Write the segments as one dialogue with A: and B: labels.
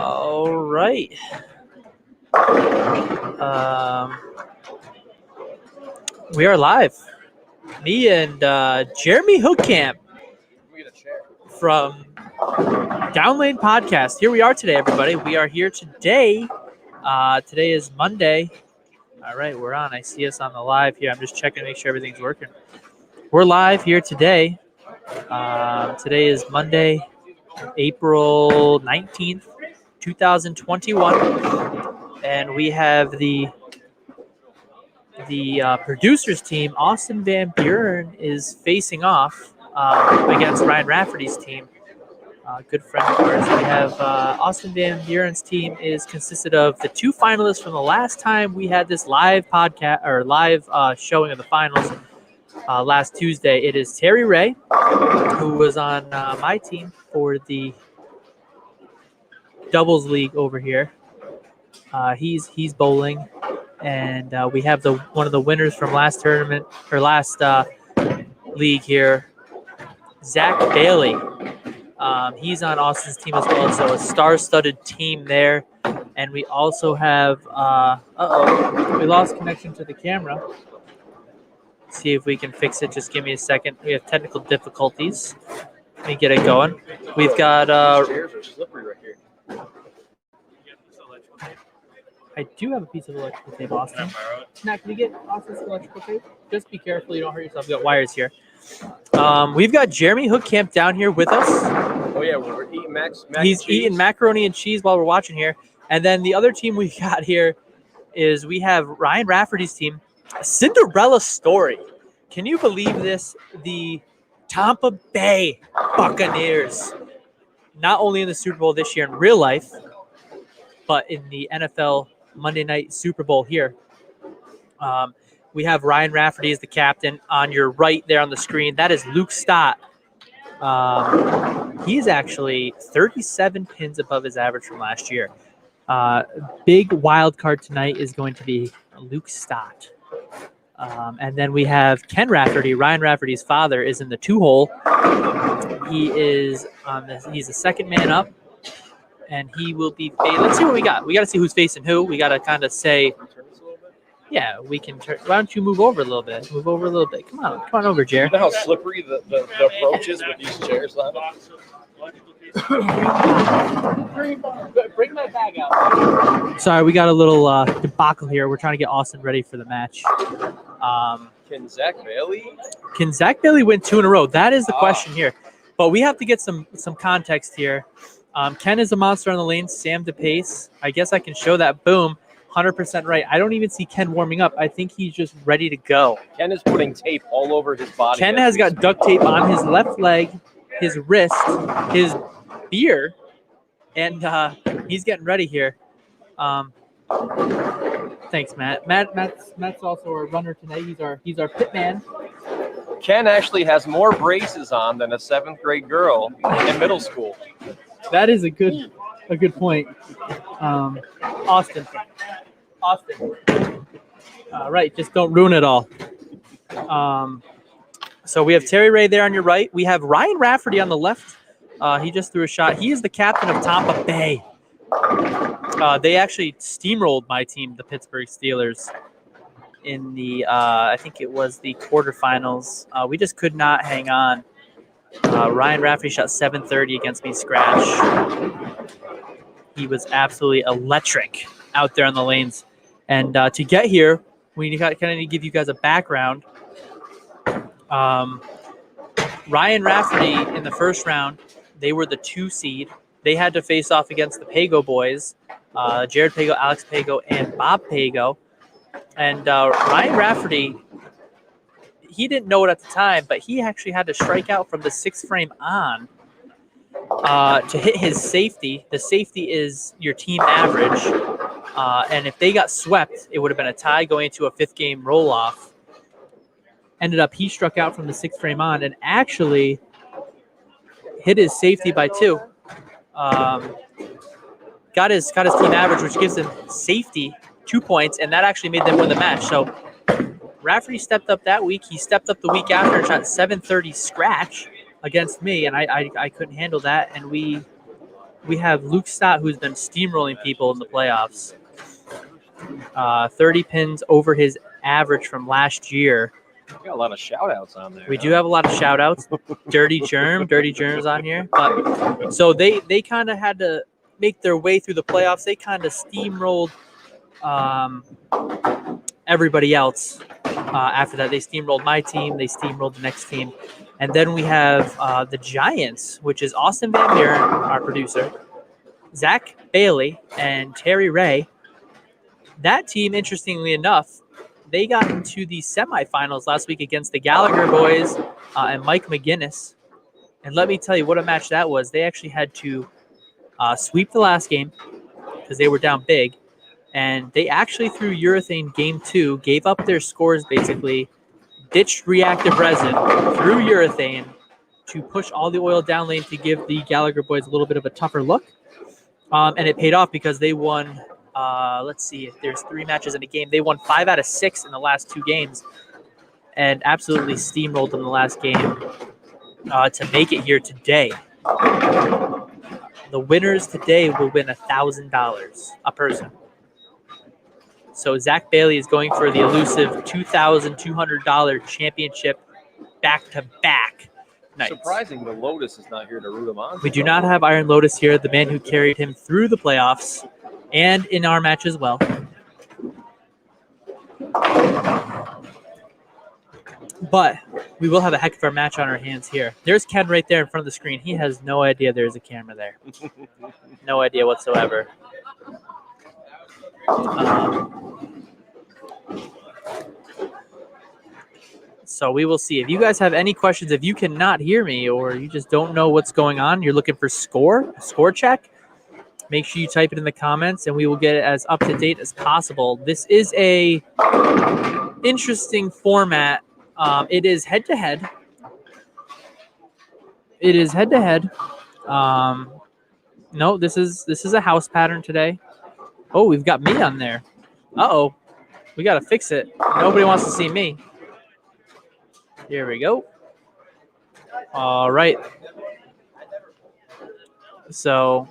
A: All right. We are live. Me and Jeremy Hookcamp from Downlane Podcast. Here we are today, everybody. We are here today. Today is Monday. All right, we're on. I see us on the live here. I'm just checking to make sure everything's working. We're live here today. Today is Monday, April 19th, 2021. And we have the producers team. Austin Van Buren is facing off against Ryan Rafferty's team. Good friend of ours. We have Austin Van Buren's team consisted of the two finalists from the last time we had this live podcast or live showing of the finals last Tuesday. It is Terry Ray, who was on my team for the doubles league over here. He's bowling, and we have one of the winners from last tournament or last league here, Zach Bailey. He's on Austin's team as well, so a star-studded team there. And we also have we lost connection to the camera. Let's see if we can fix it. Just give me a second. We have technical difficulties. Let me get it going. We've got
B: chairs are slippery right here.
A: I do have a piece of electrical tape, Austin. Matt, can you get Austin's electrical tape? Just be careful, you don't hurt yourself. We've got wires here. We've got Jeremy Hookcamp down here with us.
B: Oh yeah, we're eating
A: He's eating macaroni and cheese while we're watching here. And then the other team we got here is we have Ryan Rafferty's team. A Cinderella story. Can you believe this? The Tampa Bay Buccaneers, not only in the Super Bowl this year in real life, but in the NFL Monday Night Super Bowl here. We have Ryan Rafferty as the captain. On your right there on the screen, that is Luke Stott. He's actually 37 pins above his average from last year. Big wild card tonight is going to be Luke Stott. And then we have Ken Rafferty. Ryan Rafferty's father is in the 2-hole. He is he's the second man up. And he will be. Let's see what we got. We got to see who's facing who. We got to kind of say, yeah, we can turn. Why don't you move over a little bit? Move over a little bit. Come on over, Jared.
B: You know how slippery the approach is with these chairs, Lana?
A: Bring my bag out. Sorry, we got a little debacle here. We're trying to get Austin ready for the match.
B: Can Zach Bailey
A: win 2 in a row? That is the question here. But we have to get some context here. Ken is a monster on the lane. Sam DePace. I guess I can show that. Boom. 100% right. I don't even see Ken warming up. I think he's just ready to go.
B: Ken is putting tape all over his body.
A: Ken has got duct tape on his left leg, his wrist, his beer, and he's getting ready here. Thanks, Matt. Matt's also our runner tonight. He's our pit man.
B: Ken actually has more braces on than a 7th grade girl in middle school.
A: That is a good point. Austin. Right, just don't ruin it all. So we have Terry Ray there on your right. We have Ryan Rafferty on the left. He just threw a shot. He is the captain of Tampa Bay. They actually steamrolled my team, the Pittsburgh Steelers, in the I think it was the quarterfinals. We just could not hang on. Ryan Rafferty shot 730 against me scratch. He was absolutely electric out there on the lanes. And to get here, we kind of need to give you guys a background. Ryan Rafferty in the first round, they were the 2 seed. They had to face off against the Pago boys, Jared Pago, Alex Pago, and Bob Pago. And Ryan Rafferty, he didn't know it at the time, but he actually had to strike out from the 6th frame on to hit his safety. The safety is your team average. And if they got swept, it would have been a tie going into a 5th game roll-off. Ended up, he struck out from the 6th frame on and actually hit his safety by 2. Got his team average, which gives him safety 2 points, and that actually made them win the match. So Rafferty stepped up that week. He stepped up the week after and shot 730 scratch against me, and I couldn't handle that, and we we have Luke Stott, who's been steamrolling people in the playoffs. 30 pins over his average from last year.
B: We got a lot of shout outs on there.
A: We do have a lot of shout outs. Dirty Germ's on here. But so they kind of had to make their way through the playoffs. They kind of steamrolled everybody else. After that, they steamrolled my team. They steamrolled the next team. And then we have the Giants, which is Austin Van Buren, our producer, Zach Bailey, and Terry Ray. That team, interestingly enough, they got into the semifinals last week against the Gallagher boys and Mike McGinnis. And let me tell you what a match that was. They actually had to sweep the last game because they were down big. And they actually threw urethane game 2, gave up their scores basically, ditched reactive resin, threw urethane to push all the oil down lane to give the Gallagher boys a little bit of a tougher look. And it paid off because they won, let's see, if there's 3 matches in a game. They won 5 out of 6 in the last 2 games and absolutely steamrolled in the last game to make it here today. The winners today will win $1,000 a person. So Zach Bailey is going for the elusive $2,200 championship back-to-back nights.
B: Surprising the Lotus is not here to root him on.
A: We do not have Iron Lotus here, the man who carried him through the playoffs and in our match as well. But we will have a heck of a match on our hands here. There's Ken right there in front of the screen. He has no idea there's a camera there. No idea whatsoever. So we will see. If you guys have any questions, if you cannot hear me or you just don't know what's going on, you're looking for score check, make sure you type it in the comments and we will get it as up to date as possible. This is a interesting format. It is head to head. No, this is a house pattern today. Oh, we've got me on there. Uh-oh. We got to fix it. Nobody wants to see me. Here we go. All right. So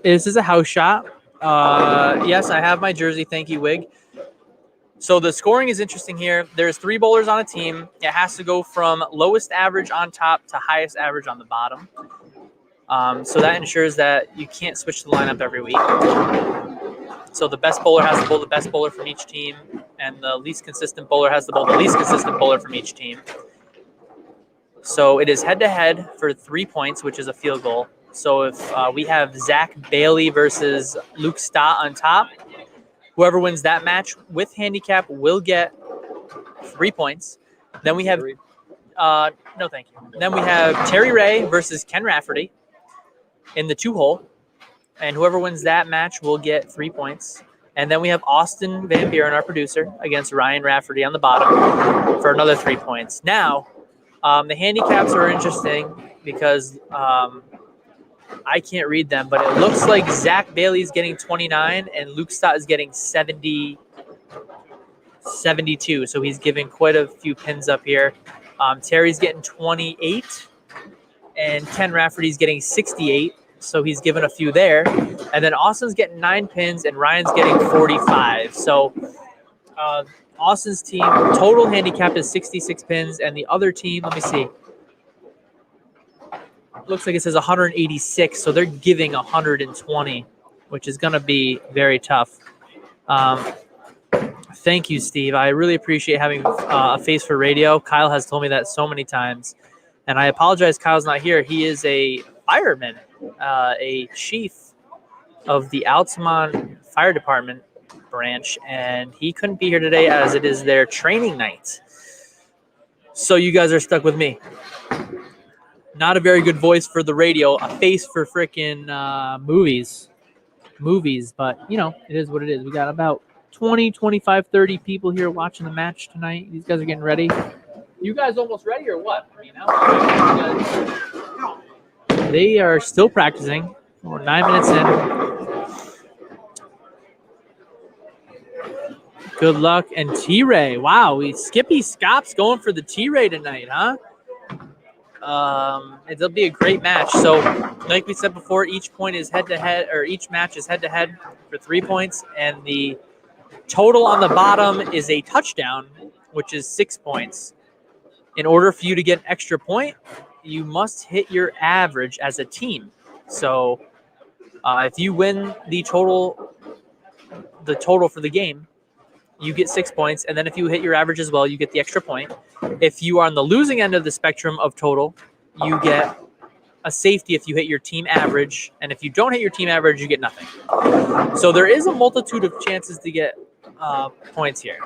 A: this is a house shot. Yes, I have my jersey. Thank you, Wig. So the scoring is interesting here. There's 3 bowlers on a team. It has to go from lowest average on top to highest average on the bottom. So that ensures that you can't switch the lineup every week. So the best bowler has to bowl the best bowler from each team, and the least consistent bowler has to bowl the least consistent bowler from each team. So it is head-to-head for 3 points, which is a field goal. So if we have Zach Bailey versus Luke Stott on top, whoever wins that match with handicap will get 3 points. Then we have no thank you. Then we have Terry Ray versus Ken Rafferty in the 2-hole. And whoever wins that match will get 3 points. And then we have Austin Van Buren, our producer, against Ryan Rafferty on the bottom for another 3 points. Now, the handicaps are interesting because I can't read them, but it looks like Zach Bailey is getting 29 and Luke Stott is getting 72. So he's giving quite a few pins up here. Terry's getting 28 and Ken Rafferty's getting 68. So he's given a few there. And then Austin's getting 9 pins and Ryan's getting 45. So Austin's team total handicap is 66 pins. And the other team, let me see. Looks like it says 186. So they're giving 120, which is going to be very tough. Thank you, Steve. I really appreciate having a face for radio. Kyle has told me that so many times. And I apologize Kyle's not here. He is a fireman, a chief of the Altamont Fire Department branch, and he couldn't be here today as it is their training night. So you guys are stuck with me. Not a very good voice for the radio, a face for freaking movies, but you know, it is what it is. We got about 20, 25, 30 people here watching the match tonight. These guys are getting ready. You guys almost ready or what? They are still practicing. We're 9 minutes in. Good luck. And T-Ray. Wow, Skippy Scott's going for the T-Ray tonight, huh? It'll be a great match. So, like we said before, each point is head-to-head, or each match is head-to-head for 3 points, and the total on the bottom is a touchdown, which is 6 points. In order for you to get an extra point, you must hit your average as a team. So, if you win the total for the game, you get 6 points, and then if you hit your average as well, you get the extra point. If you are on the losing end of the spectrum of total, you get a safety if you hit your team average, and if you don't hit your team average, you get nothing. So there is a multitude of chances to get points here.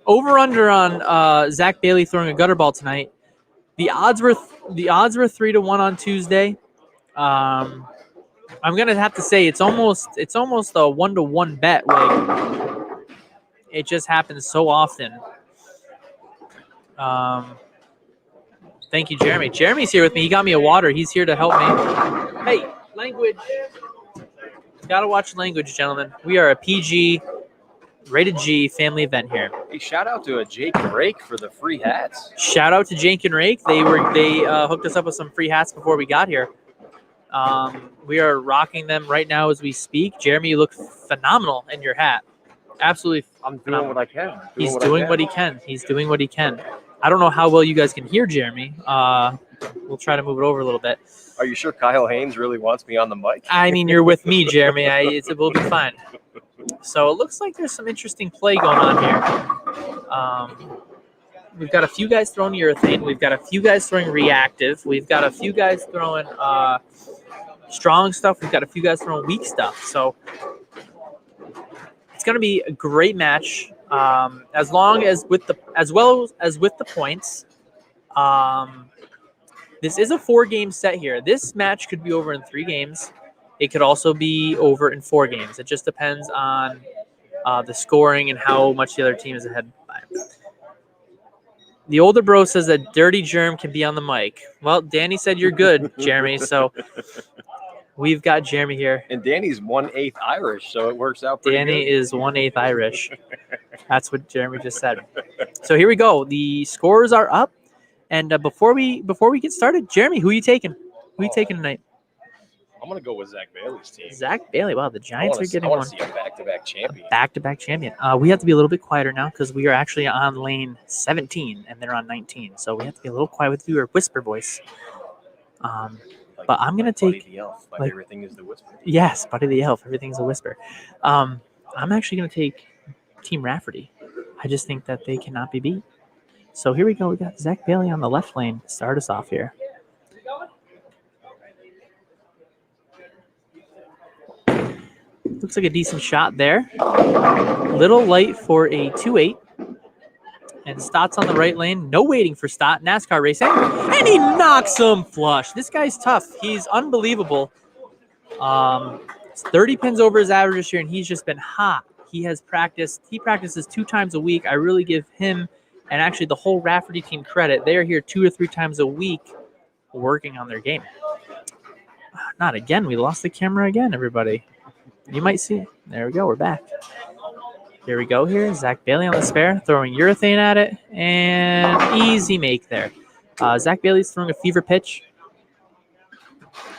A: Over under on Zach Bailey throwing a gutter ball tonight. The odds were 3-1 on Tuesday. I'm gonna have to say it's almost a 1-to-1 bet. Like, it just happens so often. Thank you, Jeremy. Jeremy's here with me. He got me a water. He's here to help me. Hey, language. Gotta watch language, gentlemen. We are a PG, rated G family event here.
B: Hey, shout out to Jake and Rake for the free hats.
A: Shout out to Jake and Rake. They hooked us up with some free hats before we got here. We are rocking them right now as we speak. Jeremy, you look phenomenal in your hat. Absolutely.
B: I'm doing what I can.
A: He's doing what he can. He's doing what he can. I don't know how well you guys can hear Jeremy. We'll try to move it over a little bit.
B: Are you sure Kyle Haynes really wants me on the mic?
A: I mean, you're with me, Jeremy. It will be fine. So it looks like there's some interesting play going on here. We've got a few guys throwing urethane. We've got a few guys throwing reactive. We've got a few guys throwing strong stuff. We've got a few guys throwing weak stuff. So it's going to be a great match. As well as with the points. This is a 4-game set here. This match could be over in 3 games. It could also be over in 4 games. It just depends on the scoring and how much the other team is ahead by. The older bro says that Dirty Germ can be on the mic. Well, Danny said you're good, Jeremy. So we've got Jeremy here.
B: And Danny's 1/8 Irish, so it works out pretty
A: Danny
B: good.
A: is 1/8 Irish. That's what Jeremy just said. So here we go. The scores are up. And before we get started, Jeremy, who are you taking? Who are you taking tonight?
B: I'm going to go with Zach Bailey's team.
A: Zach Bailey. Wow, the Giants are getting
B: I
A: one.
B: want to see a back-to-back champion.
A: Back-to-back champion. We have to be a little bit quieter now because we are actually on lane 17 and they're on 19. So we have to be a little quiet with your whisper voice. But I'm going to take...
B: Buddy the Elf, like everything is the whisper.
A: Yes, Buddy the Elf. Everything's a whisper. I'm actually going to take Team Rafferty. I just think that they cannot be beat. So here we go. We got Zach Bailey on the left lane to start us off here. Looks like a decent shot there. Little light for a 2-8. And Stott's on the right lane. No waiting for Stott. NASCAR racing. And he knocks him flush. This guy's tough. He's unbelievable. 30 pins over his average this year, and he's just been hot. He has practiced. He practices 2 times a week. I really give him and actually the whole Rafferty team credit. They are here 2 or 3 times a week working on their game. Not again. We lost the camera again, everybody. You might see it. There we go. We're back. Here we go here. Zach Bailey on the spare, throwing urethane at it, and easy make there. Zach Bailey's throwing a fever pitch.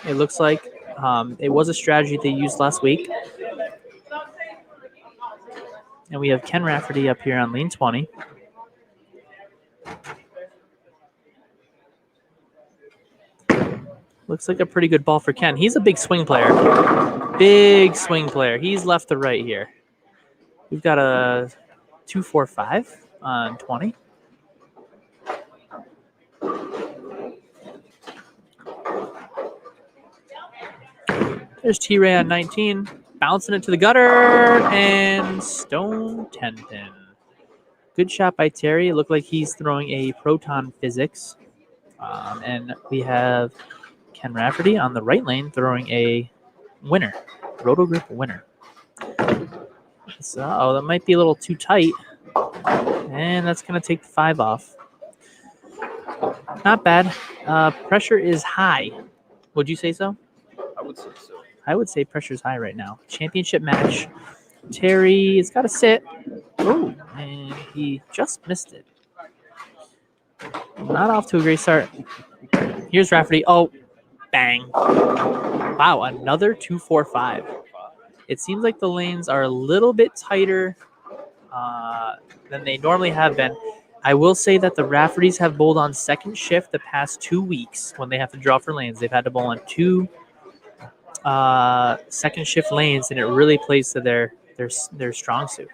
A: It looks like it was a strategy they used last week. And we have Ken Rafferty up here on lane 20. Looks like a pretty good ball for Ken. He's a big swing player. Big swing player. He's left to right here. We've got a 2-4-5 on 20. There's T-Ray on 19. Bouncing it to the gutter. And stone 10 pin. Good shot by Terry. It looked like he's throwing a proton physics. And we have Ken Rafferty on the right lane throwing a winner. Roto-grip winner. So that might be a little too tight. And that's going to take the 5 off. Not bad. Pressure is high. Would you say so?
B: I would say so.
A: I would say pressure's high right now. Championship match. Terry has got to sit. Oh, and he just missed it. Not off to a great start. Here's Rafferty. Oh, bang. Wow, another 2-4-5. It seems like the lanes are a little bit tighter than they normally have been. I will say that the Raffertys have bowled on second shift the past 2 weeks when they have to draw for lanes. They've had to bowl on 2 second shift lanes, and it really plays to their strong suit.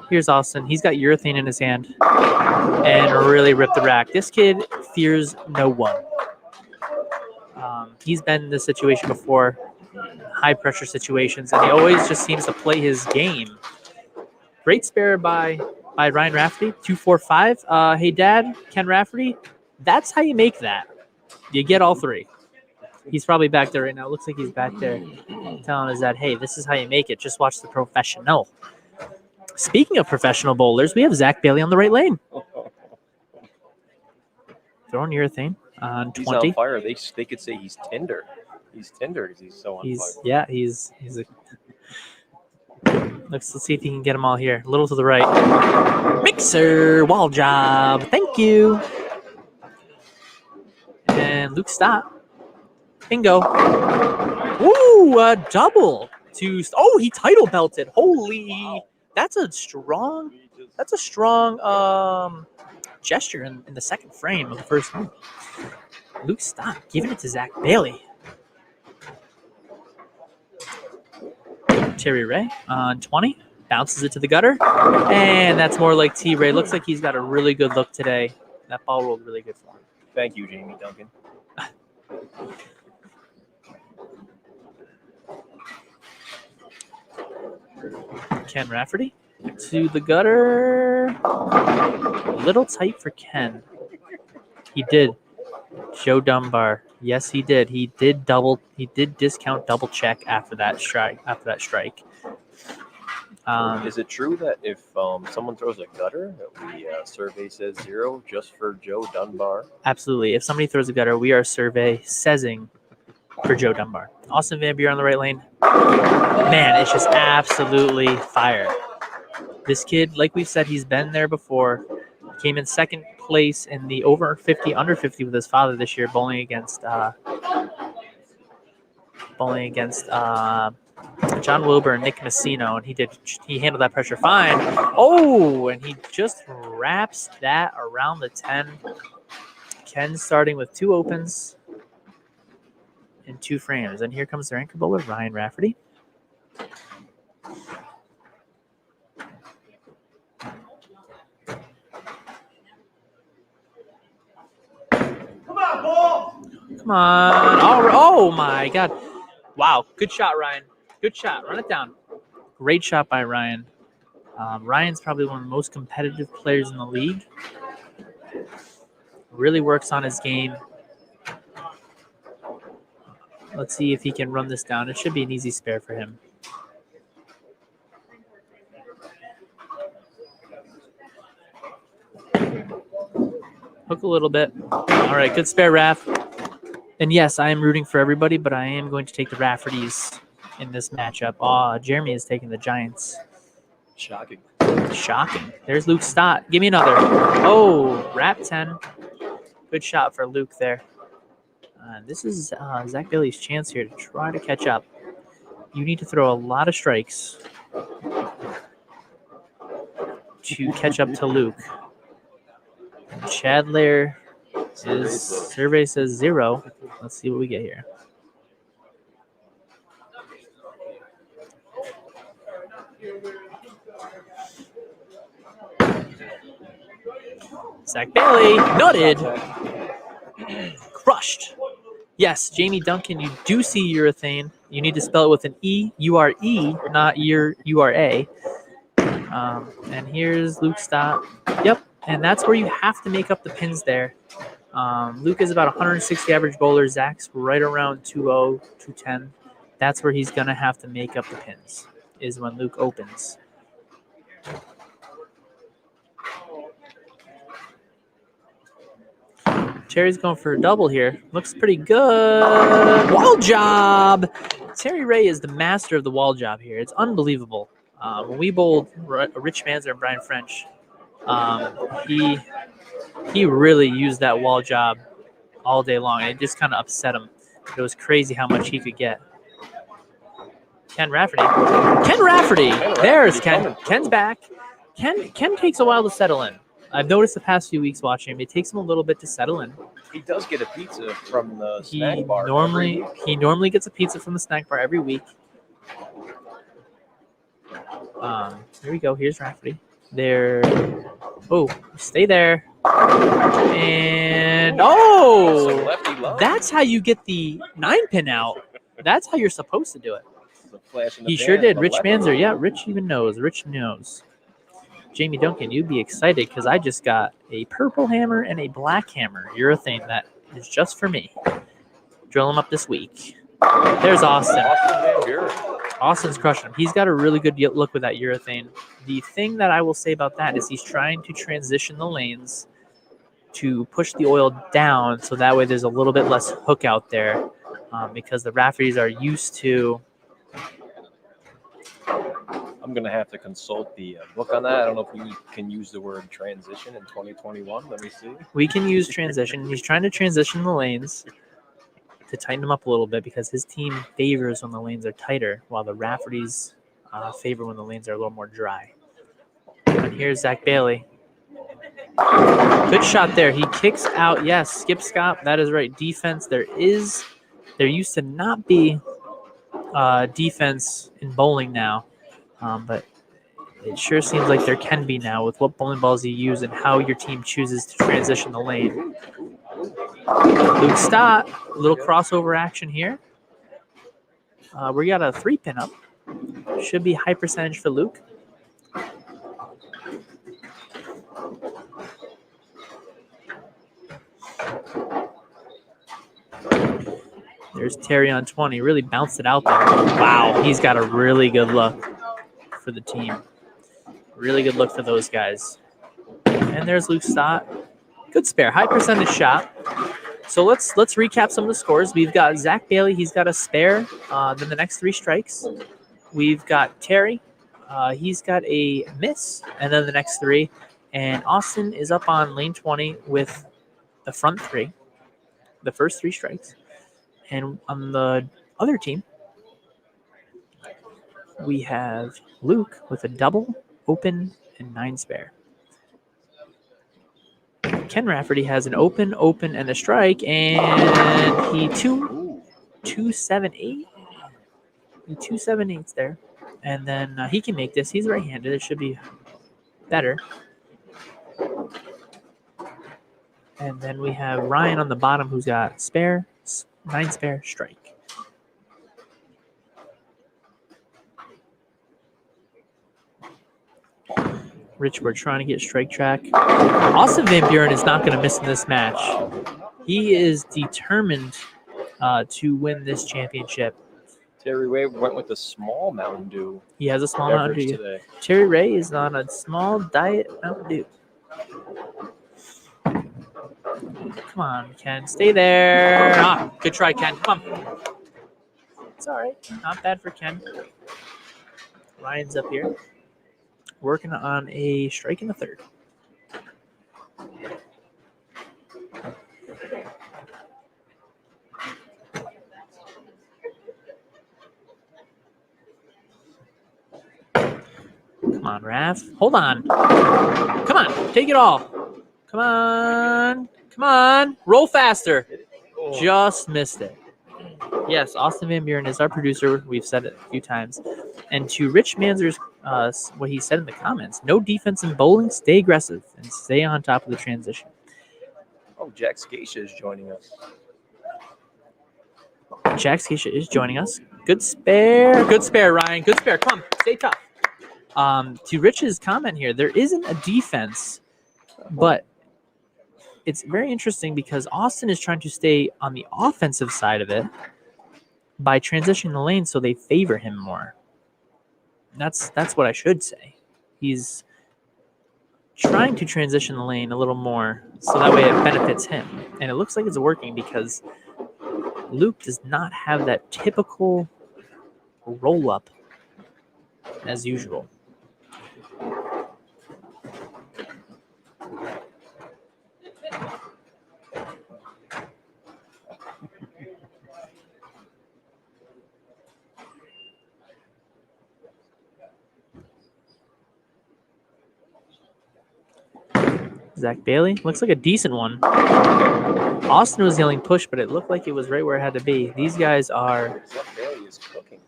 A: Here's Austin. He's got urethane in his hand and really ripped the rack. This kid fears no one. He's been in this situation before, high pressure situations, and he always just seems to play his game. Great spare by Ryan Rafferty, 2-4-5. Hey, Dad, Ken Rafferty, that's how you make that. You get all 3. He's probably back there right now. It looks like he's back there telling his dad, hey, this is how you make it. Just watch the professional. Speaking of professional bowlers, we have Zach Bailey on the right lane. Throwing urethane on 20.
B: He's on fire. They could say he's tender. He's tender because he's so on fire.
A: Yeah, he's a... Let's see if he can get them all here. A little to the right. Mixer, wall job. Thank you. And Luke Stott. Bingo. Woo, a double. Oh, he title belted. Holy. That's a strong gesture in the second frame of the first one. Luke Stott giving it to Zach Bailey. Terry Ray on 20. Bounces it to the gutter. And that's more like T-Ray. Looks like he's got a really good look today. That ball rolled really good for him.
B: Thank you, Jamie Duncan.
A: Ken Rafferty to the gutter. A little tight for Ken. He did. Joe Dunbar. Yes, he did. He did discount double check after that strike.
B: Is it true that if someone throws a gutter, the survey says 0 just for Joe Dunbar?
A: Absolutely. If somebody throws a gutter, we are survey saysing for Joe Dunbar. Austin Van Buren on the right lane. Man, it's just absolutely fire. This kid, like we've said, he's been there before. Came in second place in the over 50, under 50 with his father this year, bowling against John Wilbur and Nick Messino, and he handled that pressure fine. Oh, and he just wraps that around the 10. Ken starting with 2 opens and 2 frames. And here comes their anchor bowler, Ryan Rafferty. Come on. Oh, my God. Wow. Good shot, Ryan. Good shot. Run it down. Great shot by Ryan. Ryan's probably one of the most competitive players in the league. Really works on his game. Let's see if he can run this down. It should be an easy spare for him. Hook a little bit. All right, good spare, Raff. And yes, I am rooting for everybody, but I am going to take the Raffertys in this matchup. Jeremy is taking the Giants.
B: Shocking.
A: There's Luke Stott. Give me another. Oh, wrap 10. Good shot for Luke there. This is Zach Bailey's chance here to try to catch up. You need to throw a lot of strikes to catch up to Luke. Chadler, his survey says 0. Let's see what we get here. Zach Bailey, nutted, crushed. Yes, Jamie Duncan, you do see urethane. You need to spell it with an E, U-R-E, not U-R-A. And here's Luke Stott. Yep, and that's where you have to make up the pins there. Luke is about 160 average bowler. Zach's right around 2-0, 210. That's where he's going to have to make up the pins, is when Luke opens. Terry's going for a double here. Looks pretty good. Wall job! Terry Ray is the master of the wall job here. It's unbelievable. When we bowled Rich Manzer and Brian French, he He really used that wall job all day long, and it just kind of upset him. It was crazy how much he could get. Ken Rafferty. There's Ken. Ken's back. Ken takes a while to settle in. I've noticed the past few weeks watching him. It takes him a little bit to settle in.
B: He does get a pizza from the
A: He
B: snack bar.
A: normally gets a pizza from the snack bar every week. Here we go. Here's Rafferty. There. Oh, stay there. And
B: Some lefty love.
A: that's how you get the 9-pin out. That's how you're supposed to do it.
B: The flash in the
A: He
B: pan
A: sure
B: of
A: did.
B: the
A: Rich
B: left.
A: Manzer. Yeah, Rich even knows. Rich knows. Jamie Duncan, you'd be excited because I just got a purple hammer and a black hammer urethane that is just for me. Drill him up this week. There's Austin.
B: Austin Van Buren.
A: Austin's crushing him. He's got a really good look with that urethane. The thing that I will say about that is he's trying to transition the lanes to push the oil down so that way there's a little bit less hook out there because the Raffertys are used to.
B: I'm going to have to consult the book on that. I don't know if we can use the word transition in 2021. Let me see.
A: We can use transition. He's trying to transition the lanes to tighten them up a little bit because his team favors when the lanes are tighter, while the Raffertys favor when the lanes are a little more dry. And here's Zach Bailey. Good shot there. He kicks out. Yes, Skip Scott. That is right. Defense. There used to not be defense in bowling now, but it sure seems like there can be now with what bowling balls you use and how your team chooses to transition the lane. Luke Stott, a little crossover action here. We got a 3-pin up. Should be high percentage for Luke. There's Terry on 20. Really bounced it out there. Wow, he's got a really good look for the team. Really good look for those guys. And there's Luke Stott. Good spare. High percentage shot. So let's recap some of the scores. We've got Zach Bailey. He's got a spare. Then the next 3 strikes. We've got Terry. He's got a miss. And then the next 3. And Austin is up on lane 20 with the front 3. The first 3 strikes. And on the other team, we have Luke with a double, open, and 9 spare. Ken Rafferty has an open, and a strike, and he 2-7-8. He 2-7-8 there. And then he can make this. He's right-handed. It should be better. And then we have Ryan on the bottom who's got spare, 9 spare, strike. Rich, we're trying to get strike track. Austin Van Buren is not going to miss in this match. He is determined to win this championship.
B: Terry Ray went with the small Mountain Dew.
A: He has a small Mountain Dew
B: today.
A: Terry Ray is on a small diet Mountain Dew. Come on, Ken. Stay there. Good try, Ken. Come on. It's all right. Not bad for Ken. Ryan's up here. Working on a strike in the 3rd. Come on, Raf. Hold on. Come on. Take it all. Come on. Come on. Roll faster. Just missed it. Yes, Austin Van Buren is our producer. We've said it a few times. And to Rich Manzer's, what he said in the comments, no defense in bowling, stay aggressive, and stay on top of the transition.
B: Oh, Jack Scatia is joining us.
A: Jack Scatia is joining us. Good spare. Good spare, Ryan. Good spare. Come on. Stay tough. To Rich's comment here, there isn't a defense, but it's very interesting because Austin is trying to stay on the offensive side of it by transitioning the lane so they favor him more. That's what I should say. He's trying to transition the lane a little more so that way it benefits him. And it looks like it's working because Luke does not have that typical roll-up as usual. Zach Bailey. Looks like a decent one. Austin was yelling push, but it looked like it was right where it had to be. These guys are...
B: Zach Bailey is cooking.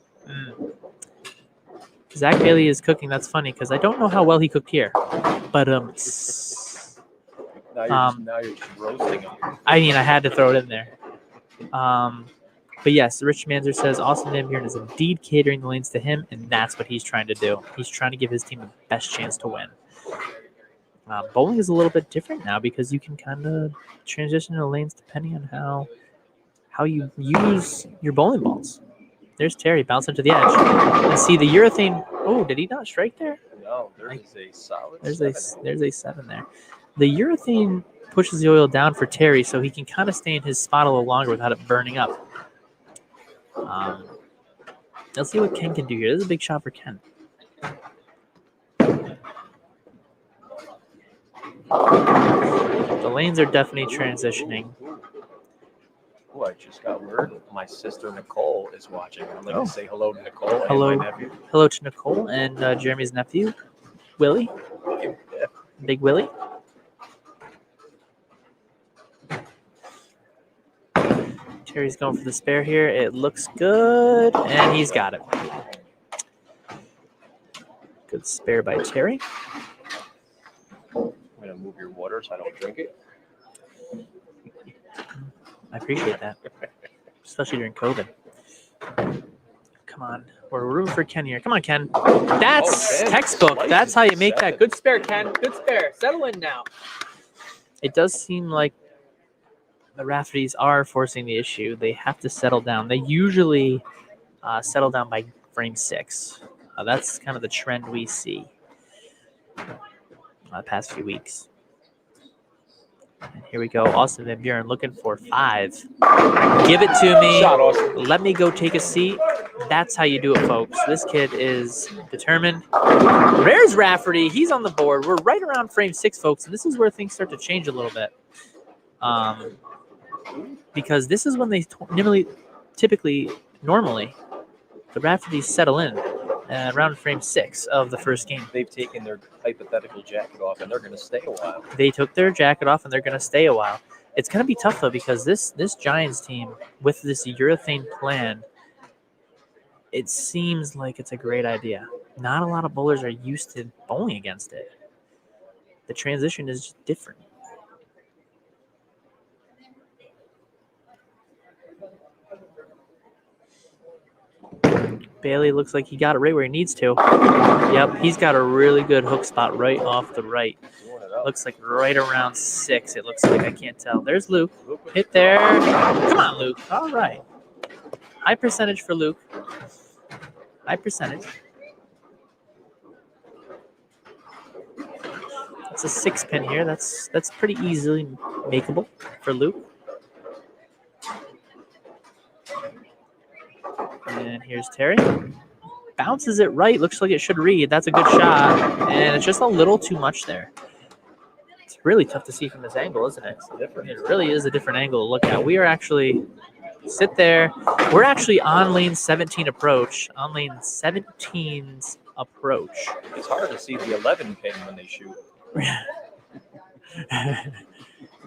A: Zach Bailey is cooking. That's funny because I don't know how well he cooked here. But
B: Now you're just roasting him.
A: I mean, I had to throw it in there. But yes, Rich Manzer says Austin Van Buren is indeed catering the lanes to him, and that's what he's trying to do. He's trying to give his team the best chance to win. Bowling is a little bit different now because you can kind of transition the lanes depending on how you use your bowling balls. There's Terry bouncing to the edge. And see the urethane. Oh, did he not strike there?
B: No, there's a solid
A: There's
B: 7.
A: a 7 there. The urethane pushes the oil down for Terry so he can kind of stay in his spot a little longer without it burning up. Let's see what Ken can do here. This is a big shot for Ken. The lanes are definitely transitioning.
B: Oh, I just got word. My sister Nicole is watching. I'm going to say hello to Nicole
A: Hello.
B: and my nephew.
A: Hello to Nicole and Jeremy's nephew, Willie. Big Willie. Terry's going for the spare here. It looks good, and he's got it. Good spare by Terry.
B: I'm going to move your water so I don't drink it.
A: I appreciate that, especially during COVID. Come on. We're rooting for Ken here. Come on, Ken. That's
B: Ken
A: textbook.
B: slices
A: That's how you make
B: 7.
A: that. Good spare, Ken. Good spare. Settle in now. It does seem like the Raffertys are forcing the issue. They have to settle down. They usually settle down by frame 6. That's kind of the trend we see the past few weeks. And here we go. Austin Van Buren looking for 5. Give it to me.
B: Shot, Austin.
A: Let me go take a seat. That's how you do it, folks. This kid is determined. There's Rafferty. He's on the board. We're right around frame 6, folks, and this is where things start to change a little bit. Because this is when they normally, the Raffertys settle in around frame 6 of the first game.
B: They've taken their hypothetical jacket off, and they're going to stay a while.
A: They took their jacket off, and they're going to stay a while. It's going to be tough, though, because this Giants team, with this urethane plan, it seems like it's a great idea. Not a lot of bowlers are used to bowling against it. The transition is just different. Bailey looks like he got it right where he needs to. Yep, he's got a really good hook spot right off the right. Looks like right around 6. It looks like. I can't tell. There's Luke. Hit there. Come on, Luke. All right. High percentage for Luke. High percentage. That's a 6 pin here. That's pretty easily makeable for Luke. And here's Terry. Bounces it right. Looks like it should read. That's a good shot. And it's just a little too much there. It's really tough to see from this angle, isn't it? It really is a different angle to look at. We are actually... Sit there. We're actually on lane 17 approach. On lane 17's approach.
B: It's hard to see the 11 pin when they shoot.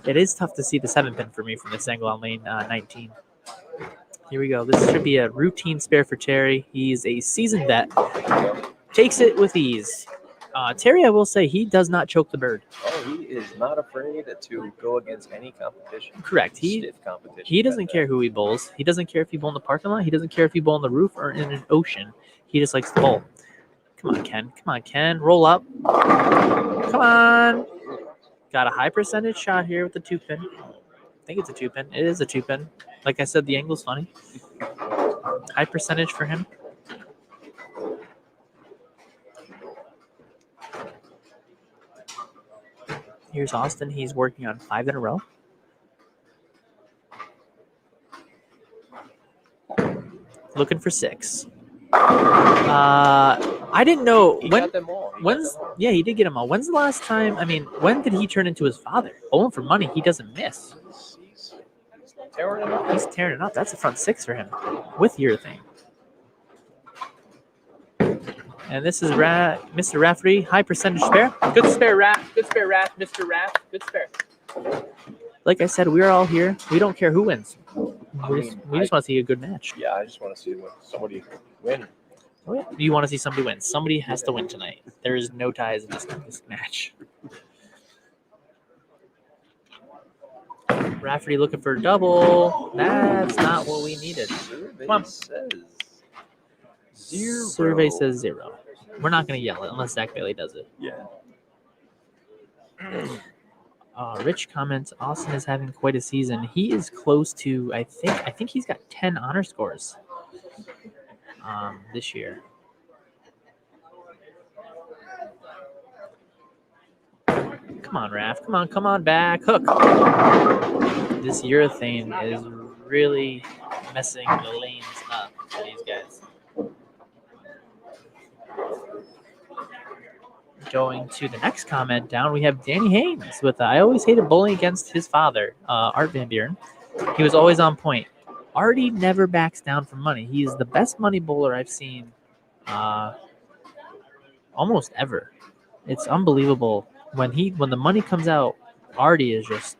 A: It is tough to see the 7 pin for me from this angle on lane 19. Here we go. This should be a routine spare for Terry. He's a seasoned vet. Takes it with ease. Terry, I will say, he does not choke the bird.
B: Oh, he is not afraid to go against any competition.
A: Correct.
B: Stiff competition.
A: He doesn't care who he bowls. He doesn't care if he bowl in the parking lot. He doesn't care if he bowl on the roof or in an ocean. He just likes to bowl. Come on, Ken. Come on, Ken. Roll up. Come on. Got a high percentage shot here with the 2 pin. I think it's a 2 pin. It is a 2 pin. Like I said, the angle's funny. High percentage for him. Here's Austin. He's working on 5 in a row. Looking for 6. I didn't know
B: He
A: when.
B: got them all.
A: Yeah, he did get them all. When's the last time? I mean, when did he turn into his father? Bowling for money, he doesn't miss.
B: He's tearing it up.
A: He's tearing it up. That's a front 6 for him with urethane. And this is Mr. Rafferty, high percentage spare. Good spare, Raff. Good spare, Raff. Mr. Raff. Good spare. Like I said, we're all here. We don't care who wins. We just want to see a good match.
B: Yeah, I just want to see somebody win.
A: Oh, yeah. You want to see somebody win. Somebody has to win tonight. There is no ties in this match. Rafferty looking for a double. That's not what we needed. Come on. Survey says 0. We're not going to yell it unless Zach Bailey does it.
B: Yeah.
A: Rich comments, Austin is having quite a season. He is close to, I think he's got 10 honor scores this year. Come on, Raph. Come on back. Hook. This urethane is really messing the lanes up for these guys. Going to the next comment down, we have Danny Haynes with I always hated bowling against his father, Art Van Buren. He was always on point. Artie never backs down for money. He is the best money bowler I've seen almost ever. It's unbelievable. When the money comes out, Artie is just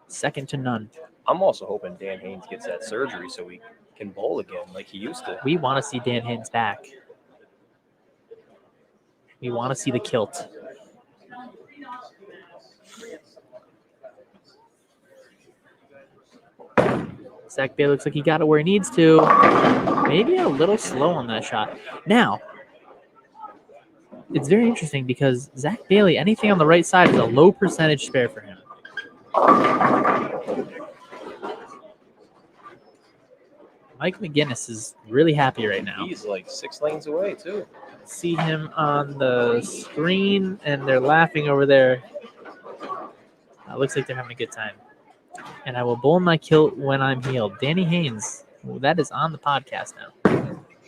A: second to none.
B: I'm also hoping Dan Haynes gets that surgery so he can bowl again like he used to.
A: We want to see Dan Haynes back. We want to see the kilt. Zach Bailey looks like he got it where he needs to. Maybe a little slow on that shot. Now, it's very interesting because Zach Bailey, anything on the right side is a low percentage spare for him. Mike McGinnis is really happy right now.
B: He's like 6 lanes away, too.
A: See him on the screen, and they're laughing over there. Looks like they're having a good time. And I will bowl my kilt when I'm healed. Danny Haynes, that is on the podcast now.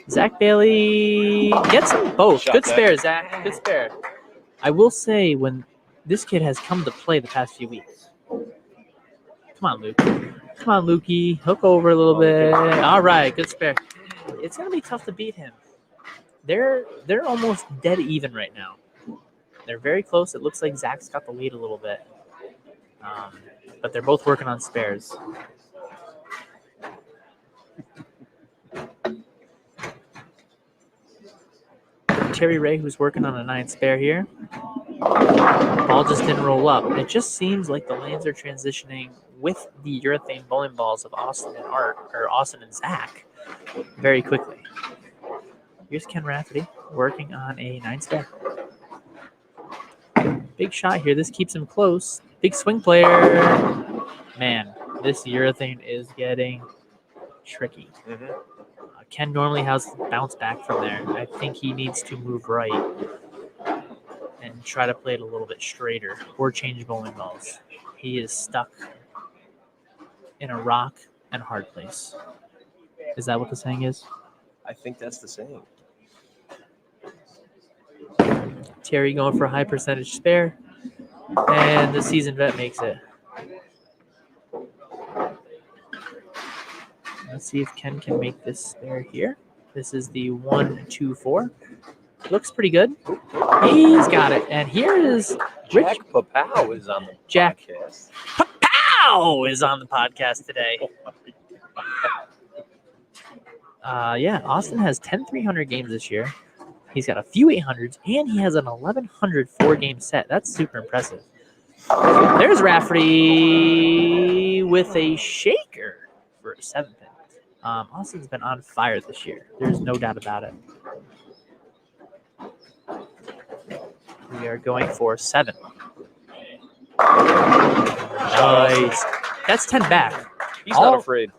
A: Zach Bailey gets them both. Good spare, Zach. Good spare. I will say, when this kid has come to play the past few weeks. Come on, Luke. Come on, Lukey. Hook over a little bit. All right, good spare. It's going to be tough to beat him. They're almost dead even right now. They're very close. It looks like Zach's got the lead a little bit. But they're both working on spares. Terry Ray, who's working on a 9 spare here. Ball just didn't roll up. It just seems like the lanes are transitioning with the urethane bowling balls of Austin and Zach very quickly. Here's Ken Rafferty working on a 9 spare. Big shot here. This keeps him close. Big swing player. Man, this urethane is getting tricky.
B: Mm-hmm.
A: Ken normally has to bounce back from there. I think he needs to move right and try to play it a little bit straighter or change bowling balls. He is stuck in a rock and hard place. Is that what the saying is?
B: I think that's the saying.
A: Terry going for a high percentage spare, and the seasoned vet makes it. Let's see if Ken can make this spare here. This is the 1-2-4. Looks pretty good. He's got it. And here is Rich.
B: Jack Papow is on the podcast.
A: Papow is on the podcast today. Yeah, Austin has 10 300 games this year. He's got a few 800s, and he has an 1,100 4-game set. That's super impressive. There's Rafferty with a shaker for a 7th pin. Austin's been on fire this year. There's no doubt about it. We are going for 7. Nice. That's 10 back.
B: He's not afraid.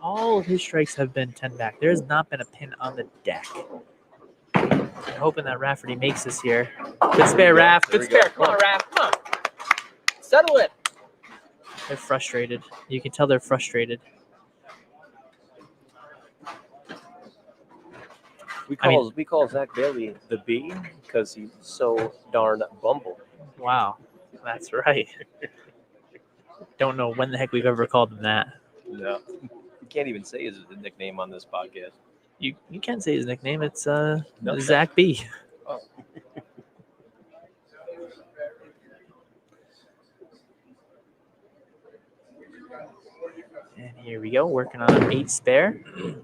A: All of his strikes have been 10 back. There has not been a pin on the deck. I'm hoping that Rafferty makes this here. Good spare, Raff. Good spare. Come on, Raff. Come on. Settle it. They're frustrated. You can tell they're frustrated.
B: We call Zach Bailey the Bee because he's so darn bumble.
A: Wow, that's right. Don't know when the heck we've ever called him that.
B: No, you can't even say his nickname on this podcast.
A: You can't say his nickname. It's
B: No.
A: Zach B.
B: Oh.
A: And here we go, working on an 8 spare.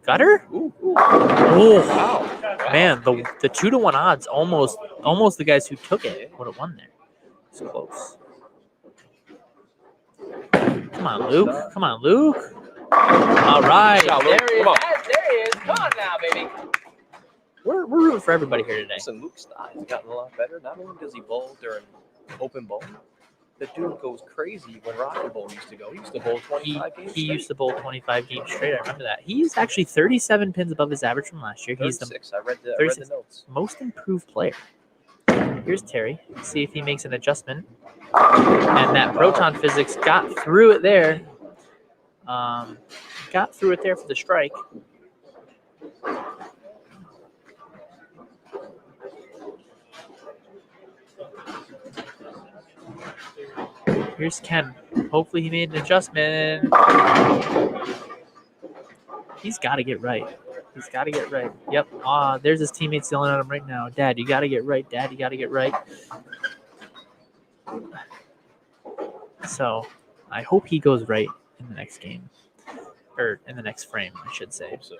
A: Gutter?
B: Ooh.
A: Oh,
B: Wow.
A: man, the 2-to-1 odds almost the guys who took it would have won there. It's close. Come on, Luke. Come on, Luke. All right.
B: Shot, Luke.
A: There he is.
B: Come on.
A: There he is. Come on now, baby. We're rooting for everybody here today.
B: Listen, Luke Stott has gotten a lot better. Not only does he bowl during open bowl, the dude goes crazy when Rocket Bowl used to go. He used to bowl 25 games.
A: He used to bowl 25 games straight. I remember that. He's actually 37 pins above his average from last year. He's the
B: 36. I read the notes.
A: most improved player. Here's Terry. See if he makes an adjustment. And that proton physics got through it there. Got through it there for the strike. Here's Ken. Hopefully he made an adjustment. He's got to get right. He's got to get right. Yep. There's his teammates yelling at him right now. Dad, you got to get right. Dad, you got to get right. So I hope he goes right in the next game. Or in the next frame, I should say.
B: So.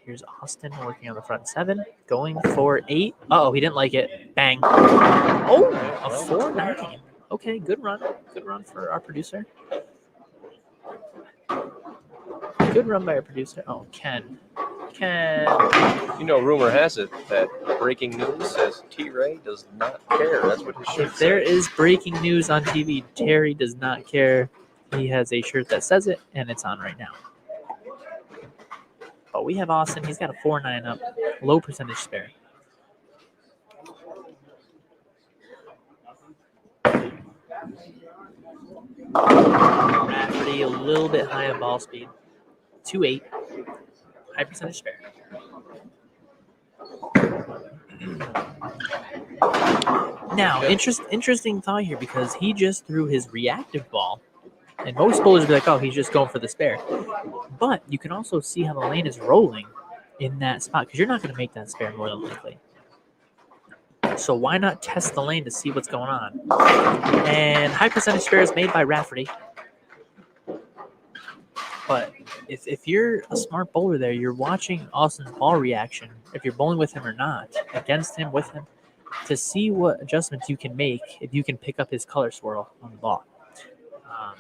A: Here's Austin working on the front 7. Going for 8. Uh-oh, he didn't like it. Bang. Oh, a 4-9. Okay, good run. Good run for our producer. Good run by our producer. Oh, Ken.
B: You know, rumor has it that breaking news says T-Ray does not care. That's what his shirt
A: If there
B: says.
A: is breaking news on TV, Terry does not care. He has a shirt that says it, and it's on right now. But we have Austin. He's got a 4-9 up. Low percentage spare. Rafferty a little bit high on ball speed. 2-8. High percentage spare. Now, interesting thought here because he just threw his reactive ball. And most bowlers would be like, oh, he's just going for the spare. But you can also see how the lane is rolling in that spot because you're not going to make that spare more than likely. So why not test the lane to see what's going on? And high percentage spare is made by Rafferty. But if you're a smart bowler there, you're watching Austin's ball reaction, if you're bowling with him or not, against him, with him, to see what adjustments you can make if you can pick up his color swirl on the ball.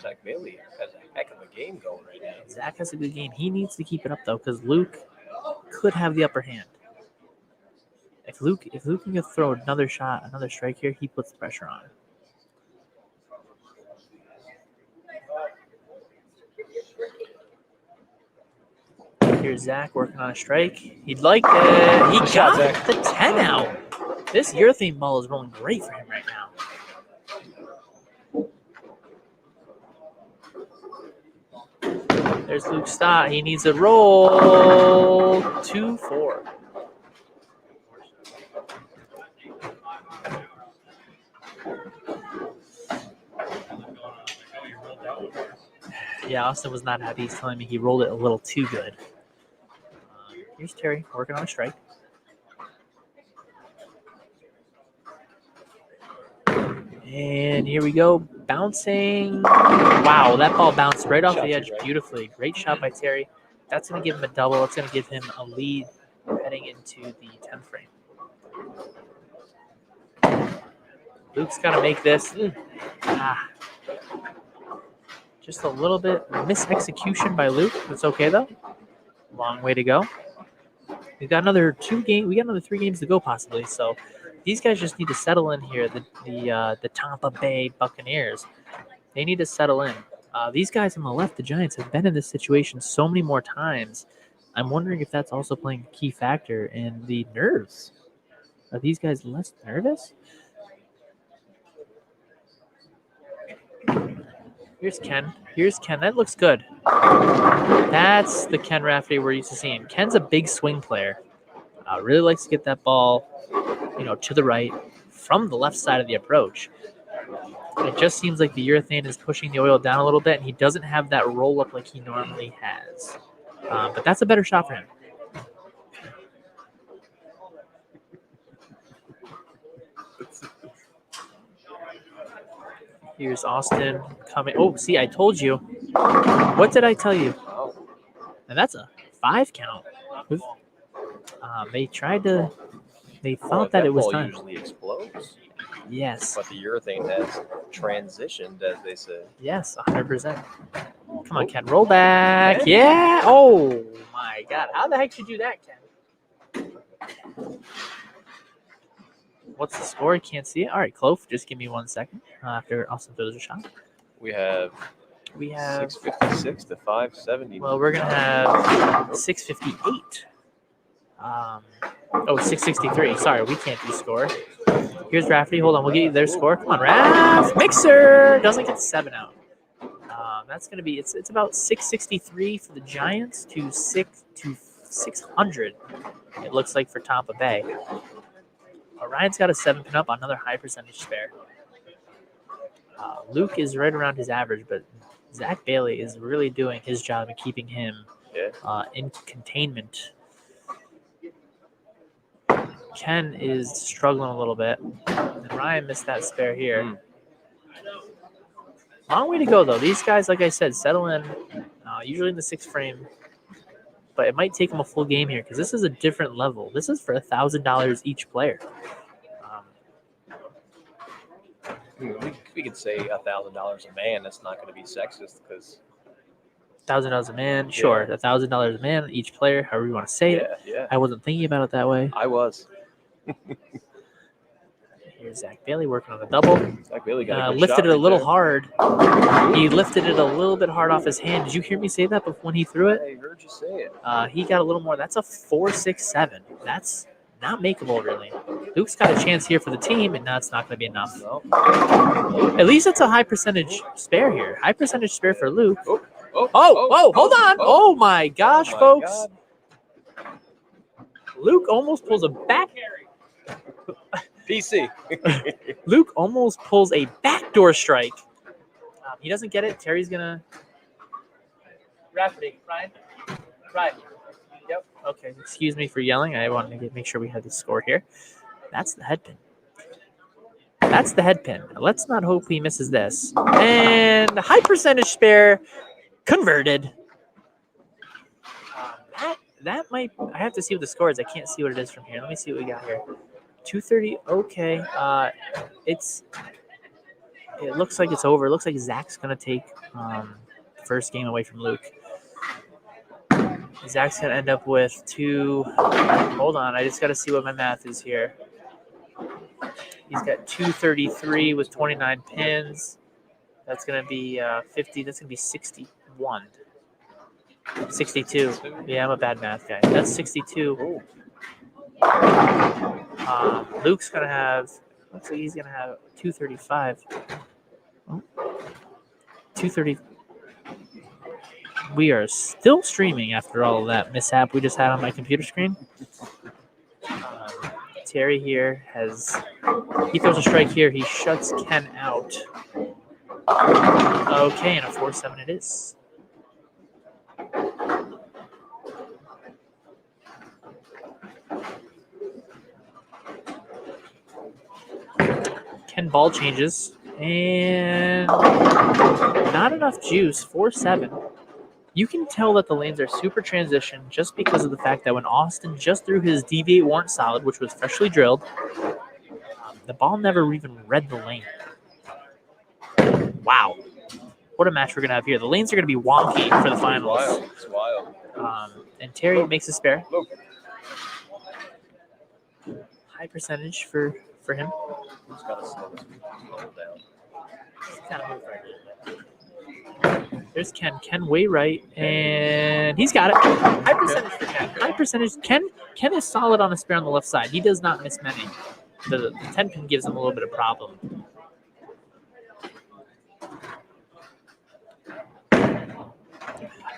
B: Zach Bailey has a heck of a game going right now.
A: Zach has a good game. He needs to keep it up, though, because Luke could have the upper hand. If Luke can throw another shot, another strike here, he puts the pressure on. Here's Zach working on a strike. He'd like it. He got the 10 out. This urethane ball is rolling great for him right now. There's Luke Stott. He needs a roll. 2-4. Yeah, Austin was not happy. He's telling me he rolled it a little too good. Here's Terry working on a strike. And here we go. Bouncing. Wow, that ball bounced right off the edge beautifully. Great shot by Terry. That's going to give him a double. It's going to give him a lead heading into the 10th frame. Luke's got to make this. Just a little bit mis-execution by Luke. That's okay, though. Long way to go. We've got another 2 games. We got another 3 games to go, possibly. So these guys just need to settle in here. The Tampa Bay Buccaneers. They need to settle in. These guys on the left, the Giants, have been in this situation so many more times. I'm wondering if that's also playing a key factor in the nerves. Are these guys less nervous? Here's Ken. That looks good. That's the Ken Rafferty we're used to seeing. Ken's a big swing player. Really likes to get that ball, to the right from the left side of the approach. It just seems like the urethane is pushing the oil down a little bit, and he doesn't have that roll up like he normally has. But that's a better shot for him. Here's Austin coming. Oh, see, I told you. What did I tell you?
B: Wow.
A: And that's a 5 count. They tried to. They thought that it was
B: ball
A: time.
B: usually explodes,
A: Yes.
B: but the urethane has transitioned, as they say.
A: Yes, 100%. Come on, Ken. Roll back. Yeah. Oh, my God. How the heck did you do that, Ken? What's the score? I can't see it. All right, Clove, just give me 1 second after Austin throws a shot.
B: We have 656 to 570.
A: Well, we're going to have 658. 663. Sorry, we can't do score. Here's Rafferty. Hold on, we'll get you their score. Come on, Raff. Mixer doesn't get the 7 out. That's going to be, it's about 663 for the Giants to 600. It looks like for Tampa Bay. Ryan's got a 7 pin up on another high percentage spare. Luke is right around his average, but Zach Bailey is really doing his job in keeping him in containment. Ken is struggling a little bit, and Ryan missed that spare here. Long way to go, though. These guys, like I said, settle in, usually in the 6th frame, but it might take them a full game here because this is a different level. This is for $1,000 each player.
B: We could say $1,000 a man. That's not going to be sexist because
A: $1,000 a man, sure. $1,000 a man each player, however you want to say it.
B: Yeah.
A: I wasn't thinking about it that way.
B: I was.
A: Here's Zach Bailey working on the double.
B: Zach Bailey got a good
A: lifted
B: shot
A: it a little
B: there.
A: hard. He lifted it a little bit hard off his hand. Did you hear me say that before when he threw it?
B: I heard you say it.
A: He got a little more. That's a 4.67. That's not makeable, really. Luke's got a chance here for the team, and that's not going to be enough.
B: No.
A: At least it's a high percentage spare here. High percentage spare for Luke.
B: Hold
A: on. Oh, my gosh, folks.
B: God.
A: Luke almost pulls a back.
B: PC.
A: Luke almost pulls a backdoor strike. He doesn't get it. Terry's going to. Rafferty. Ryan. Yep. Okay. Excuse me for yelling. I wanted to make sure we had the score here. That's the head pin. Let's not hope he misses this. And high percentage spare converted. That might. I have to see what the score is. I can't see what it is from here. Let me see what we got here. 230. Okay. It looks like it's over. It looks like Zach's gonna take the first game away from Luke. Zach's gonna end up with 2. Hold on. I just got to see what my math is here. He's got 233 with 29 pins. That's gonna be 50. That's gonna be 61. 62. Yeah, I'm a bad math guy. That's 62. Luke's gonna have. Looks like he's gonna have 235. 230. We are still streaming after all of that mishap we just had on my computer screen. Terry here he throws a strike here. He shuts Ken out. Okay, and a 4-7 it is. Ken ball changes, and not enough juice, 4-7. You can tell that the lanes are super transition just because of the fact that when Austin just threw his deviate warrant solid, which was freshly drilled, the ball never even read the lane. Wow. What a match we're going to have here. The lanes are going to be wonky for the finals.
B: It's wild.
A: And Terry makes a spare. High percentage for him.
B: He's got to slow down.
A: Kind of move right a little bit. There's Ken. Ken way right, and he's got it. High percentage for Ken. High percentage. Ken is solid on a spare on the left side. He does not miss many. The 10 pin gives him a little bit of problem.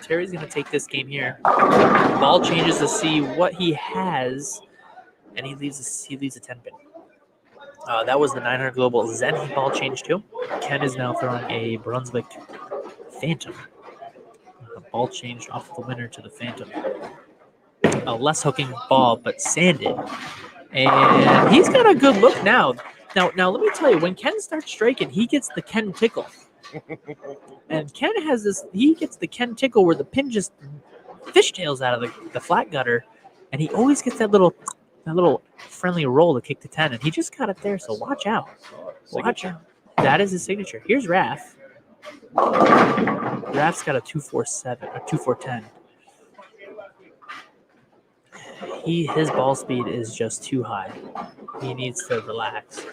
A: Terry's going to take this game here. Ball changes to see what he has, and he leaves a 10 pin. That was the 900 Global Zen he ball changed to. Ken is now throwing a Brunswick Phantom. Ball changed off the winner to the Phantom. A less hooking ball, but sanded. And he's got a good look now. Now, let me tell you, when Ken starts striking, he gets the Ken tickle. And Ken has this, he gets the Ken tickle where the pin just fishtails out of the flat gutter. And he always gets that little friendly roll to kick to 10. And he just got it there, so watch out. Watch out. That is his signature. Here's Raff. Raff's got a 247 or 2410. His ball speed is just too high. He needs to relax.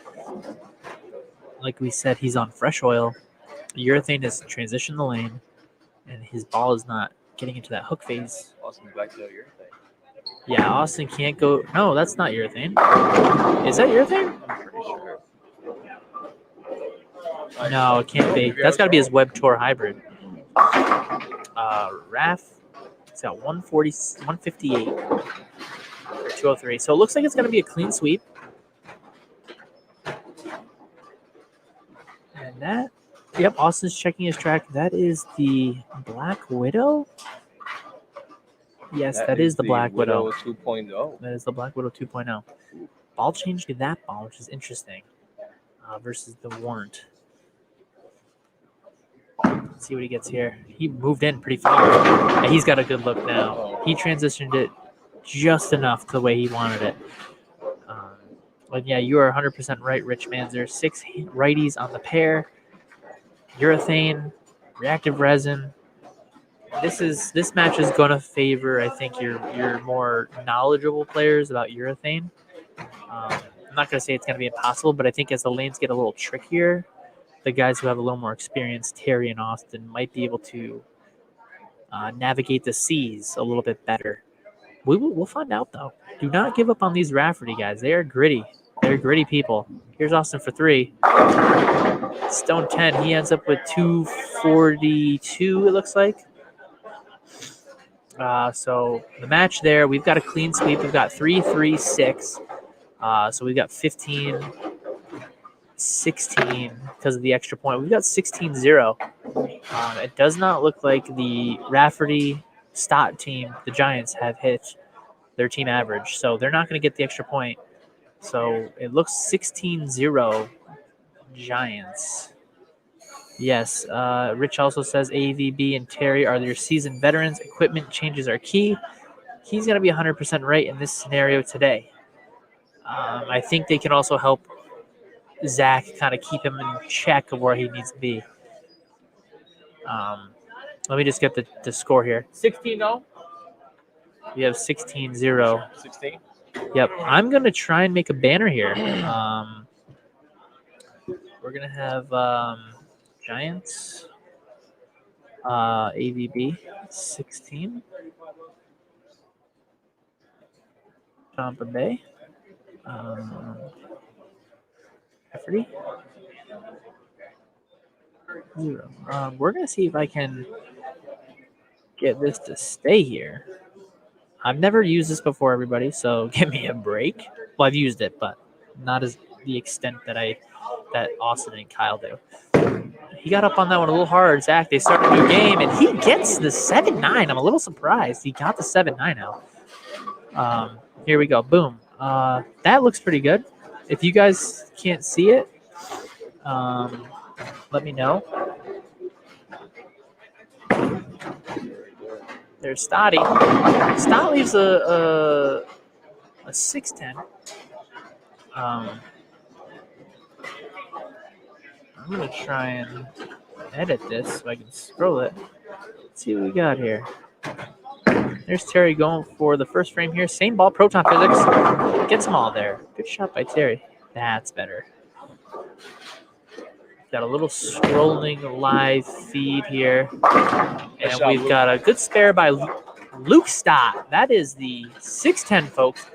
A: Like we said, he's on fresh oil. Urethane has transitioned the lane, and his ball is not getting into that hook phase.
B: Austin's back to urethane.
A: Yeah, Austin can't go. No, that's not urethane. Is that urethane?
B: I'm pretty sure.
A: No, it can't be. That's got to be his Web Tour hybrid. Raff, it's got 140, 158, or 203. So it looks like it's going to be a clean sweep. And that, yep, Austin's checking his track. That is the Black Widow. Yes, that is the Black Widow.
B: 2.0.
A: That is the Black Widow 2.0. Ball change to that ball, which is interesting, versus the Warrant. Let's see what he gets here. He moved in pretty far. And he's got a good look now. He transitioned it just enough to the way he wanted it. But yeah, you are 100% right, Rich Manzer. 6 righties on the pair. Urethane, reactive resin. This match is going to favor, I think, your more knowledgeable players about urethane. I'm not going to say it's going to be impossible, but I think as the lanes get a little trickier, the guys who have a little more experience, Terry and Austin, might be able to navigate the seas a little bit better. We'll find out, though. Do not give up on these Rafferty guys. They are gritty. They're gritty people. Here's Austin for 3. Stone 10. He ends up with 242, it looks like. So the match there, we've got a clean sweep. We've got 3-3-6. So we've got 15-16 because of the extra point. We've got 16-0. It does not look like the Rafferty Stott team, the Giants, have hit their team average. So they're not going to get the extra point. So it looks 16-0 Giants. Yes, Rich also says AVB and Terry are their seasoned veterans. Equipment changes are key. He's going to be 100% right in this scenario today. I think they can also help Zach kind of keep him in check of where he needs to be. Let me just get the score here. 16-0. We have 16-0.
B: 16?
A: Yep. I'm going to try and make a banner here. We're going to have Giants, AVB, 16. Tampa Bay. Rafferty. 0. We're going to see if I can get this to stay here. I've never used this before, everybody, so give me a break. Well, I've used it, but not as the extent that Austin and Kyle do. He got up on that one a little hard. Zach, they start a new game, and he gets the 7-9. I'm a little surprised. He got the 7-9 out. Here we go. Boom. That looks pretty good. If you guys can't see it, let me know. There's Stotty. Stott leaves a 6-10. I'm going to try and edit this so I can scroll it. Let's see what we got here. There's Terry going for the first frame here. Same ball, proton physics. Gets them all there. Good shot by Terry. That's better. Got a little scrolling live feed here. And we've got a good spare by Luke Stott. That is the 6-10, folks.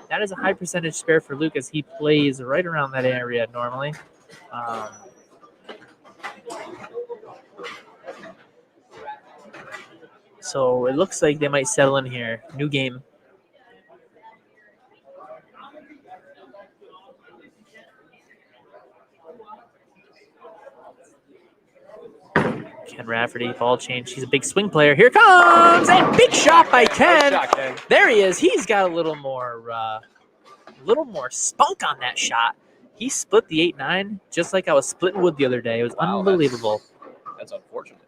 A: That is a high percentage spare for Luke as he plays right around that area normally. So it looks like they might settle in here. New game. Ken Rafferty, ball change. He's a big swing player. Here comes, and big shot by Ken.
B: Nice shot, Ken.
A: There he is. He's got a little more spunk on that shot. He split the 8-9 just like I was splitting wood the other day. It was
B: Wow,
A: unbelievable.
B: That's unfortunate.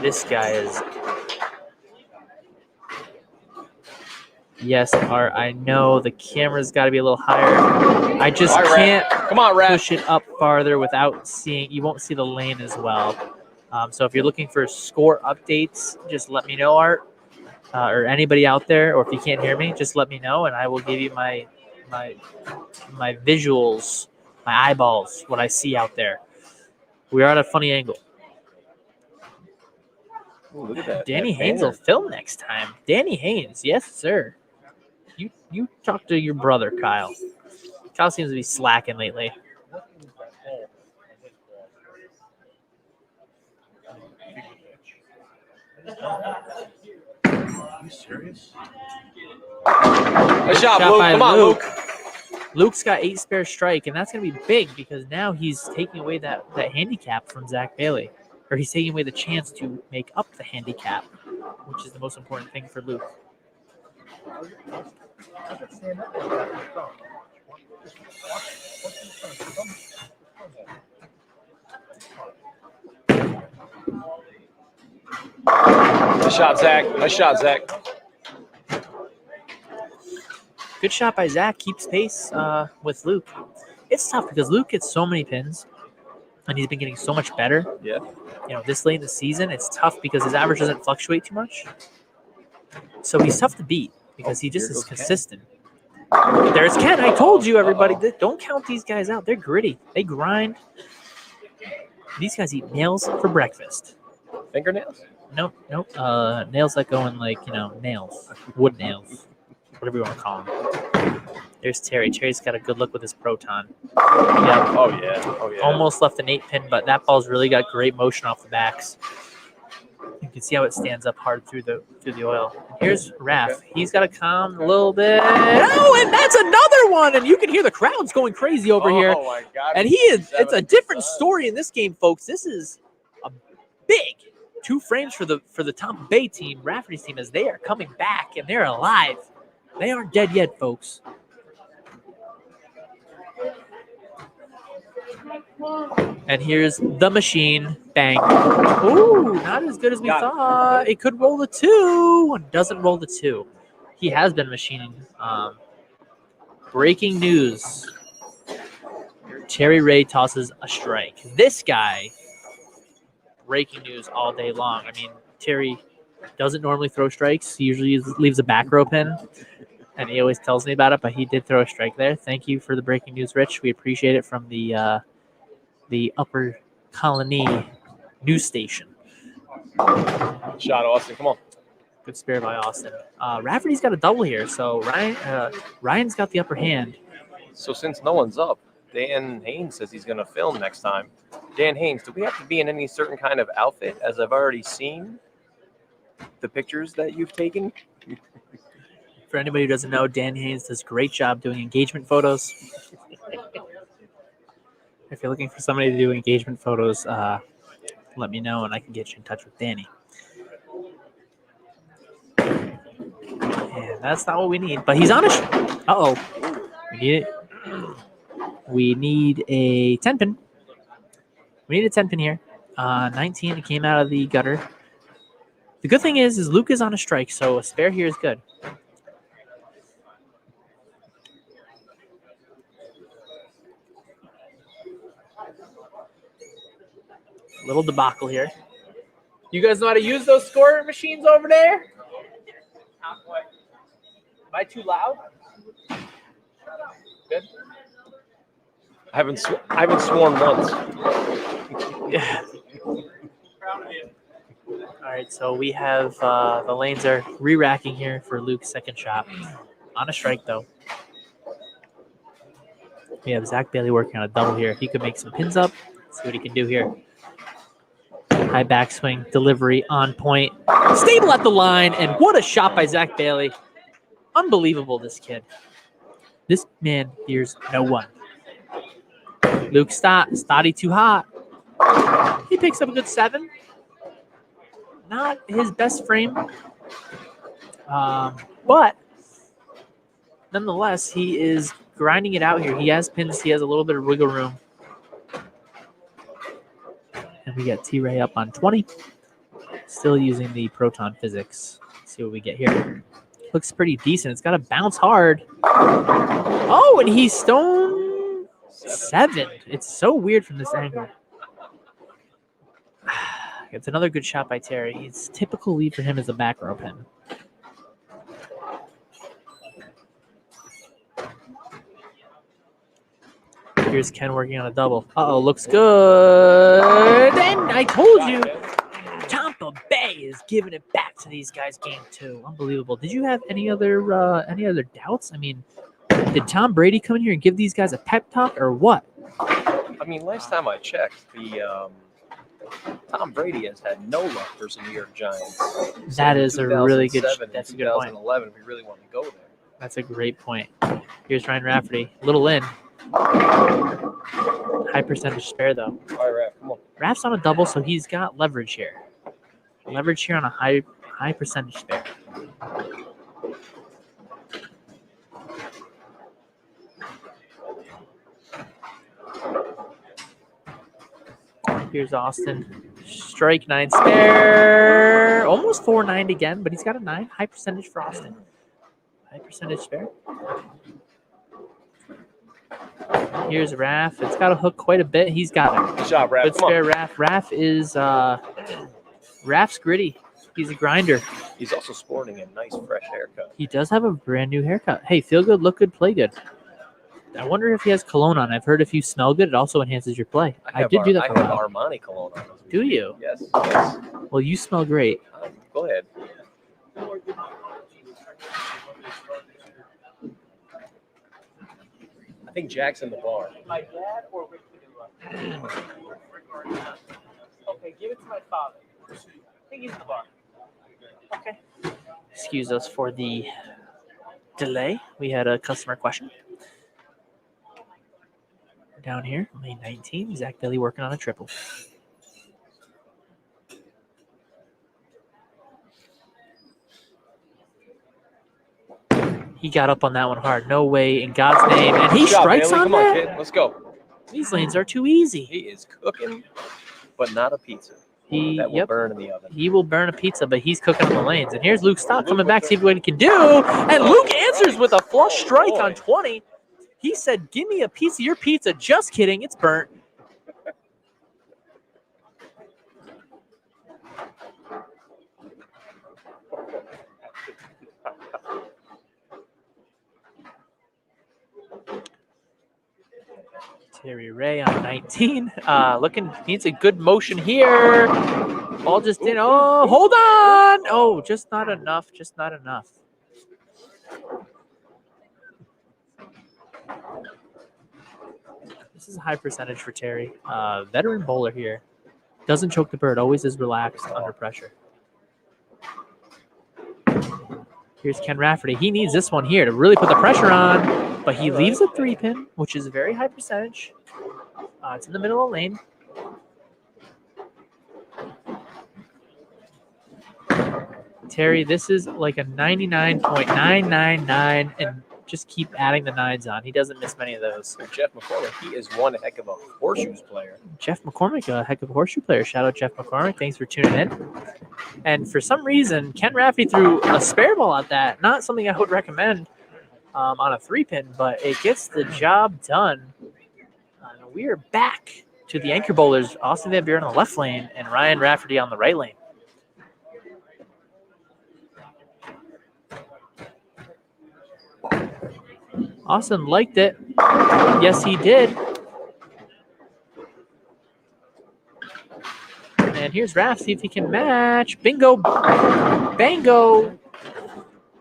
A: This guy is. Yes, Art, I know the camera's got to be a little higher. I just
B: All right,
A: can't
B: Come on, Rap.
A: push it up farther without seeing. You won't see the lane as well. So if you're looking for score updates, just let me know, Art, or anybody out there. Or if you can't hear me, just let me know, and I will give you my visuals, my eyeballs, what I see out there. We are at a funny angle.
B: Ooh, look at that.
A: Danny
B: that
A: Haynes will
B: banner.
A: film next time. Danny Haynes, yes, sir. You talk to your brother, Kyle. Kyle seems to be slacking lately.
B: Are you serious? Nice shot, Luke.
A: by
B: Come on, Luke.
A: Luke's got 8 spare strike, and that's going to be big because now he's taking away that handicap from Zach Bailey. Or he's taking away the chance to make up the handicap, which is the most important thing for Luke.
B: Nice shot, Zach. Nice shot, Zach.
A: Good shot by Zach. Keeps pace with Luke. It's tough because Luke gets so many pins, and he's been getting so much better.
B: Yeah.
A: You know, this late in the season, it's tough because his average doesn't fluctuate too much. So he's tough to beat because he just
B: here
A: is
B: goes Ken.
A: consistent. There's Ken. I told you, everybody. Don't count these guys out. They're gritty. They grind. These guys eat nails for breakfast.
B: Fingernails?
A: Nope. Nails that go in, nails. Wood nails. Whatever you want to call them. There's Terry. Terry's got a good look with his proton. Yeah.
B: Oh, yeah. Oh, yeah.
A: Almost left an 8-pin, but that ball's really got great motion off the backs. You can see how it stands up hard through the oil. Here's Raph.
B: Okay.
A: He's got to calm a little bit. Oh, and that's another one. And you can hear the crowd's going crazy over here.
B: Oh, my God.
A: And it's a different story in this game, folks. This is a big 2 frames for the Tampa Bay team, Rafferty's team, as they are coming back and they're alive. They aren't dead yet, folks. And here's the machine. Bang. Ooh, not as good as we thought. It could roll the 2. Doesn't roll the 2. He has been machining. Breaking news. Terry Ray tosses a strike. This guy, breaking news all day long. I mean, Terry doesn't normally throw strikes. He usually leaves a back row pin, and he always tells me about it, but he did throw a strike there. Thank you for the breaking news, Rich. We appreciate it from the Upper Colony news station.
B: Shot, Austin. Come on.
A: Good spare by Austin. Rafferty's got a double here, so Ryan's got the upper hand.
B: So since no one's up, Dan Haynes says he's going to film next time. Dan Haynes, do we have to be in any certain kind of outfit, as I've already seen the pictures that you've taken?
A: For anybody who doesn't know, Dan Haynes does a great job doing engagement photos. If you're looking for somebody to do engagement photos, let me know and I can get you in touch with Danny. And that's not what we need, but he's on a uh-oh. We need it. We need a 10-pin. We need a 10-pin here. 19, it came out of the gutter. The good thing is Luke is on a strike, so a spare here is good. Little debacle here. You guys know how to use those score machines over there? Am I too loud? Good.
B: I haven't sworn once.
A: Yeah. All right, so we have the lanes are re-racking here for Luke's second shot. On a strike, though. We have Zach Bailey working on a double here. He could make some pins up. See what he can do here. High backswing, delivery on point. Stable at the line, and what a shot by Zach Bailey. Unbelievable, this kid. This man fears no one. Luke Stott, Stotty too hot. He picks up a good 7. Not his best frame. But nonetheless, he is grinding it out here. He has pins. He has a little bit of wiggle room. And we got T-Ray up on 20. Still using the proton physics. Let's see what we get here. Looks pretty decent. It's got to bounce hard. Oh, and he's stone 7. It's so weird from this angle. It's another good shot by Terry. It's typical lead for him as a back row pin. Here's Ken working on a double. Uh-oh, looks good. And I told you, Tampa Bay is giving it back to these guys game 2. Unbelievable. Did you have any other doubts? I mean, did Tom Brady come in here and give these guys a pep talk or what?
B: I mean, last time I checked, the Tom Brady has had no luck versus New York Giants.
A: That is a really good. That's a good point.
B: 2011, if we really want to go there.
A: That's a great point. Here's Ryan Rafferty, little in. High percentage spare though.
B: All right, Raph, come on.
A: Raf's on a double, so he's got leverage here. Leverage here on a high percentage spare. Here's Austin. Strike 9 spare. Almost 4-9 again, but he's got a 9. High percentage for Austin. High percentage spare. Here's Raff. It's got to hook quite a bit. He's got it.
B: Good job, Raph.
A: Good spare, Raff. Raff is Raff's gritty. He's a grinder.
B: He's also sporting a nice fresh haircut.
A: He does have a brand new haircut. Hey, feel good, look good, play good. I wonder if he has cologne on. I've heard if you smell good, it also enhances your play. I did do that for a while.
B: I have Armani cologne on.
A: Do you?
B: Yes.
A: Well, you smell great.
B: Go ahead. I think Jack's in the bar.
A: My dad or Rick? Okay, give it to my father. I think he's in the bar. Okay. Excuse us for the delay. We had a customer question. Down here, May 19, Zach Bailey working on a triple. He got up on that one hard. No way in God's name. And he strikes
B: Bailey.
A: on
B: Come
A: that?
B: on, kid. Let's go.
A: These lanes are too easy.
B: He is cooking, but not a pizza.
A: He
B: That will burn in the oven.
A: He will burn a pizza, but he's cooking on the lanes. And here's Luke Stott coming back, see what he can do. And Luke answers with a flush strike on 20. He said, give me a piece of your pizza. Just kidding. It's burnt. Terry Ray on 19. Needs a good motion here. Ball just didn't. Oh, hold on. Oh, just not enough. Just not enough. This is a high percentage for Terry. Veteran bowler here. Doesn't choke the bird. Always is relaxed under pressure. Here's Ken Rafferty. He needs this one here to really put the pressure on, but he leaves a 3-pin, which is a very high percentage. It's in the middle of the lane. Terry, this is like a 99.999, and just keep adding the 9s on. He doesn't miss many of those.
B: Jeff McCormick, he is one heck of a horseshoes player.
A: Jeff McCormick, a heck of a horseshoe player. Shout out Jeff McCormick. Thanks for tuning in. And for some reason, Ken Rafferty threw a spare ball at that. Not something I would recommend on a 3-pin, but it gets the job done. We are back to the anchor bowlers. Austin Van Buren on the left lane and Ryan Rafferty on the right lane. Austin liked it. Yes, he did. And here's Raf. See if he can match. Bingo. Bango.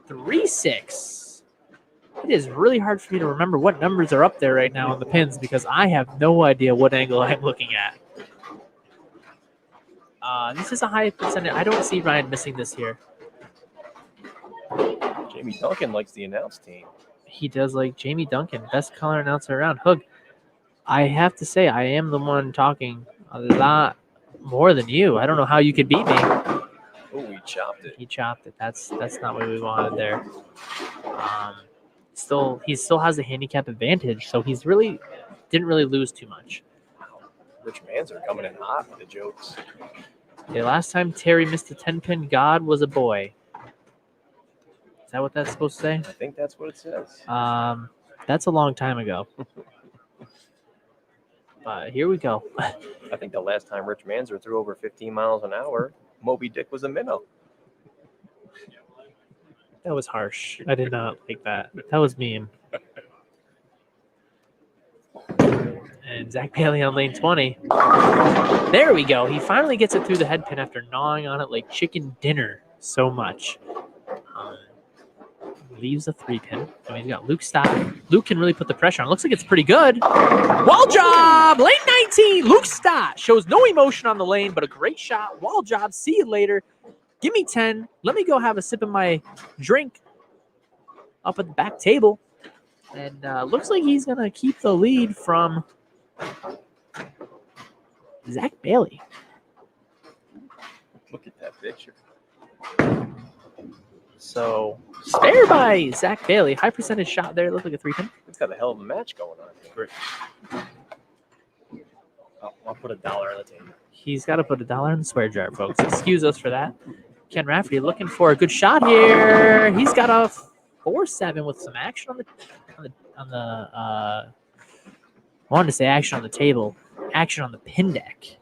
A: 3-6. It is really hard for me to remember what numbers are up there right now on the pins because I have no idea what angle I'm looking at. This is a high percentage. I don't see Ryan missing this here.
B: Jamie Duncan likes the announce team.
A: He does like Jamie Duncan, best color announcer around. Hug, I have to say, I am the one talking a lot more than you. I don't know how you could beat me.
B: Oh, he chopped it.
A: He chopped it. That's not what we wanted there. He still has a handicap advantage, so didn't really lose too much.
B: Wow. Rich Manzer coming in hot with the jokes.
A: Okay, last time Terry missed a 10-pin, God was a boy. Is that what that's supposed to say?
B: I think that's what it says.
A: That's a long time ago. But here we go.
B: I think the last time Rich Manzer threw over 15 miles an hour, Moby Dick was a minnow.
A: That was harsh. I did not like that. That was mean. And Zach Bailey on lane 20. There we go. He finally gets it through the head pin after gnawing on it like chicken dinner so much. Leaves a 3-pin. And we've got Luke Stott. Luke can really put the pressure on. Looks like it's pretty good. Wall job! Lane 19. Luke Stott shows no emotion on the lane, but a great shot. Wall job. See you later. Give me 10. Let me go have a sip of my drink up at the back table. And looks like he's going to keep the lead from Zach Bailey.
B: Look at that picture.
A: So, spare by Zach Bailey. High percentage shot there. It looked like a 3-pin.
B: It's got a hell of a match going on.
A: Great.
B: I'll put $1 on the table.
A: He's got to put $1 in the swear jar, folks. Excuse us for that. Ken Rafferty looking for a good shot here. He's got a 4-7 with some action on the I wanted to say action on the table, action on the pin deck.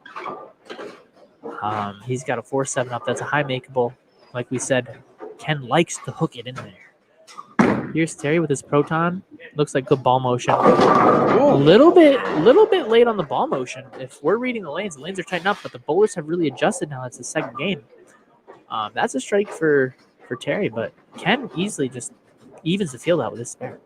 A: He's got a 4-7 up. That's a high makeable. Like we said, Ken likes to hook it in there. Here's Terry with his proton. Looks like good ball motion. A little bit late on the ball motion. If we're reading the lanes are tightened up, but the bowlers have really adjusted now. It's the second game. That's a strike for Terry, but Ken easily just evens the field out with his spare.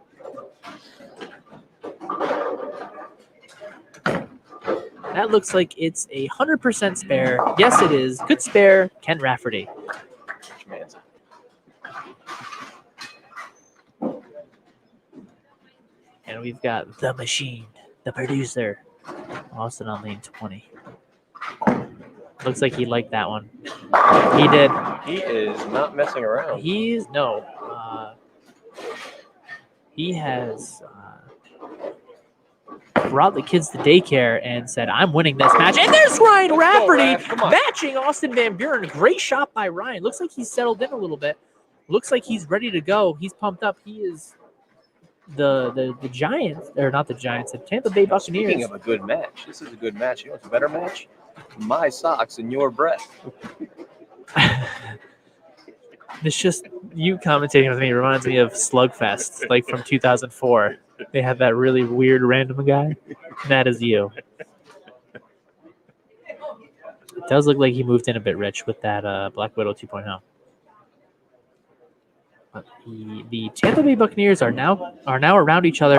A: That looks like it's 100% spare. Yes, it is. Good spare, Ken Rafferty. And we've got the machine, the producer, Austin on lane 20. Looks like he liked that one. He did.
B: He is not messing around.
A: He has brought the kids to daycare and said, I'm winning this match. And there's Ryan Rafferty matching Austin Van Buren. Great shot by Ryan. Looks like he's settled in a little bit. Looks like he's ready to go. He's pumped up. He is the Giants, or not the Giants, the Tampa Bay Buccaneers.
B: Speaking of a good match, this is a good match. You know what's a better match? My socks and your breath.
A: It's just you commentating with me reminds me of Slugfest, like from 2004. They had that really weird random guy. That is you. It does look like he moved in a bit rich with that Black Widow 2.0. But the Tampa Bay Buccaneers are now around each other,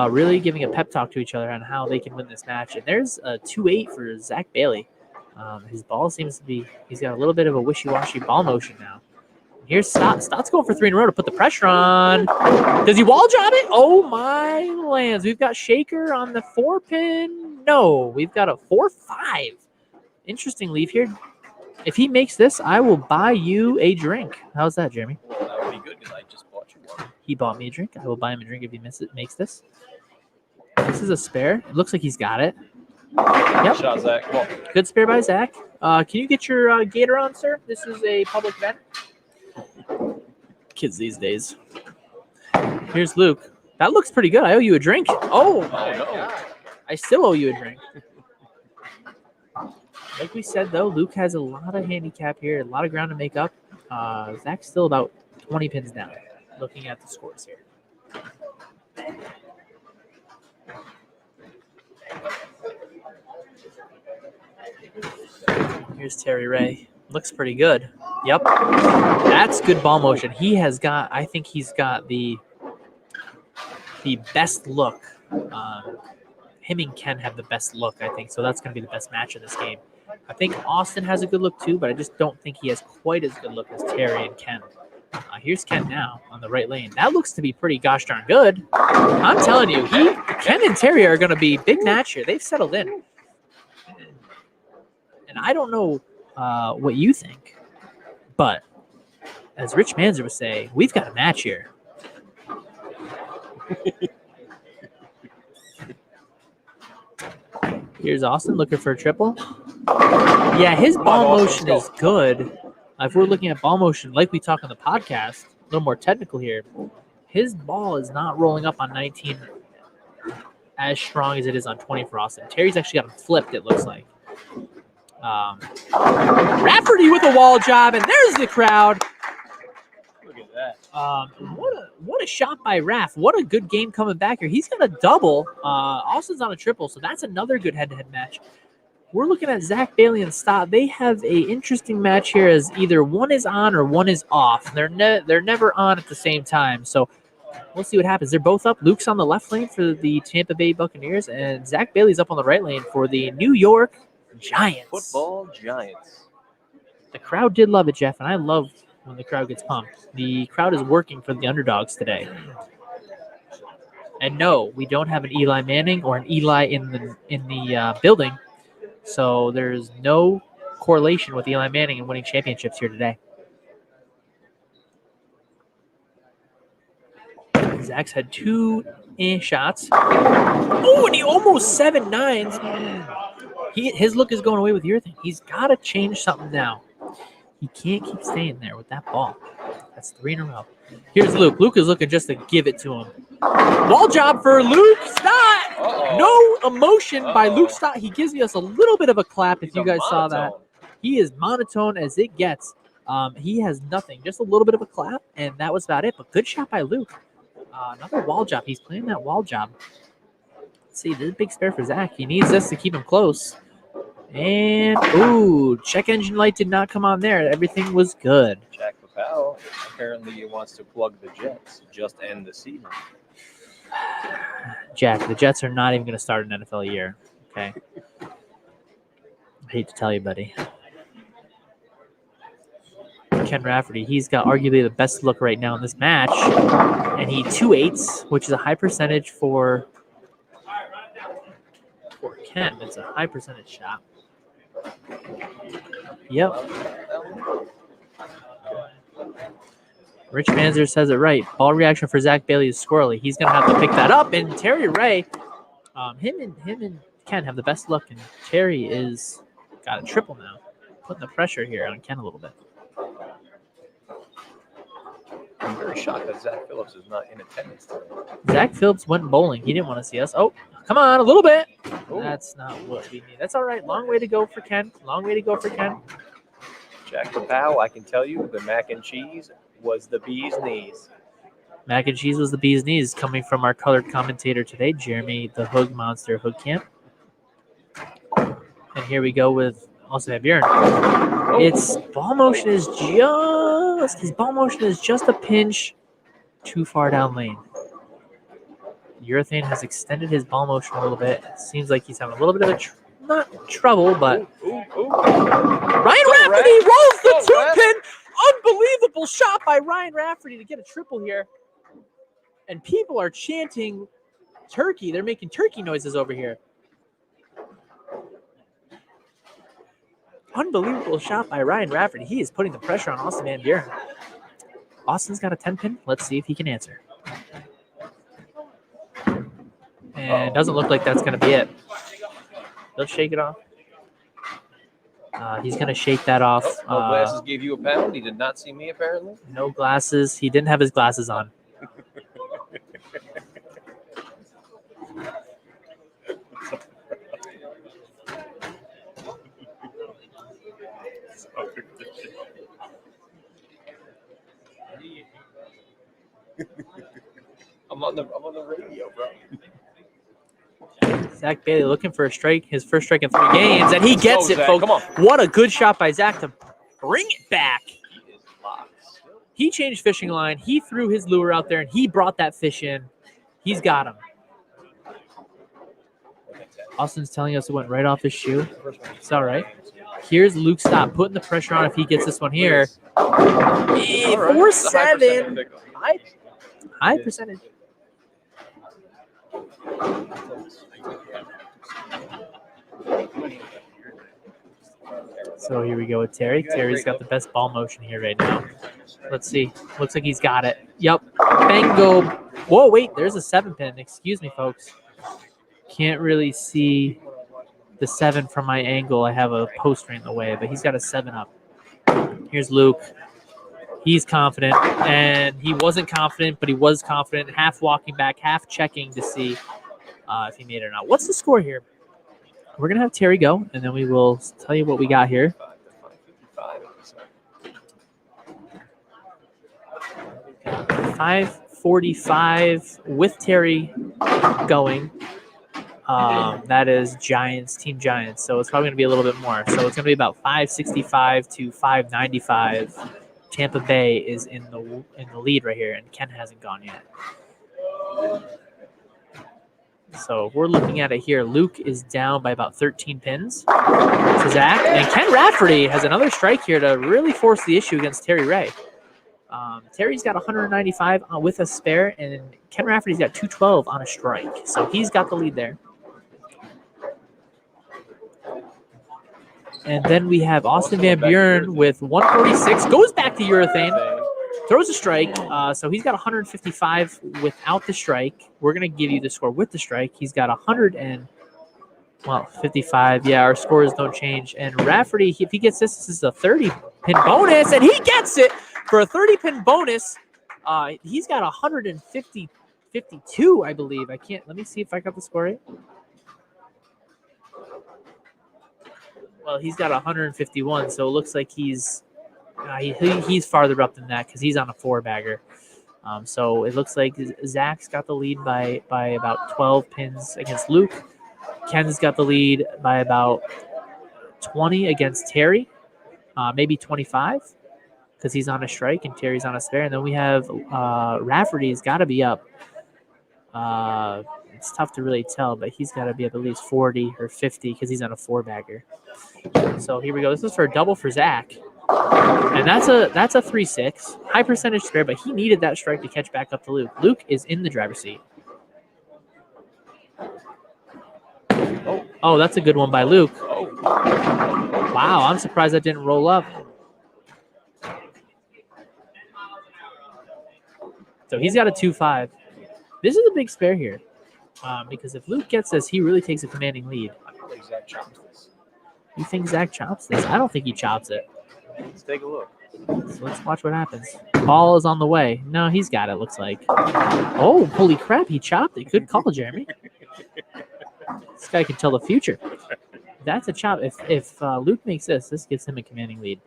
A: really giving a pep talk to each other on how they can win this match. And there's a 2-8 for Zach Bailey. His ball seems to be, he's got a little bit of a wishy-washy ball motion now. Here's Stott. Stott's going for 3 in a row to put the pressure on. Does he wall job it? Oh, my lands. We've got Shaker on the 4-pin. No, we've got a 4-5. Interesting leave here. If he makes this, I will buy you a drink. How's that, Jeremy?
B: Well, that would be good because I just bought you one.
A: He bought me a drink. I will buy him a drink if he makes this. This is a spare. It looks like he's got it. Yep.
B: Shot, Zach. Well,
A: good spare by Zach. Can you get your gator on, sir? This is a public event. Kids these days. Here's Luke. That looks pretty good. I owe you a drink. Oh, my God. I still owe you a drink. Like we said, though, Luke has a lot of handicap here, a lot of ground to make up. Zach's still about 20 pins down, looking at the scores here. Here's Terry Ray. Looks pretty good. Yep. That's good ball motion. I think he's got the best look. Him and Ken have the best look, I think. So that's going to be the best match of this game. I think Austin has a good look too, but I just don't think he has quite as good look as Terry and Ken. Here's Ken now on the right lane. That looks to be pretty gosh darn good. I'm telling you, Ken and Terry are going to be big match here. They've settled in. And I don't know what you think, but as Rich Manzer would say, we've got a match here. Here's Austin looking for a triple. Yeah, his ball motion is good. If we're looking at ball motion, like we talk on the podcast, a little more technical here, his ball is not rolling up on 19 as strong as it is on 20 for Austin. Terry's actually got him flipped, it looks like. Rafferty with a wall job, and there's the crowd.
B: Look at that.
A: What a shot by Raff. What a good game coming back here. He's got a double. Austin's on a triple, so that's another good head-to-head match. We're looking at Zach Bailey and Stott. They have a interesting match here as either one is on or one is off. They're never on at the same time, so we'll see what happens. They're both up. Luke's on the left lane for the Tampa Bay Buccaneers, and Zach Bailey's up on the right lane for the New York Giants.
B: Football Giants.
A: The crowd did love it, Jeff, and I love when the crowd gets pumped. The crowd is working for the underdogs today. And no, we don't have an Eli Manning or an Eli in the building, so there's no correlation with Eli Manning and winning championships here today. Zach's had 2 shots. Oh, and he almost 7-9s. His look is going away with your thing. He's got to change something now. He can't keep staying there with that ball. That's 3 in a row. Here's Luke. Luke is looking just to give it to him. Ball job for Luke Stott. No emotion by Luke Stott. He gives us a little bit of a clap if you guys saw that. He is monotone as it gets. He has nothing. Just a little bit of a clap, and that was about it. But good shot by Luke. Another wall job. He's playing that wall job. Let's see, this is a big spare for Zach. He needs this to keep him close. And, ooh, check engine light did not come on there. Everything was good.
B: Jack Papal apparently he wants to plug the Jets. Just end the season.
A: Jack, the Jets are not even going to start an NFL year. Okay. I hate to tell you, buddy. Ken Rafferty, he's got arguably the best look right now in this match. And he 2-8s, which is a high percentage for Ken. It's a high percentage shot. Yep. Rich Manzer says it right. Ball reaction for Zach Bailey is squirrely. He's going to have to pick that up. And Terry Ray, him and Ken have the best look. And Terry is got a triple now. Putting the pressure here on Ken a little bit.
B: I'm very shocked that Zach Phillips is not in attendance today.
A: Zach Phillips went bowling. He didn't want to see us. Oh, come on, a little bit.
B: Ooh.
A: That's not what we need. That's all right. Long way to go for Ken. Long way to go for Ken.
B: Jack Papal, I can tell you the mac and cheese was the bee's knees.
A: Mac and cheese was the bee's knees, coming from our colored commentator today, Jeremy the Hoog Monster Hoogkamp. And here we go with also Buren. Its ball motion is just a pinch too far down lane. Urethane has extended his ball motion a little bit. It seems like he's having a little bit of not trouble, but Ryan Rafferty rolls the 2-pin. Unbelievable shot by Ryan Rafferty to get a triple here. And people are chanting turkey. They're making turkey noises over here. Unbelievable shot by Ryan Rafferty. He is putting the pressure on Austin Van Buren. Austin's got a 10-pin. Let's see if he can answer. And it doesn't look like that's going to be it. Let's shake it off. He's going to shake that off.
B: No glasses gave you a pound. He did not see me, apparently.
A: No glasses. He didn't have his glasses on.
B: I'm on the radio, bro.
A: Zach Bailey looking for a strike, his first strike in 3 games, and he gets it,
B: Zach,
A: folks.
B: come on.
A: What a good shot by Zach to bring it back. He changed fishing line. He threw his lure out there, and he brought that fish in. He's got him. Austin's telling us it went right off his shoe. It's all right. Here's Luke Stott putting the pressure on if he gets this one here.
B: All right.
A: 4-7. High percentage. So here we go with Terry. Terry's got the best ball motion here right now. Let's see. Looks like he's got it. Yep. Bingo. Whoa, wait. There's a 7-pin. Excuse me, folks. Can't really see the 7 from my angle. I have a post right in the way, but he's got a 7 up. Here's Luke. He's confident, and he wasn't confident, but he was confident. Half walking back, half checking to see if he made it or not. What's the score here? We're going to have Terry go, and then we will tell you what we got here. 5:45 with Terry going. That is Giants, Team Giants. So it's probably going to be a little bit more. So it's going to be about 565 to 595. Tampa Bay is in the lead right here, and Ken hasn't gone yet. So we're looking at it here. Luke is down by about 13 pins to Zach. And Ken Rafferty has another strike here to really force the issue against Terry Ray. Terry's got 195 with a spare, and Ken Rafferty's got 212 on a strike. So he's got the lead there. And then we have Austin Van Buren with 146. Goes back to urethane. Throws a strike. So he's got 155 without the strike. We're going to give you the score with the strike. He's got 55. Yeah, our scores don't change. And Rafferty, if he gets this, this is a 30-pin bonus, and he gets it for a 30-pin bonus. He's got 152, I believe. Let me see if I got the score right. Well, he's got 151, so it looks like he's farther up than that because he's on a 4-bagger. So it looks like Zach's got the lead by about 12 pins against Luke. Ken's got the lead by about 20 against Terry, maybe 25 because he's on a strike and Terry's on a spare. And then we have Rafferty's got to be up. It's tough to really tell, but he's got to be up at least 40 or 50 because he's on a 4-bagger. So here we go. This is for a double for Zach. And that's a 3-6. High percentage spare, but he needed that strike to catch back up to Luke. Luke is in the driver's seat. Oh, that's a good one by Luke. Wow, I'm surprised that didn't roll up. So he's got a 2-5. This is a big spare here. Because if Luke gets this, he really takes a commanding lead.
B: I think Zach chops this.
A: You think Zach chops this? I don't think he chops it.
B: Let's take a look.
A: So let's watch what happens. Ball is on the way. No, he's got it, looks like. Oh, holy crap, he chopped it. Good call, Jeremy. This guy can tell the future. That's a chop. If Luke makes this gives him a commanding lead.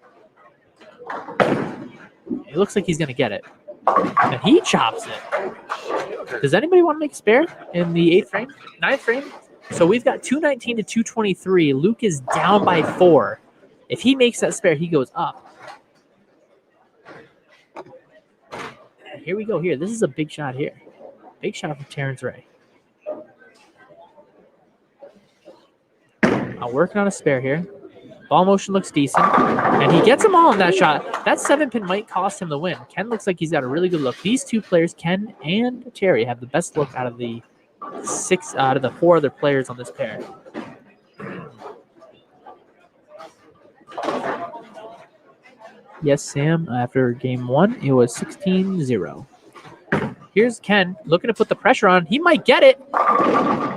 A: It looks like he's going to get it. And he chops it. Does anybody want to make a spare in the 8th frame? 9th frame? So we've got 219 to 223. Luke is down by 4. If he makes that spare, he goes up. And here we go here. This is a big shot here. Big shot from Terrence Ray. I'm working on a spare here. Ball motion looks decent. And he gets them all in that shot. That 7-pin might cost him the win. Ken looks like he's got a really good look. These two players, Ken and Terry, have the best look out of the 4 other players on this pair. Yes, Sam, after game 1, it was 16-0. Here's Ken looking to put the pressure on. He might get it.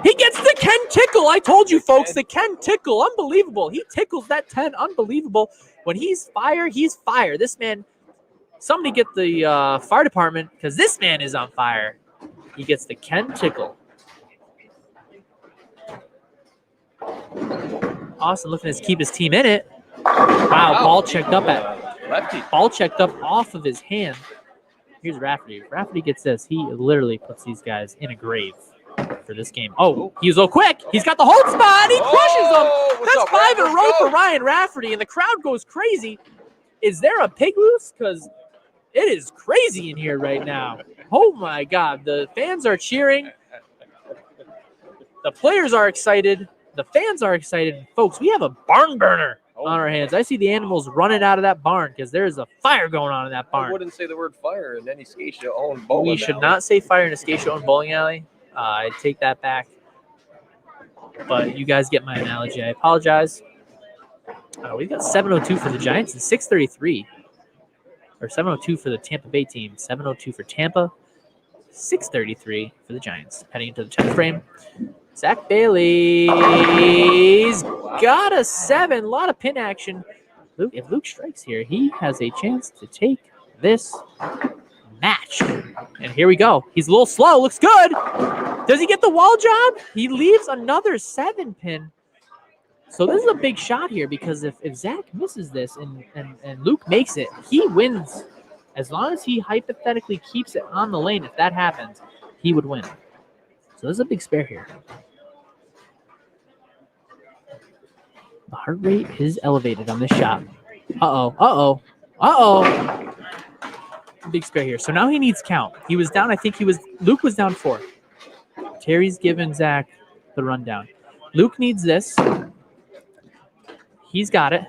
A: He gets the Ken tickle. I told you, folks, the Ken tickle. Unbelievable. He tickles that 10. Unbelievable. When he's fire, he's fire. This man, somebody get the fire department because this man is on fire. He gets the Ken tickle. Austin looking to keep his team in it. Wow, ball checked up off of his hand. Here's Rafferty. Rafferty gets this. He literally puts these guys in a grave for this game. Oh, he's so quick. He's got the hold spot. He crushes them. That's 5 in a row for Ryan Rafferty, and the crowd goes crazy. Is there a pig loose? Because it is crazy in here right now. Oh, my God. The fans are cheering. The players are excited. The fans are excited. Folks, we have a barn burner. on our hands. I see the animals running out of that barn because there's a fire going on in that barn.
B: I wouldn't say the word fire in any Scatia-owned bowling
A: We should
B: alley.
A: not say fire in a Scatia-owned bowling alley. I take that back. But you guys get my analogy. I apologize. We've got 7:02 for the Giants and 6:33. Or 7:02 for the Tampa Bay team. 7:02 for Tampa. 6:33 for the Giants. Heading into the 10th frame. Zach Bailey's got a 7. A lot of pin action. If Luke strikes here, he has a chance to take this match. And here we go. He's a little slow. Looks good. Does he get the wall job? He leaves another 7 pin. So this is a big shot here because if Zach misses this and Luke makes it, he wins. As long as he hypothetically keeps it on the lane, if that happens, he would win. So there's a big spare here. The heart rate is elevated on this shot. Uh-oh. Big spare here. So now he needs count. He was down, Luke was down 4. Terry's given Zach the rundown. Luke needs this. He's got it.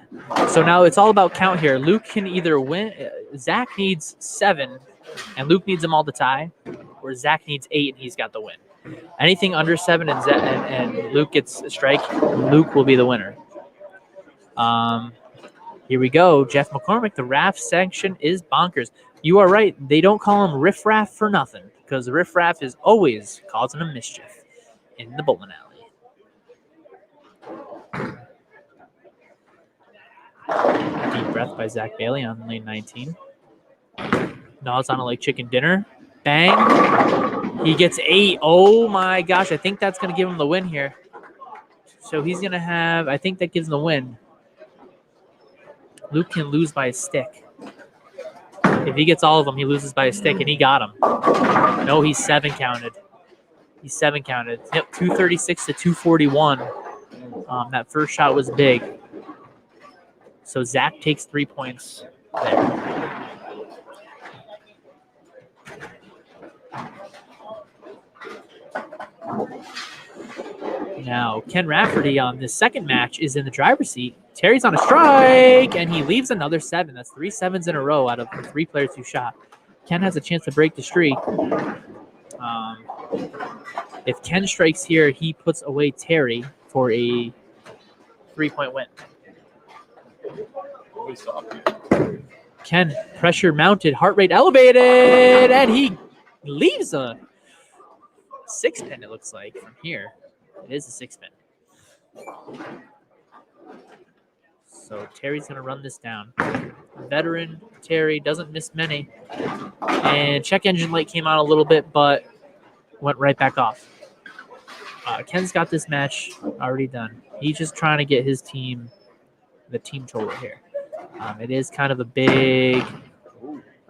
A: So now it's all about count here. Luke can either win. Zach needs 7, and Luke needs them all to tie, or Zach needs 8, and he's got the win. Anything under 7 and Luke gets a strike, Luke will be the winner. Here we go. Jeff McCormick, the RAF section is bonkers. You are right. They don't call him Riff Raff for nothing, because Riff Raff is always causing a mischief in the bowling alley. Deep breath by Zach Bailey on lane 19. Gnaws on it like chicken dinner. Bang. He gets 8. Oh my gosh. I think that's going to give him the win here. So he's going to have, I think that gives him the win. Luke can lose by a stick. If he gets all of them, he loses by a stick, and he got him. No, he's 7 counted. He's 7 counted. Yep, 236 to 241. That first shot was big. So Zach takes 3 points there. Now, Ken Rafferty on this second match is in the driver's seat. Terry's on a strike, and he leaves another 7. That's 3 7s in a row out of the 3 players who shot. Ken has a chance to break the streak. If Ken strikes here, he puts away Terry for a 3-point win. Ken, pressure mounted, heart rate elevated, and he leaves a 6-pin, it looks like, from here. It is a 6-pin. So Terry's going to run this down. Veteran Terry doesn't miss many. And check engine light came on a little bit, but went right back off. Ken's got this match already done. He's just trying to get his team, the team total here. It is kind of a big...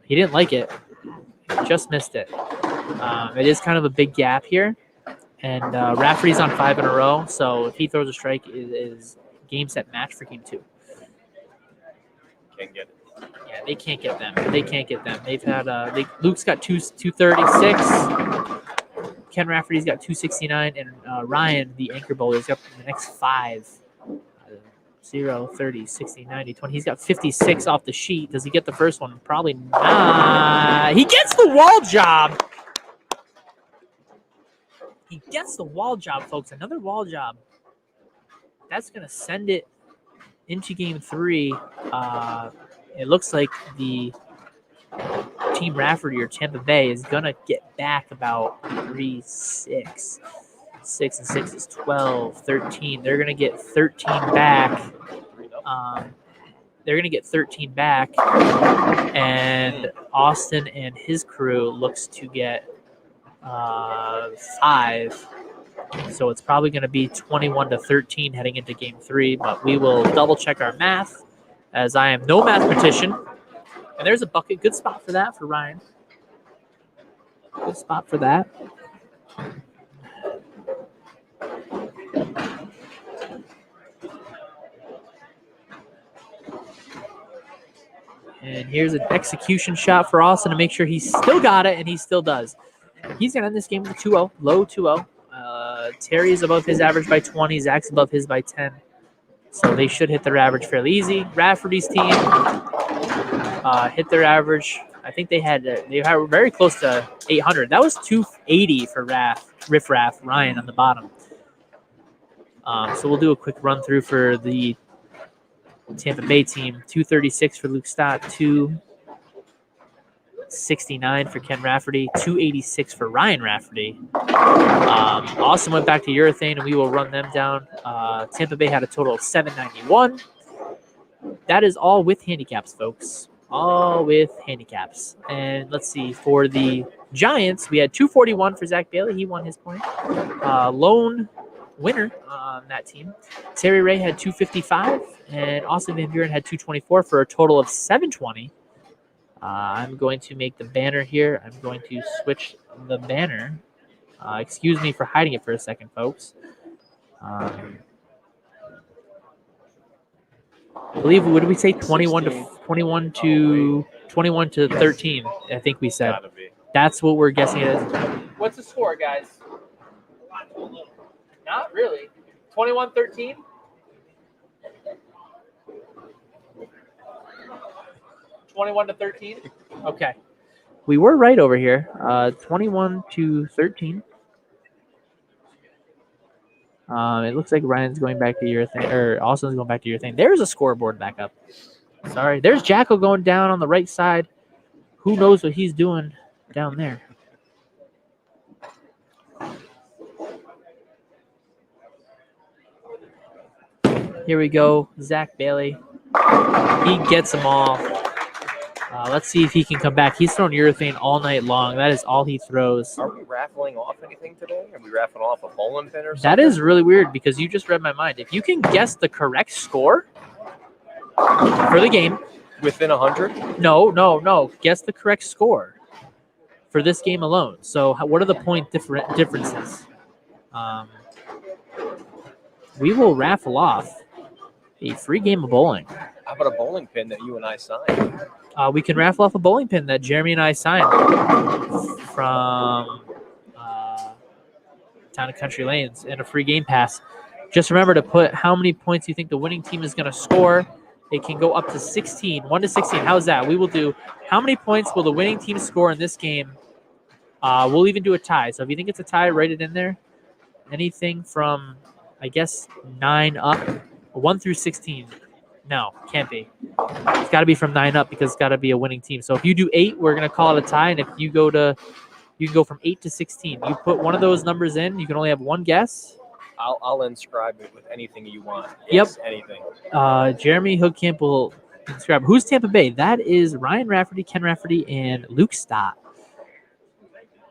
A: He didn't like it. Just missed it. It is kind of a big gap here. And Rafferty's on 5 in a row, so if he throws a strike, it is game, set, match for game 2.
B: Can't get it.
A: Yeah, they can't get them. They can't get them. They've had Luke's got 236. Ken Rafferty's got 269, and Ryan, the anchor bowler, has got the next 5. 0, 30, 60, 90, 20. He's got 56 off the sheet. Does he get the first one? Probably not. He gets the wall job. He gets the wall job, folks. Another wall job. That's going to send it into game 3. It looks like the Team Rafferty or Tampa Bay is going to get back about 3, 6. 6 and 6 is 12, 13. They're going to get 13 back. And Austin and his crew looks to get 5. So it's probably going to be 21-13 heading into game 3, but we will double check our math as I am no mathematician. And there's a bucket. Good spot for that for Ryan. Good spot for that. And here's an execution shot for Austin to make sure he still got it, and he still does. He's going to end this game with a 2-0, low 2-0. Terry's above his average by 20. Zach's above his by 10. So they should hit their average fairly easy. Rafferty's team hit their average. I think they were very close to 800. That was 280 for Riff Raff, Ryan on the bottom. So we'll do a quick run through for the Tampa Bay team. 236 for Luke Stott, 269 for Ken Rafferty, 286 for Ryan Rafferty. Austin went back to urethane, and we will run them down. Tampa Bay had a total of 791. That is all with handicaps, folks. All with handicaps. And let's see, for the Giants, we had 241 for Zach Bailey. He won his point. Lone winner on that team. Terry Ray had 255, and Austin Van Buren had 224 for a total of 720. I'm going to make the banner here. I'm going to switch the banner. Excuse me for hiding it for a second, folks. I believe, what did we say? 21 to 13. I think we said. That's what we're guessing it is. What's the score, guys? Not really. 21-13. 21-13. Okay, we were right over here. 21-13. It looks like Ryan's going back to your thing, or Austin's going back to your thing. There's a scoreboard back up. Sorry. There's Jacko going down on the right side. Who knows what he's doing down there? Here we go. Zach Bailey. He gets them all. Let's see if he can come back. He's thrown urethane all night long. That is all he throws.
B: Are we raffling off anything today? Are we raffling off a bowling pin or something?
A: That is really weird because you just read my mind. If you can guess the correct score for the game.
B: Within 100?
A: No. Guess the correct score for this game alone. So what are the point differences? We will raffle off a free game of bowling.
B: How about a bowling pin that you and I signed?
A: We can raffle off a bowling pin that Jeremy and I signed from Town and Country Lanes and a free game pass. Just remember to put how many points you think the winning team is going to score. It can go up to 16, 1 to 16. How's that? We will do how many points will the winning team score in this game. We'll even do a tie. So if you think it's a tie, write it in there. Anything from, I guess, 9 up, 1 through 16. No, can't be. It's got to be from 9 up because it's got to be a winning team. So if you do 8, we're going to call it a tie. And if you go you can go from 8 to 16. You put one of those numbers in. You can only have one guess.
B: I'll inscribe it with anything you want.
A: Yes,
B: yep. Anything.
A: Jeremy Hoodcamp will inscribe. Who's Tampa Bay? That is Ryan Rafferty, Ken Rafferty, and Luke Stott.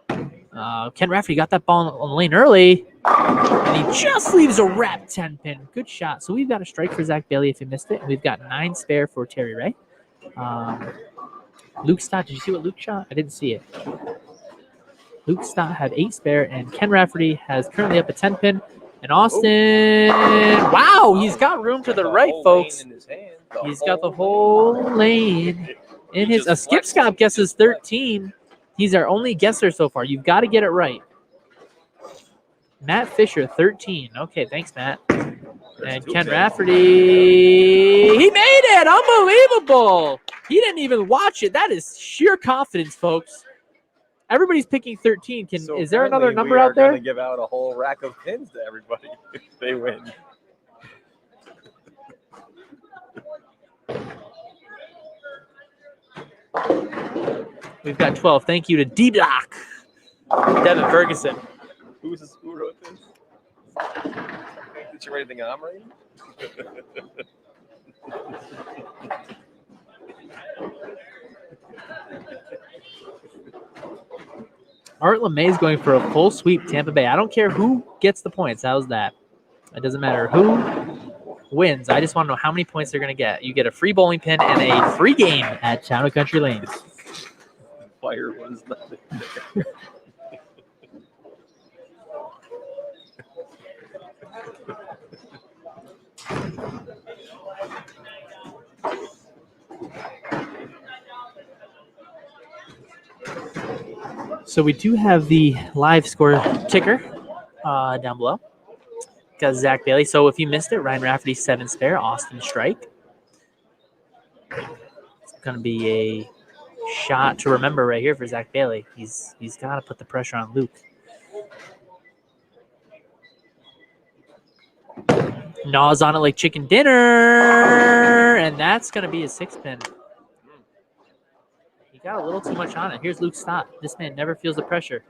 A: Ken Rafferty got that ball on the lane early, and he just leaves a wrap 10-pin. Good shot. So we've got a strike for Zach Bailey if he missed it. And we've got 9 spare for Terry Ray. Luke Stott, did you see what Luke shot? I didn't see it. Luke Stott had 8 spare, and Ken Rafferty has currently up a 10-pin. And Austin, wow, he's got room to the right, folks. He's got the whole lane in his. A Skip Scott guesses 13. He's our only guesser so far. You've got to get it right. Matt Fisher, 13. Okay, thanks, Matt. And Ken Rafferty, he made it! Unbelievable! He didn't even watch it. That is sheer confidence, folks. Everybody's picking 13. Is there another number out there?
B: We're going to give out a whole rack of pins to everybody if they win.
A: We've got 12. Thank you to D-Block. Devin Ferguson.
B: Who wrote this? Did you write anything I'm writing?
A: Art LeMay is going for a full sweep Tampa Bay. I don't care who gets the points. How's that? It doesn't matter who wins. I just want to know how many points they're going to get. You get a free bowling pin and a free game at Town and Country Lanes.
B: Fire was nothing there. So
A: we do have the live score ticker down below. Zach Bailey. So if you missed it, Ryan Rafferty 7 spare, Austin strike. It's going to be a shot to remember right here for Zach Bailey. He's got to put the pressure on Luke. Gnaws on it like chicken dinner, and that's going to be a 6-pin. He got a little too much on it. Here's Luke Stott. This man never feels the pressure.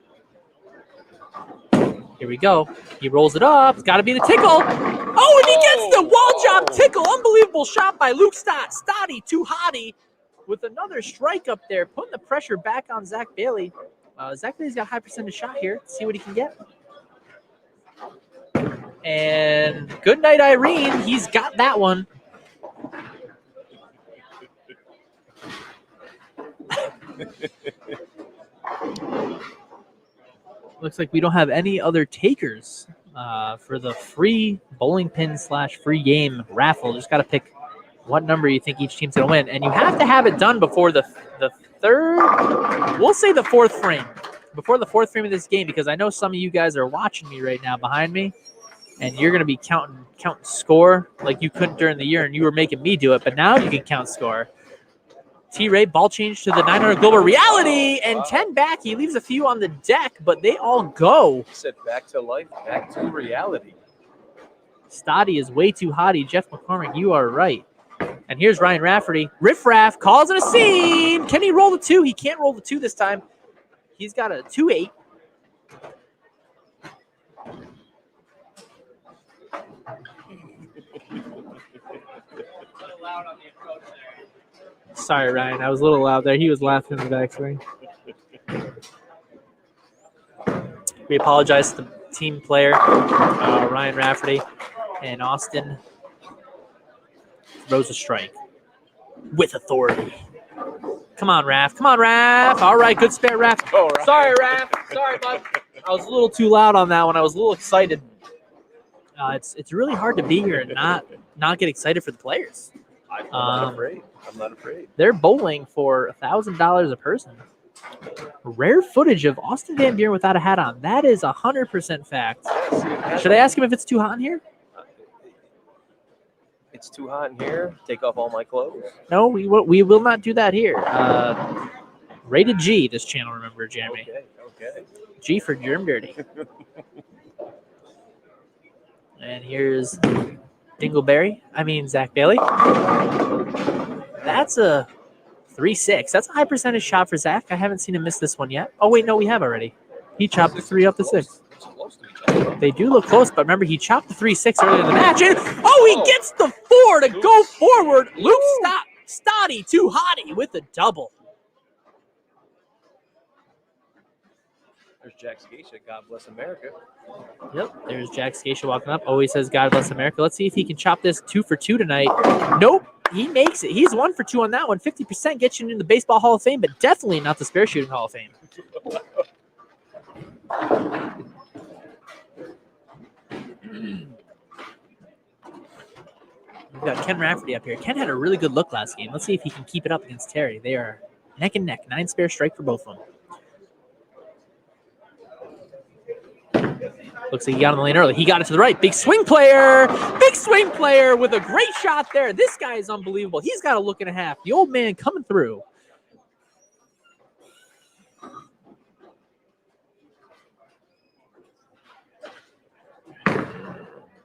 A: Here we go. He rolls it up. It's got to be the tickle. Oh, and he gets the wall job tickle. Unbelievable shot by Luke Stott. Stotty, too hotty, with another strike up there, putting the pressure back on Zach Bailey. Zach Bailey's got a high percentage shot here. Let's see what he can get. And good night, Irene. He's got that one. Looks like we don't have any other takers for the free bowling pin / free game raffle. Just got to pick what number you think each team's going to win. And you have to have it done before the third, we'll say the fourth frame. Before the fourth frame of this game, because I know some of you guys are watching me right now behind me, and you're going to be counting score like you couldn't during the year, and you were making me do it, but now you can count score. T-Ray, ball change to the 900 Global Reality, and 10 back. He leaves a few on the deck, but they all go.
B: He said back to life, back to reality.
A: Stotty is way too hotty. Jeff McCormick, you are right. And here's Ryan Rafferty. Riff Raff calls it a scene. Can he roll the 2? He can't roll the 2 this time. He's got a 2-8. Sorry, Ryan. I was a little loud there. He was laughing in the backswing. We apologize to the team player, Ryan Rafferty, and Austin throws a strike with authority. Come on, Raff. Come on, Raff. All right, good spare, Raff.
B: Oh, right.
A: Sorry, Raff. Sorry, bud. I was a little too loud on that one. I was a little excited. It's really hard to be here and not get excited for the players.
B: I'm not afraid. I'm not afraid.
A: They're bowling for $1,000 a person. Rare footage of Austin Van Buren without a hat on. That is 100% fact. Should I ask him if it's too hot in here?
B: It's too hot in here. Take off all my clothes.
A: No, we will not do that here. Rated G, this channel, remember, Jeremy.
B: Okay.
A: G for Germ Dirty. And here's Zach Bailey. That's a 3-6. That's a high percentage shot for Zach. I haven't seen him miss this one yet. Oh, wait, no, we have already. He chopped the 3 up to 6. They do look close, but remember, he chopped the 3-6 earlier in the match. And, he gets the 4 to go forward. Luke Stotty, too hotty with a double.
B: There's Jack Scatia. God bless America.
A: Yep, there's Jack Scatia walking up. Always says God bless America. Let's see if he can chop this 2 for 2 tonight. Nope, he makes it. He's 1 for 2 on that one. 50% gets you into the Baseball Hall of Fame, but definitely not the Spare Shooting Hall of Fame. We've got Ken Rafferty up here. Ken had a really good look last game. Let's see if he can keep it up against Terry. They are neck and neck. 9 spare strike for both of them. Looks like he got in the lane early. He got it to the right. Big swing player. Big swing player with a great shot there. This guy is unbelievable. He's got a look and a half. The old man coming through.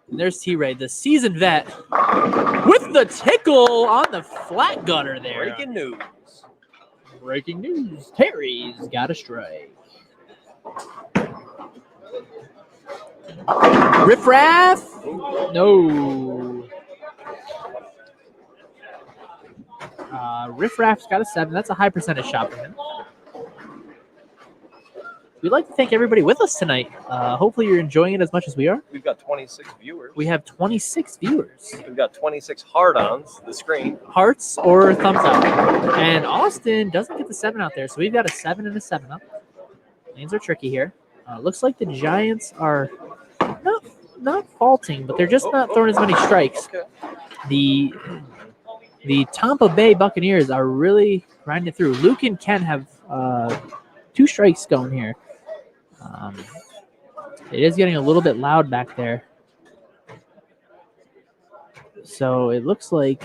A: And there's T-Ray, the seasoned vet, with the tickle on the flat gutter there.
B: Breaking news.
A: Breaking news. Terry's got a strike. Riff Raff? No. Riff Raff's got a 7. That's a high percentage shot for him. We'd like to thank everybody with us tonight. Hopefully you're enjoying it as much as we are.
B: We've got 26 viewers.
A: We have 26 viewers.
B: We've got 26 hard-ons, the screen.
A: Hearts or thumbs up. And Austin doesn't get the 7 out there, so we've got a 7 and a 7 up. Lanes are tricky here. Looks like the Giants are not faulting, but they're just not throwing as many strikes.
B: Okay.
A: The Tampa Bay Buccaneers are really grinding it through. Luke and Ken have 2 strikes going here. It is getting a little bit loud back there. So it looks like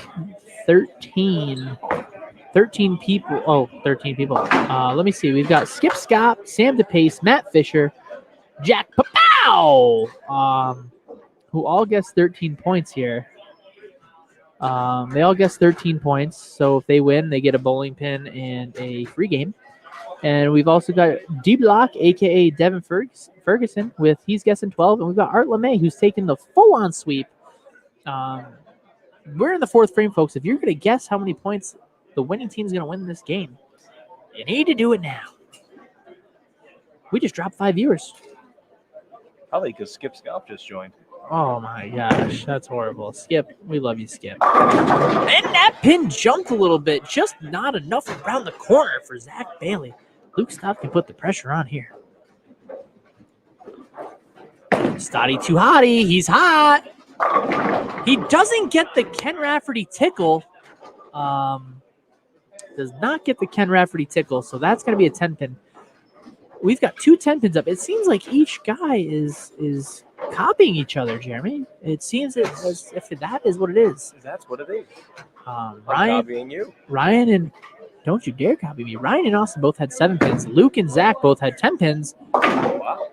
A: 13 people. Oh, 13 people. Let me see. We've got Skip Scott, Sam DePace, Matt Fisher, Jack Papow, who all guessed 13 points here. They all guessed 13 points. So if they win, they get a bowling pin and a free game. And we've also got D Block, aka Devin Ferguson, with he's guessing 12. And we've got Art LeMay, who's taking the full-on sweep. We're in the fourth frame, folks. If you're going to guess how many points the winning team is going to win this game, you need to do it now. We just dropped 5 viewers.
B: Probably because Skip Scalp just joined.
A: Oh my gosh, that's horrible. Skip, we love you, Skip. And that pin jumped a little bit, just not enough around the corner for Zach Bailey. Luke Stott can put the pressure on here. Stotty too hotty. He's hot. He doesn't get the Ken Rafferty tickle. Does not get the Ken Rafferty tickle, so that's going to be a 10 pin. We've got 2 10 pins up. It seems like each guy is copying each other, Jeremy. It seems as if that is what it is.
B: That's what it is.
A: Ryan,
B: copying you.
A: Ryan and don't you dare copy me. Ryan and Austin both had 7 pins. Luke and Zach both had 10 pins.
B: Wow.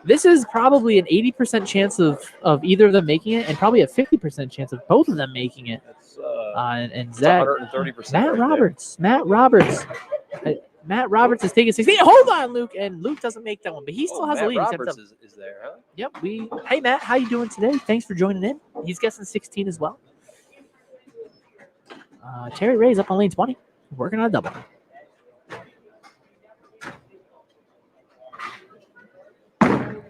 A: This is probably an 80% chance of either of them making it, and probably a 50% chance of both of them making it.
B: That's
A: and Zach,
B: 130%.
A: Matt Roberts is taking 16. Hold on, Luke, and Luke doesn't make that one, but he still has a lead.
B: Matt Roberts is there, huh?
A: Yep. Hey Matt, how you doing today? Thanks for joining in. He's guessing 16 as well. Terry Ray's up on lane 20, working on a double.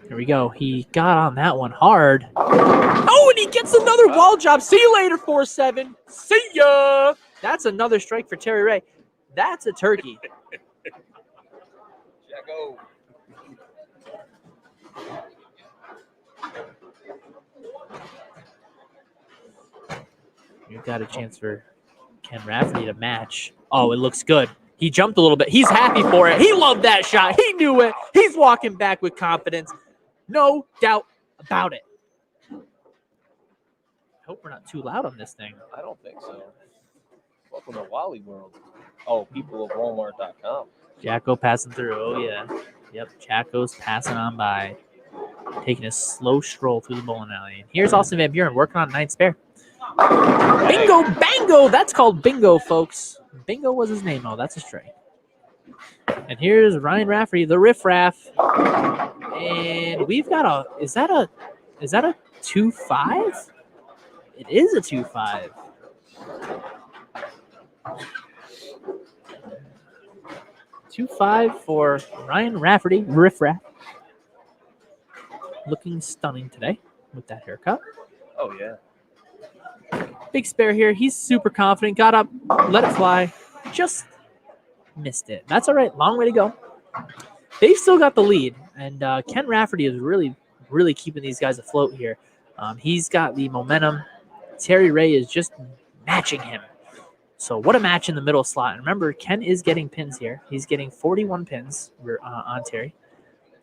A: Here we go. He got on that one hard. Oh, and he gets another wall job. See you later, 4-7. See ya. That's another strike for Terry Ray. That's a turkey.
B: Jacko.
A: You've got a chance for Ken Rafferty to match. Oh, it looks good. He jumped a little bit. He's happy for it. He loved that shot. He knew it. He's walking back with confidence. No doubt about it. I hope we're not too loud on this thing.
B: I don't think so. Welcome to Wally World. Oh, people of Walmart.com.
A: Jacko passing through. Oh, yeah. Yep, Jacko's passing on by. Taking a slow stroll through the bowling alley. And here's Austin Van Buren working on 9 spare. Bingo, bango. That's called bingo, folks. Bingo was his name. Oh, that's a strike. And here's Ryan Rafferty, the riffraff. And we've got a, is that a 2-5? It is a 2-5. $2-5 for Ryan Rafferty, riffraff. Looking stunning today with that haircut.
B: Oh, yeah.
A: Big spare here. He's super confident. Got up, let it fly. Just missed it. That's all right. Long way to go. They've still got the lead. And Ken Rafferty is really, really keeping these guys afloat here. He's got the momentum. Terry Ray is just matching him. So what a match in the middle slot. And remember, Ken is getting pins here. He's getting 41 pins on Terry.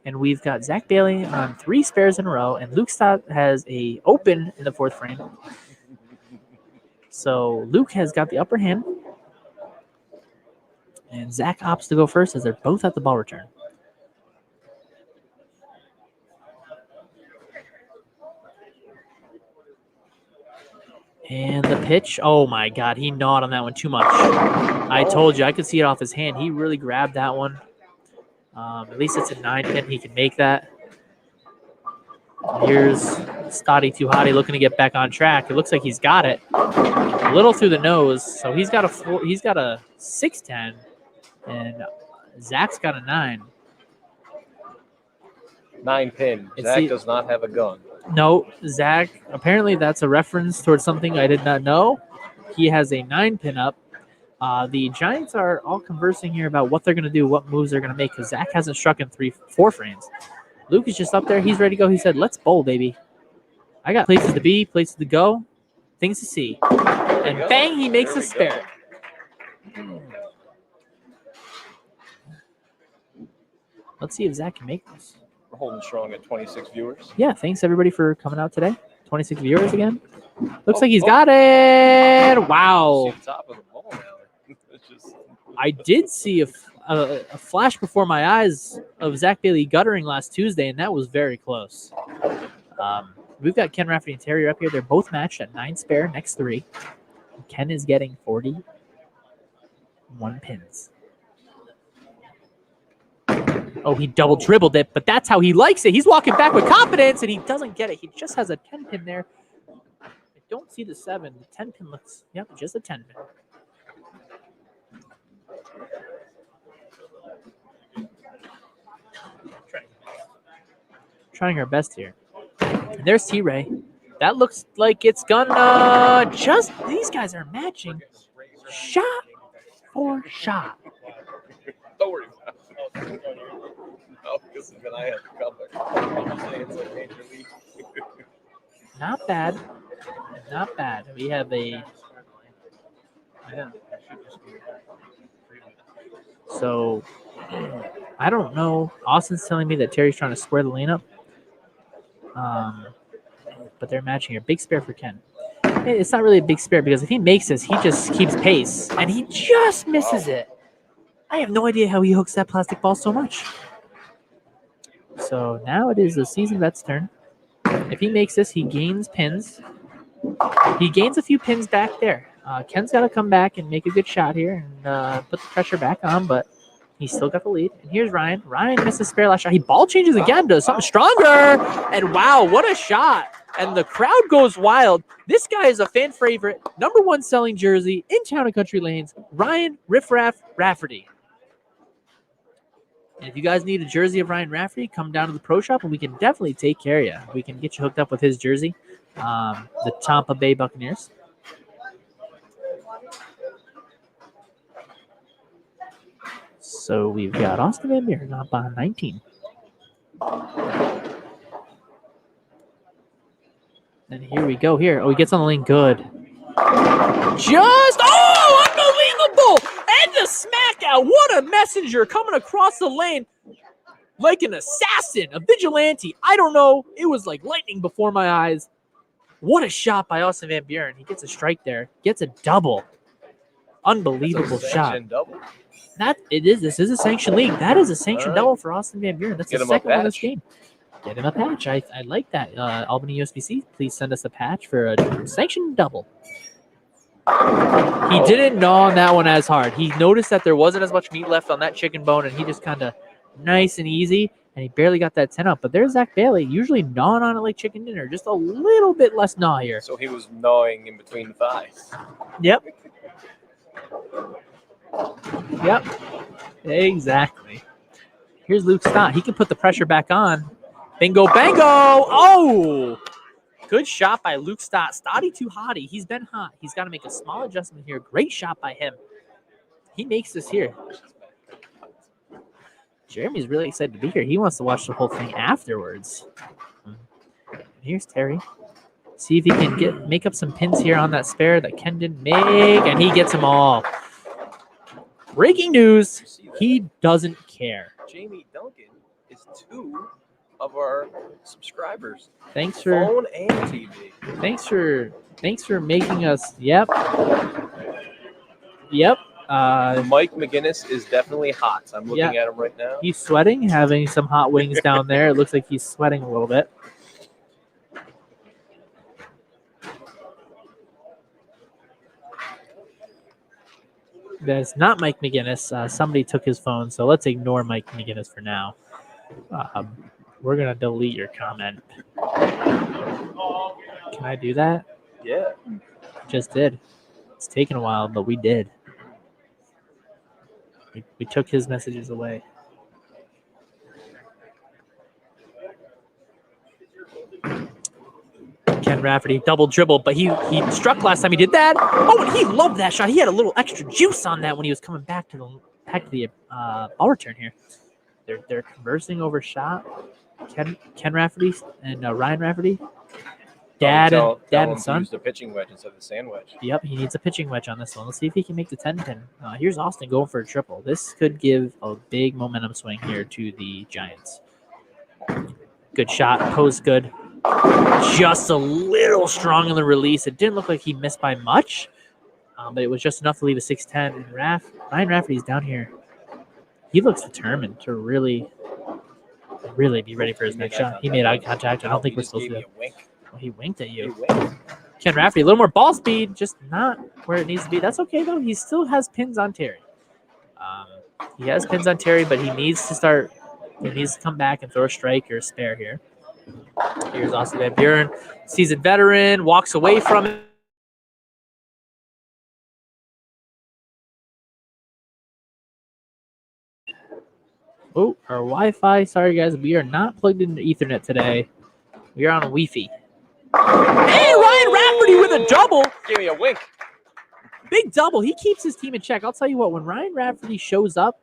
A: And we've got Zach Bailey on 3 spares in a row. And Luke Stott has a open in the 4th frame. So Luke has got the upper hand. And Zach opts to go first as they're both at the ball return. And the pitch. Oh, my God. He gnawed on that one too much. I told you. I could see it off his hand. He really grabbed that one. At least it's a 9 pin. He can make that. Here's Stotty Too Hotty looking to get back on track. It looks like he's got it. A little through the nose. So he's got a 6-10. And Zach's got a 9.
B: 9 pin. Zach does not have a gun.
A: No, Zach, apparently that's a reference towards something I did not know. He has a 9 pin up. The Giants are all conversing here about what they're going to do, what moves they're going to make, because Zach hasn't struck in 4 frames. Luke is just up there. He's ready to go. He said, let's bowl, baby. I got places to be, places to go, things to see. And bang, he makes a spare. Let's see if Zach can make this.
B: We're holding strong at 26 viewers.
A: Yeah, thanks everybody for coming out today. 26 viewers again. Looks like he's got it. Wow.
B: See the top of the ball now. It's just...
A: I did see a flash before my eyes of Zach Bailey guttering last Tuesday, and that was very close. We've got Ken Rafferty and Terry up here. They're both matched at 9 spare, next 3. Ken is getting 41 pins. Oh, he double dribbled it, but that's how he likes it. He's walking back with confidence, and he doesn't get it. He just has a 10 pin there. I don't see the 7. The 10 pin looks, yep, just a 10 pin. Trying our best here. And there's T-Ray. That looks like it's gonna just, these guys are matching shot for shot.
B: Don't worry about it. No, because then I have to cover. I'm saying it's like Major League.
A: Not bad. Not bad. We have a... So, I don't know. Austin's telling me that Terry's trying to square the lane up. But they're matching here. Big spare for Ken. It's not really a big spare because if he makes this, he just keeps pace. And he just misses it. I have no idea how he hooks that plastic ball so much. So now it is the seasoned vet's turn. If he makes this, he gains pins. He gains a few pins back there. Ken's got to come back and make a good shot here and put the pressure back on, but he's still got the lead. And here's Ryan. Ryan misses spare last shot. He ball changes again, does something stronger. And wow, what a shot. And the crowd goes wild. This guy is a fan favorite, #1 selling jersey in Town and Country Lanes, Ryan Riffraff Rafferty. And if you guys need a jersey of Ryan Rafferty, come down to the pro shop and we can definitely take care of you. We can get you hooked up with his jersey, the Tampa Bay Buccaneers. So we've got Austin Van Buren up on 19. And here we go here. Oh, he gets on the lane good. Unbelievable! And the smack out. What a messenger coming across the lane like an assassin, a vigilante. I don't know. It was like lightning before my eyes. What a shot by Austin Van Buren. He gets a strike there. Gets a double. Unbelievable shot.
B: Double.
A: This is a sanctioned league. That is a sanctioned double for Austin Van Buren. That's the second one in this game. Get him a patch. I like that. Albany USBC, please send us a patch for a sanctioned double. He didn't gnaw on that one as hard. He noticed that there wasn't as much meat left on that chicken bone, and he just kind of nice and easy, and he barely got that 10 up. But there's Zach Bailey, usually gnawing on it like chicken dinner, just a little bit less gnaw here.
B: So he was gnawing in between the thighs.
A: Yep. Yep. Exactly. Here's Luke Stott. He can put the pressure back on. Bingo, bango! Oh! Good shot by Luke Stott. Stotty too hotty. He's been hot. He's got to make a small adjustment here. Great shot by him. He makes this here. Jeremy's really excited to be here. He wants to watch the whole thing afterwards. Here's Terry. See if he can make up some pins here on that spare that Ken didn't make, and he gets them all. Breaking news, he doesn't care.
B: Jamie Duncan is 2 of our subscribers.
A: Thanks for
B: phone and TV.
A: Thanks for making us. Yep.
B: Mike McGinnis is definitely hot. I'm looking at him right now.
A: He's sweating, having some hot wings down there. It looks like he's sweating a little bit. That's not Mike McGinnis. Somebody took his phone, so let's ignore Mike McGinnis for now. We're going to delete your comment. Can I do that?
B: Yeah.
A: Just did. It's taken a while, but we did. We took his messages away. Ken Rafferty, double dribble, but he struck last time he did that. Oh, and he loved that shot. He had a little extra juice on that when he was coming back to the ball return here. They're conversing over shot. Ken Rafferty and Ryan Rafferty. Dad and son.
B: Used a pitching wedge instead of the sand wedge.
A: Yep, he needs a pitching wedge on this one. Let's see if he can make the 10 pin. Here's Austin going for a triple. This could give a big momentum swing here to the Giants. Good shot. Pose good. just a little strong in the release. It didn't look like he missed by much, but it was just enough to leave a 6'10". And Ryan Rafferty's down here. He looks determined to really be ready for his next shot. He made eye contact. I don't think we're supposed to. Oh, he winked at you. Ken Rafferty, a little more ball speed, just not where it needs to be. That's okay, though. He still has pins on Terry. He has pins on Terry, but he needs to start. He needs to come back and throw a strike or a spare here. Here's Austin Van Buren, seasoned veteran, walks away from it. Oh, our Wi-Fi. Sorry, guys. We are not plugged into Ethernet today. We are on a Wi-Fi. Hey, Ryan Rafferty with a double.
B: Give me a wink.
A: Big double. He keeps his team in check. I'll tell you what, when Ryan Rafferty shows up,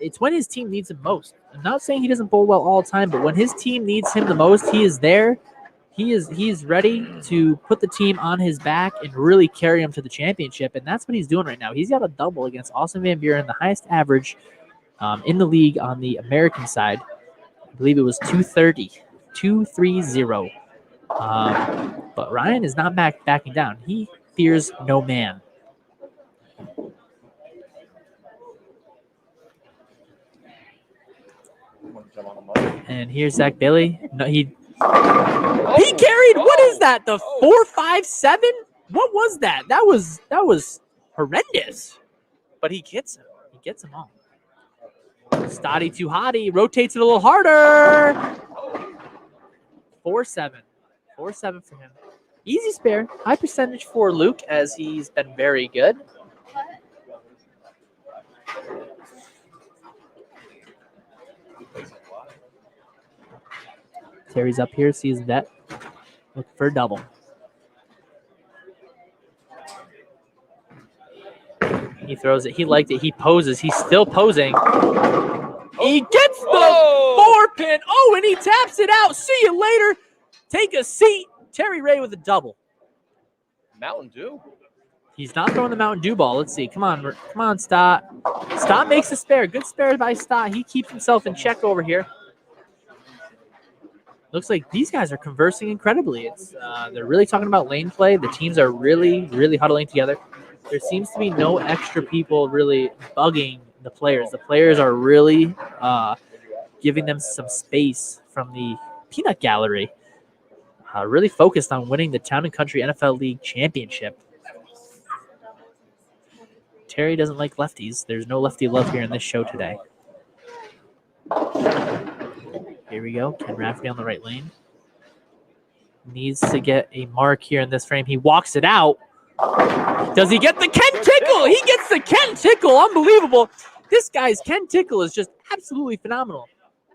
A: it's when his team needs him most. I'm not saying he doesn't bowl well all the time, but when his team needs him the most, he is there. He is ready to put the team on his back and really carry him to the championship, and that's what he's doing right now. He's got a double against Austin Van Buren, the highest average in the league on the American side. I believe it was 230. But Ryan is not backing down. He fears no man. And here's Zach Bailey. No, he carried. What is that? The 4.57? What was that? That was horrendous. But he gets him. He gets them all. Stotty too hotty. Rotates it a little harder. 4.7. 4.7 for him. Easy spare. High percentage for Luke as he's been very good. Terry's up here, sees that. Looking for a double. He throws it. He liked it. He poses. He's still posing. He gets the 4-pin. Oh, and he taps it out. See you later. Take a seat. Terry Ray with a double.
B: Mountain Dew.
A: He's not throwing the Mountain Dew ball. Let's see. Come on, Stott. Stott makes a spare. Good spare by Stott. He keeps himself in check over here. Looks like these guys are conversing incredibly. They're really talking about lane play. The teams are really, really huddling together. There seems to be no extra people really bugging the players. The players are really giving them some space from the peanut gallery. Really focused on winning the Town and Country NFL League Championship. Terry doesn't like lefties. There's no lefty love here in this show today. Here we go. Ken Rafferty on the right lane. Needs to get a mark here in this frame. He walks it out. Does he get the Ken Tickle? He gets the Ken Tickle. Unbelievable. This guy's Ken Tickle is just absolutely phenomenal.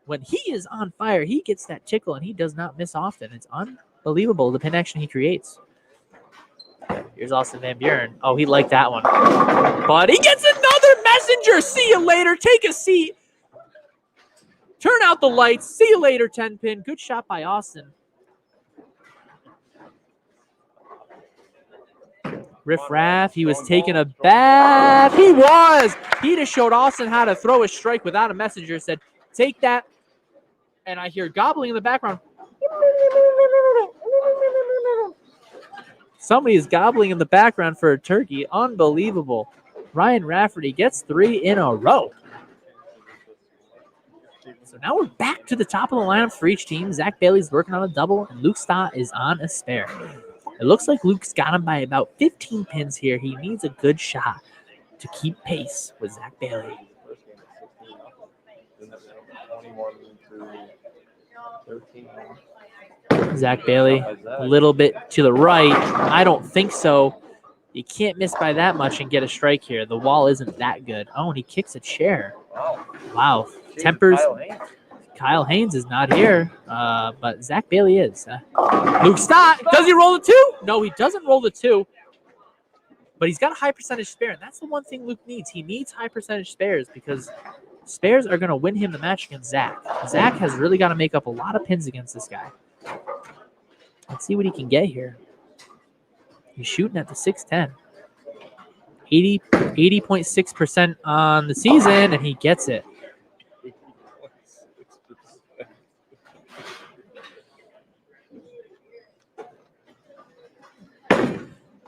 A: When he is on fire, he gets that tickle, and he does not miss often. It's unbelievable, the pin action he creates. Here's Austin Van Buren. Oh, he liked that one. But he gets another messenger. See you later. Take a seat. Turn out the lights. See you later, 10-pin. Good shot by Austin. Riff Raff, he was taking a bath. He was. He just showed Austin how to throw a strike without a messenger. Said, take that. And I hear gobbling in the background. Somebody is gobbling in the background for a turkey. Unbelievable. Ryan Rafferty gets 3 in a row. So now we're back to the top of the lineup for each team. Zach Bailey's working on a double, and Luke Stott is on a spare. It looks like Luke's got him by about 15 pins here. He needs a good shot to keep pace with Zach Bailey. Zach Bailey, a little bit to the right. I don't think so. You can't miss by that much and get a strike here. The wall isn't that good. Oh, and he kicks a chair. Wow. Tempers. Kyle Haynes is not here, but Zach Bailey is. Luke Stott, does he roll the 2? No, he doesn't roll the 2. But he's got a high percentage spare, and that's the one thing Luke needs. He needs high percentage spares because spares are going to win him the match against Zach. Zach has really got to make up a lot of pins against this guy. Let's see what he can get here. He's shooting at the 610. 80.6% on the season, and he gets it.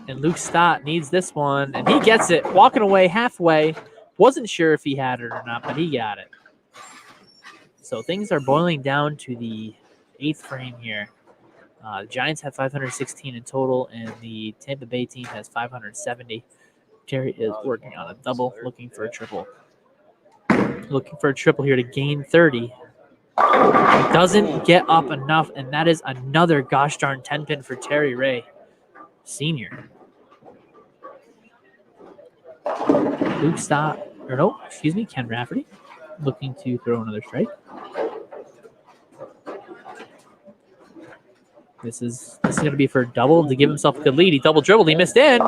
A: And Luke Stott needs this one, and he gets it. Walking away halfway. Wasn't sure if he had it or not, but he got it. So things are boiling down to the 8th frame here. The Giants have 516 in total, and the Tampa Bay team has 570. Terry is working on a double, looking for a triple. Looking for a triple here to gain 30. He doesn't get up enough, and that is another gosh darn 10-pin for Terry Ray, Sr. Luke Stott, or no, excuse me, Ken Rafferty, looking to throw another strike. This is going to be for a double to give himself a good lead. He double dribbled. He missed in.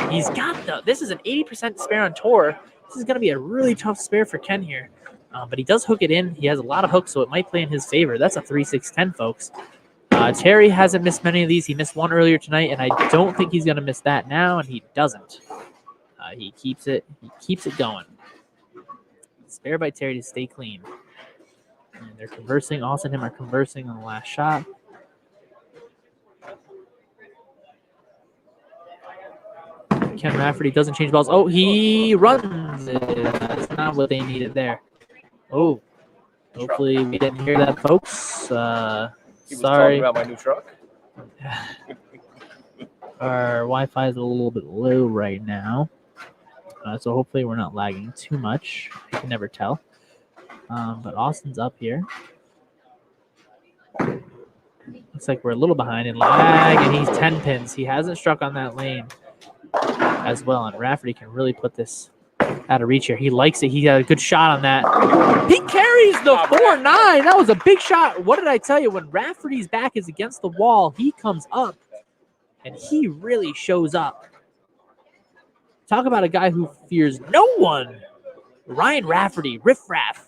A: He's got this is an 80% spare on tour. This is going to be a really tough spare for Ken here. But he does hook it in. He has a lot of hooks, so it might play in his favor. That's a 3-6-10, folks. Terry hasn't missed many of these. He missed one earlier tonight, and I don't think he's going to miss that now, and he doesn't. He keeps it going. Spare by Terry to stay clean. And they're conversing. Austin and him are conversing on the last shot. Ken Rafferty doesn't change balls. Oh, he runs it. That's not what they needed there. Oh, hopefully we didn't hear that, folks.
B: He was
A: Sorry.
B: talking about my new truck.
A: Our Wi-Fi is a little bit low right now. So hopefully we're not lagging too much. You can never tell. But Austin's up here. Looks like we're a little behind in lag, and he's 10 pins. He hasn't struck on that lane as well, and Rafferty can really put this out of reach here. He likes it. He got a good shot on that. He carries the 4-9. That was a big shot. What did I tell you? When Rafferty's back is against the wall, he comes up, and he really shows up. Talk about a guy who fears no one. Ryan Rafferty, Riff Raff,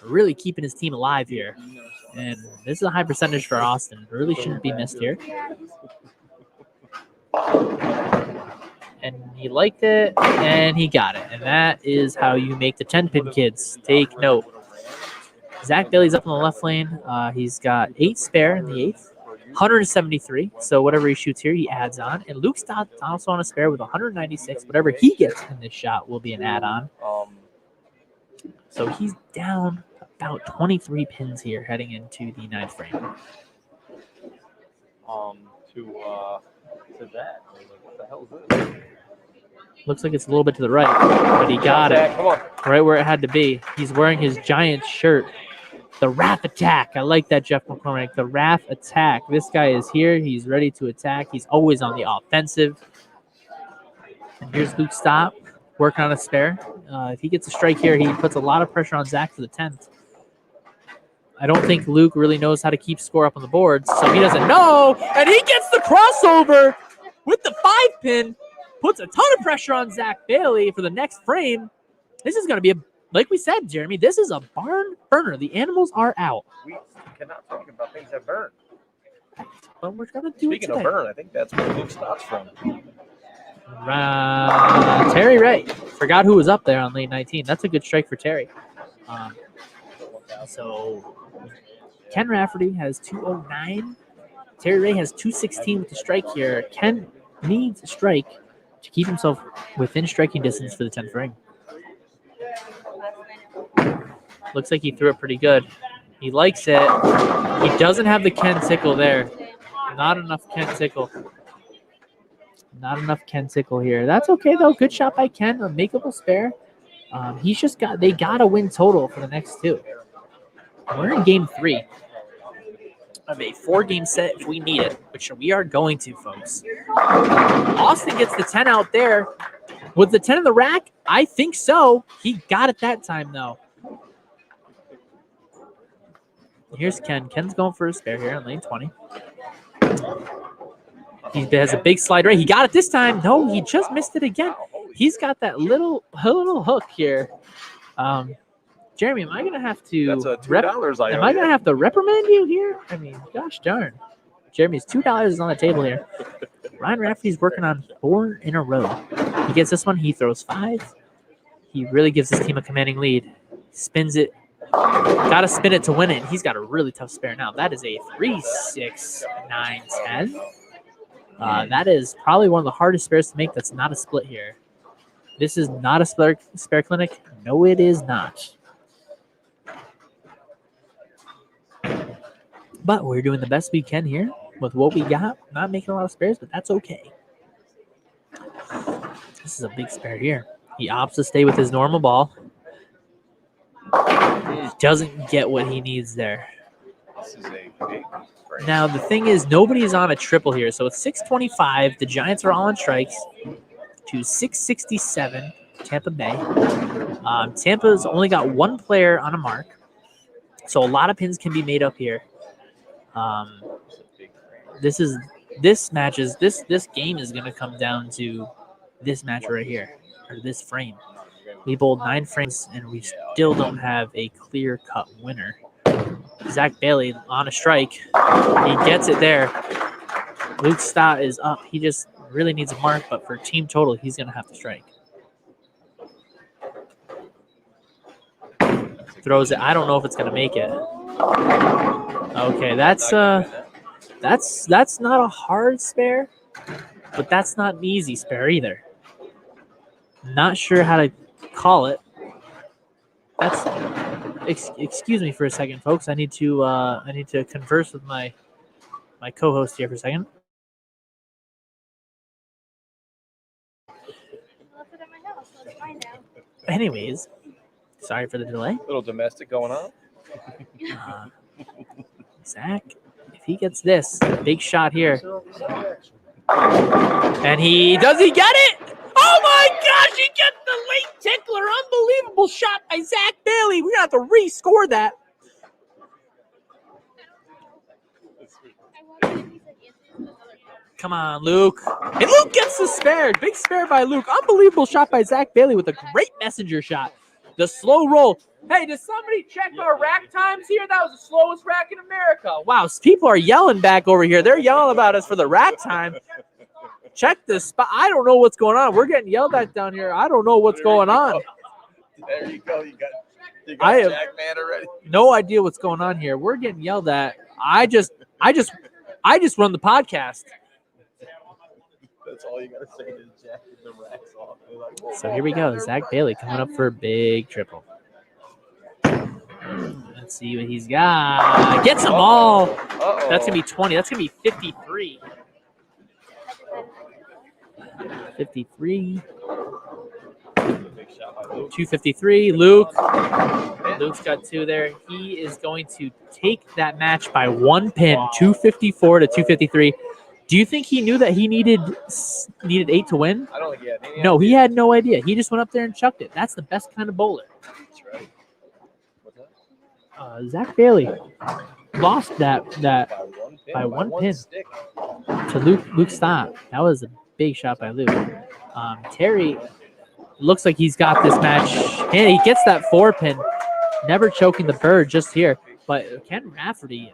A: really keeping his team alive here. And this is a high percentage for Austin. It really shouldn't be missed here. And he liked it, and he got it. And that is how you make the 10-pin, kids. Take note. Zach Bailey's up in the left lane. He's got 8 spare in the 8th. 173. So whatever he shoots here, he adds on. And Luke Stott also on a spare with 196. Whatever he gets in this shot will be an add-on. So he's down about 23 pins here heading into the 9th frame.
B: To that. What the hell is this?
A: Looks like it's a little bit to the right, but he got it.
B: Come on.
A: Right where it had to be. He's wearing his Giants shirt. The Raff Attack. I like that, Jeff McCormick. The Raff Attack. This guy is here. He's ready to attack. He's always on the offensive. And here's Luke Stott working on a spare. If he gets a strike here, he puts a lot of pressure on Zach for the 10th. I don't think Luke really knows how to keep score up on the boards, so he doesn't know. And he gets the crossover with the 5-pin. Puts a ton of pressure on Zach Bailey for the next frame. This is going to be like we said, Jeremy, this is a barn burner. The animals are out.
B: We cannot talk about things that burn.
A: But we're going to do
B: Speaking
A: it today.
B: of burn, I think that's where Luke Stott's from.
A: Terry Ray. Forgot who was up there on lane 19. That's a good strike for Terry. So Ken Rafferty has 209. Terry Ray has 216 with the strike here. Ken needs a strike to keep himself within striking distance for the 10th frame. Looks like he threw it pretty good. He likes it. He doesn't have the Ken Tickle there. Not enough Ken Tickle. Not enough Ken Tickle here. That's okay, though. Good shot by Ken. A makeable spare. He's just they got to win total for the next 2. We're in game 3 of a 4-game set if we need it, which we are going to, folks. Austin gets the 10 out there. Was the 10 in the rack? I think so. He got it that time, though. Here's Ken. Ken's going for a spare here on lane 20. He has a big slide right. He got it this time. No, he just missed it again. He's got that little hook here. Jeremy, am I gonna have to?
B: That's a $2.
A: Am I gonna have to reprimand you here? I mean, gosh darn. Jeremy's $2 is on the table here. Ryan Rafferty's working on 4 in a row. He gets this one. He throws 5. He really gives his team a commanding lead. Spins it. Got to spin it to win it. He's got a really tough spare now. That is a 3, 6, 9, 10. That is probably one of the hardest spares to make that's not a split here. This is not a spare clinic. No, it is not. But we're doing the best we can here with what we got. Not making a lot of spares, but that's okay. This is a big spare here. He opts to stay with his normal ball. Doesn't get what he needs there.
B: This is a big break.
A: Now, the thing is, nobody's on a triple here. So it's 625. The Giants are all on strikes to 667, Tampa Bay. Tampa's only got one player on a mark. So a lot of pins can be made up here. This game is going to come down to this match right here, or this frame. We bowled 9 frames, and we still don't have a clear-cut winner. Zach Bailey on a strike. He gets it there. Luke Stott is up. He just really needs a mark, but for team total, he's going to have to strike. Throws it. I don't know if it's going to make it. Okay, that's not a hard spare, but that's not an easy spare either. Not sure how to call it. Excuse me for a second, folks. I need to converse with my co-host here for a second. Anyways, sorry for the delay.
B: A little domestic going on.
A: Zach, if he gets this, big shot here. And he get it? Oh my gosh, he gets the late tickler. Unbelievable shot by Zach Bailey. We're going to have to rescore that. Come on, Luke. And Luke gets the spare. Big spare by Luke. Unbelievable shot by Zach Bailey with a great messenger shot. The slow roll. Hey, did somebody check our rack times here? That was the slowest rack in America. Wow, people are yelling back over here. They're yelling about us for the rack time. Check this spot. I don't know what's going on. We're getting yelled at down here. I don't know what's going on.
B: There you go. You got
A: I have
B: Jack Man already.
A: No idea what's going on here. We're getting yelled at. I just run the podcast.
B: That's all you gotta say to Jack the racks off. Like,
A: so here we go. Zach Bailey coming up for a big triple. Let's see what he's got. Gets them all. That's going to be 20. That's going to be 53. 53. 253. Luke's got 2 there. He is going to take that match by 1 pin, 254 to 253. Do you think he knew that he needed 8 to win?
B: I don't think he had any
A: No,
B: idea.
A: he had no idea. He just went up there and chucked it. That's the best kind of bowler.
B: That's right. What's that?
A: Zach Bailey lost that by one pin
B: stick.
A: to Luke Stott. That was a big shot by Luke. Terry looks like he's got this match, and he gets that 4 pin. Never choking the bird just here. But Ken Rafferty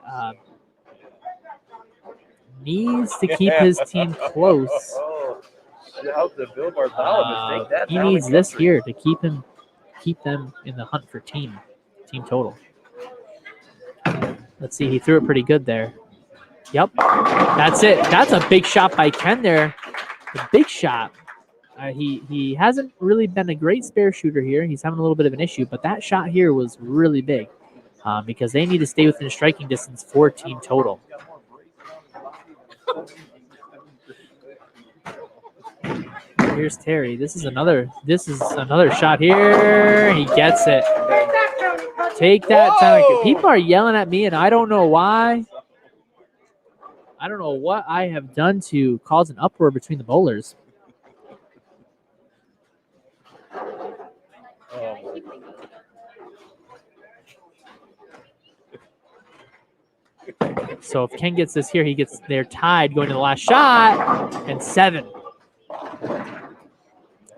A: needs to keep his team close.
B: Shout to Bill Bartholomew. Take that
A: He
B: down
A: needs
B: the
A: this
B: country.
A: here to keep them in the hunt for team total. Let's see, he threw it pretty good there. Yep, that's it. That's a big shot by Ken there. A big shot. He hasn't really been a great spare shooter here. He's having a little bit of an issue, but that shot here was really big because they need to stay within striking distance for team total. Here's Terry. This is another shot here. He gets it. Take that time. People are yelling at me, and I don't know why. I don't know what I have done to cause an uproar between the bowlers. So if Ken gets this here, they're tied going to the last shot, and 7.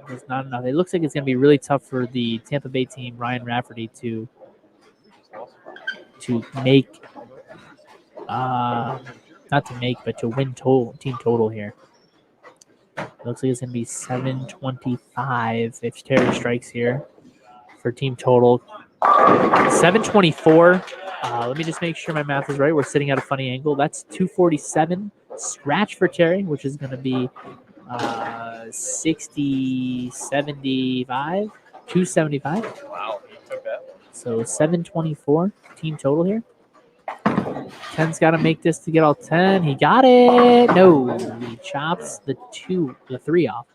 A: It's not enough. It looks like it's going to be really tough for the Tampa Bay team, Ryan Rafferty, to make, not to make, but to win team total here. It looks like it's going to be 725 if Terry strikes here for team total. 724. Let me just make sure my math is right. We're sitting at a funny angle. That's 247 scratch for Terry, which is going to be 60, 75, 275.
B: Wow, he took that one.
A: So 724 team total here. 10's got to make this to get all 10. He got it. No, he chops the 3 off.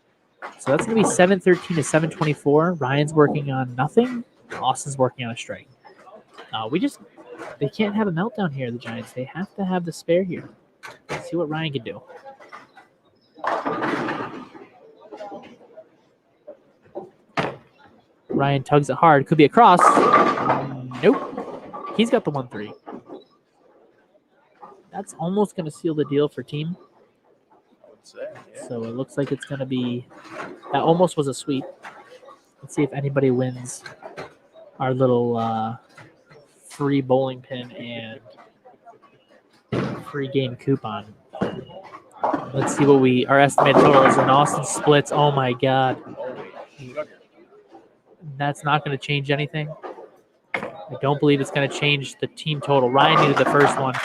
A: So that's going to be 713 to 724. Ryan's working on nothing. Austin's working on a strike. They can't have a meltdown here, the Giants. They have to have the spare here. Let's see what Ryan can do. Ryan tugs it hard. Could be a cross. Nope. He's got the 1-3. That's almost going to seal the deal for team.
B: I would say, yeah.
A: So it looks like it's going to be – that almost was a sweep. Let's see if anybody wins our little free bowling pin and free game coupon. Let's see what our estimated total is. And Austin splits. Oh, my God. That's not going to change anything. I don't believe it's going to change the team total. Ryan needed the first one.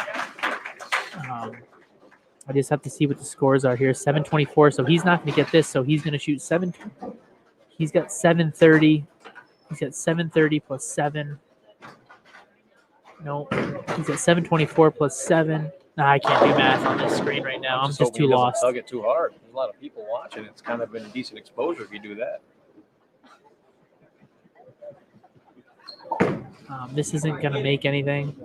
A: I just have to see what the scores are here. 724, so he's not going to get this, so he's going to shoot 7. He's got 730. He's got 730 plus 7. No, he's got 724 plus 7. Nah, I can't do math on this screen right now. I'm just too lost.
B: Tug it too hard. There's a lot of people watching. It's kind of been a decent exposure if you do that.
A: This isn't going to make anything.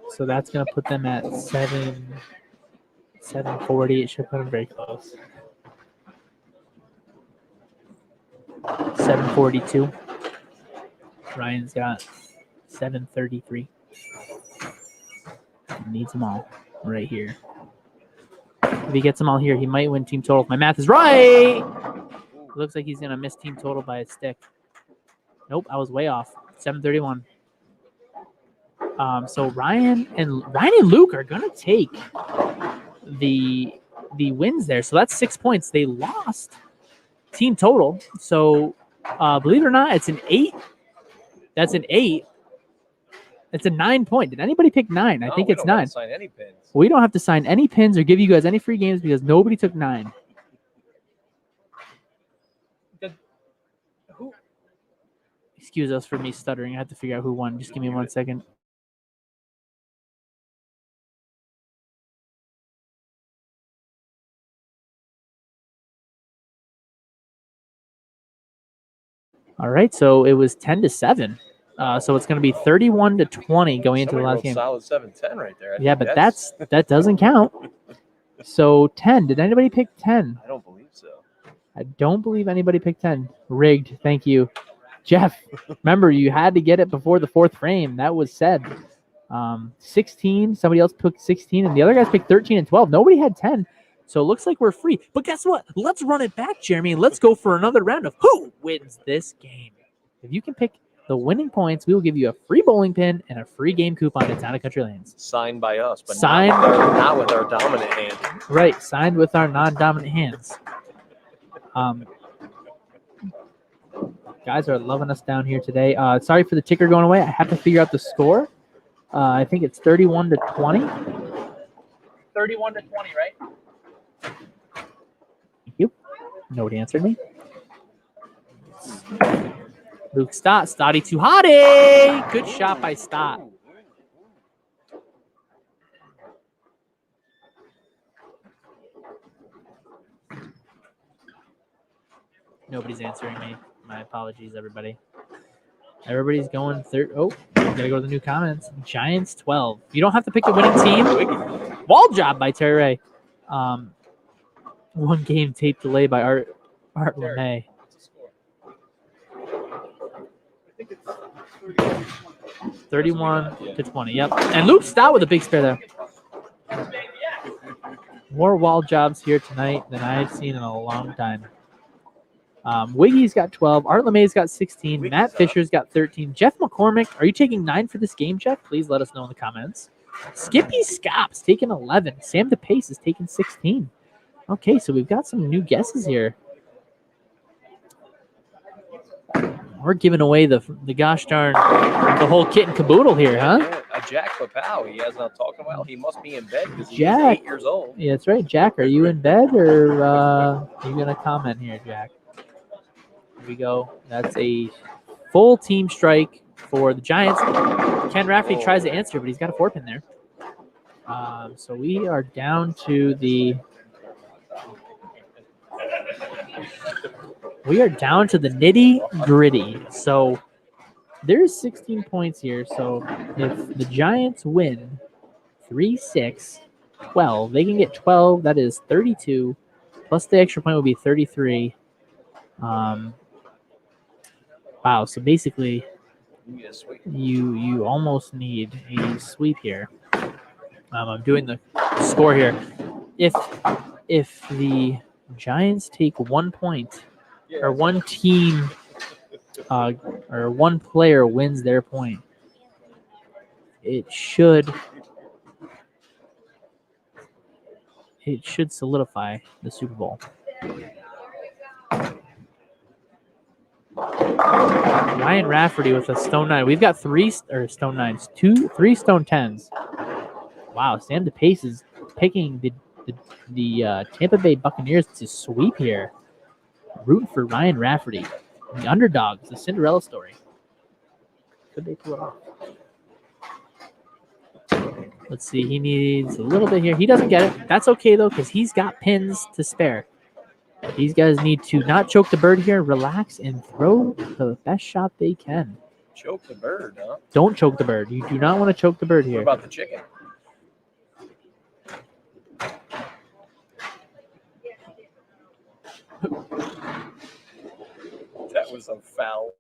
A: So that's going to put them at 740. It should put them very close. 742. Ryan's got 733. He needs them all right here. If he gets them all here, he might win team total. If my math is right. Looks like he's going to miss team total by a stick. Nope, I was way off. 731. So Ryan and Luke are going to take the wins there. So that's 6 points. They lost team total. So believe it or not, it's an 8. That's an 8. It's a 9 point. Did anybody pick 9? I think it's 9.
B: We don't have to sign any pins.
A: We don't have to sign any pins or give you guys any free games because nobody took 9. Excuse us for me stuttering. I have to figure out who won. Just give me 1 second. All right, so it was 10-7. So it's going to be 31-20 going into the last game.
B: Solid 7-10 right there.
A: Yeah, but that doesn't count. So 10. Did anybody pick 10?
B: I don't believe so.
A: I don't believe anybody picked 10. Rigged. Thank you. Jeff, remember, you had to get it before the 4th frame. That was said. 16. Somebody else picked 16, and the other guys picked 13 and 12. Nobody had 10. So it looks like we're free. But guess what? Let's run it back, Jeremy, and let's go for another round of who wins this game. If you can pick the winning points, we will give you a free bowling pin and a free game coupon at Town and Country Lanes.
B: Signed by us, but
A: Signed,
B: not with our dominant hand.
A: Right, signed with our non-dominant hands. Guys are loving us down here today. Sorry for the ticker going away. I have to figure out the score. I think it's 31-20. 31-20, right? Thank you. Nobody answered me. Luke Stott. Stotty too hotty. Good shot by Stott. Nobody's answering me. My apologies, everybody. Everybody's going third. Oh, gotta go to the new comments. Giants 12. You don't have to pick the winning team. Wall job by Terry Ray. 1 game tape delay by Art LeMay. 31-20. Yep. And Luke Stott with a big spare there. More wall jobs here tonight than I've seen in a long time. Wiggy's got 12. Art LeMay's got 16. Matt Fisher's got 13. Jeff McCormick, are you taking 9 for this game, Jeff? Please let us know in the comments. Skippy Scops taking 11. Sam DePace is taking 16. Okay, so we've got some new guesses here. We're giving away the gosh darn the whole kit and caboodle here, huh?
B: Jack Papow. He hasn't talked in a while. He must be in bed because he's
A: Jack.
B: 8 years old.
A: Yeah, that's right. Jack, are you in bed or are you going to comment here, Jack? Here we go. That's a full team strike for the Giants. Ken Rafferty tries to answer, but he's got a 4-pin there. So we are down to the nitty gritty. So there's 16 points here. So if the Giants win 3-6, 12, they can get 12. That is 32. Plus the extra point will be 33. Wow. So basically, you almost need a sweep here. I'm doing the score here. If the Giants take 1 point, or one team, or one player wins their point, it should solidify the Super Bowl. Ryan Rafferty with a stone 9. We've got 3 stone 9s, 3 stone 10s. Wow, Sam DePace is picking the Tampa Bay Buccaneers to sweep here. Rooting for Ryan Rafferty. The underdogs, the Cinderella story. Could they pull it off? Let's see. He needs a little bit here. He doesn't get it. That's okay, though, because he's got pins to spare. These guys need to not choke the bird here, relax, and throw the best shot they can.
B: Choke the bird, huh?
A: Don't choke the bird. You do not want to choke the bird here.
B: What about the chicken? That was a foul.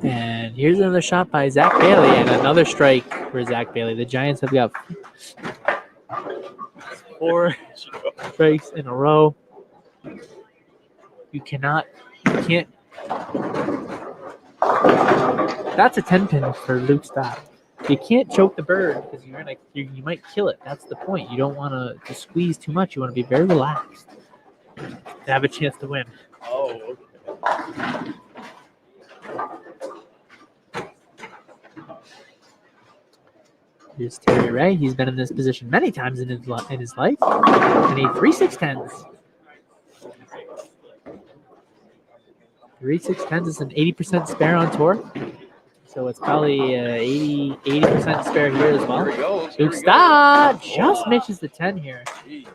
A: And here's another shot by Zach Bailey and another strike for Zach Bailey. The Giants have got 4 strikes in a row. You can't. That's a 10-pin for Luke Stott. You can't choke the bird because you might kill it. That's the point. You don't want to squeeze too much. You want to be very relaxed to have a chance to win.
B: Oh, okay.
A: Here's Terry Ray. He's been in this position many times in his life. And he 3-6-10s. 3-6-10s is an 80% spare on tour. So it's probably 80% spare here as well.
B: Here he goes.
A: Luke Stott just misses the 10 here.
B: Jeez.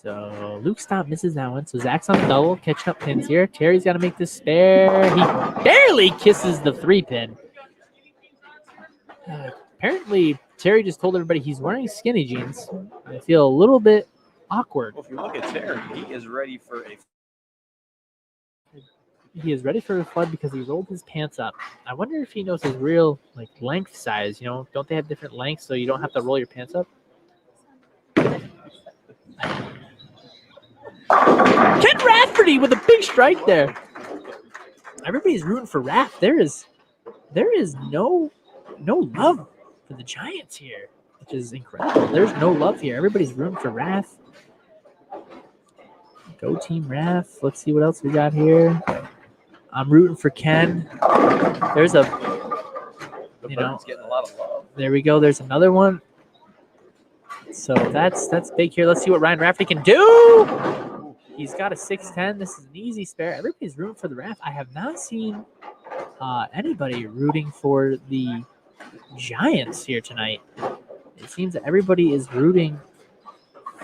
A: So Luke Stott misses that one. So Zach's on the double, catching up pins here. Terry's got to make this spare. He barely kisses the 3-pin. Apparently, Terry just told everybody he's wearing skinny jeans. I feel a little bit awkward.
B: Well, if you look at Terry, he is ready for a.
A: He is ready for a flood because he rolled his pants up. I wonder if he knows his real length size. Don't they have different lengths so you don't have to roll your pants up? Ken Rafferty with a big strike there. Everybody's rooting for Raff. There is no love for the Giants here, which is incredible. There's no love here. Everybody's rooting for Raff. Go Team Raff. Let's see what else we got here. I'm rooting for Ken. There's
B: The bird's getting a lot of love.
A: there we go. There's another one. So that's big here. Let's see what Ryan Rafferty can do. He's got a 6-10. This is an easy spare. Everybody's rooting for the Raff. I have not seen anybody rooting for the Giants here tonight. It seems that everybody is rooting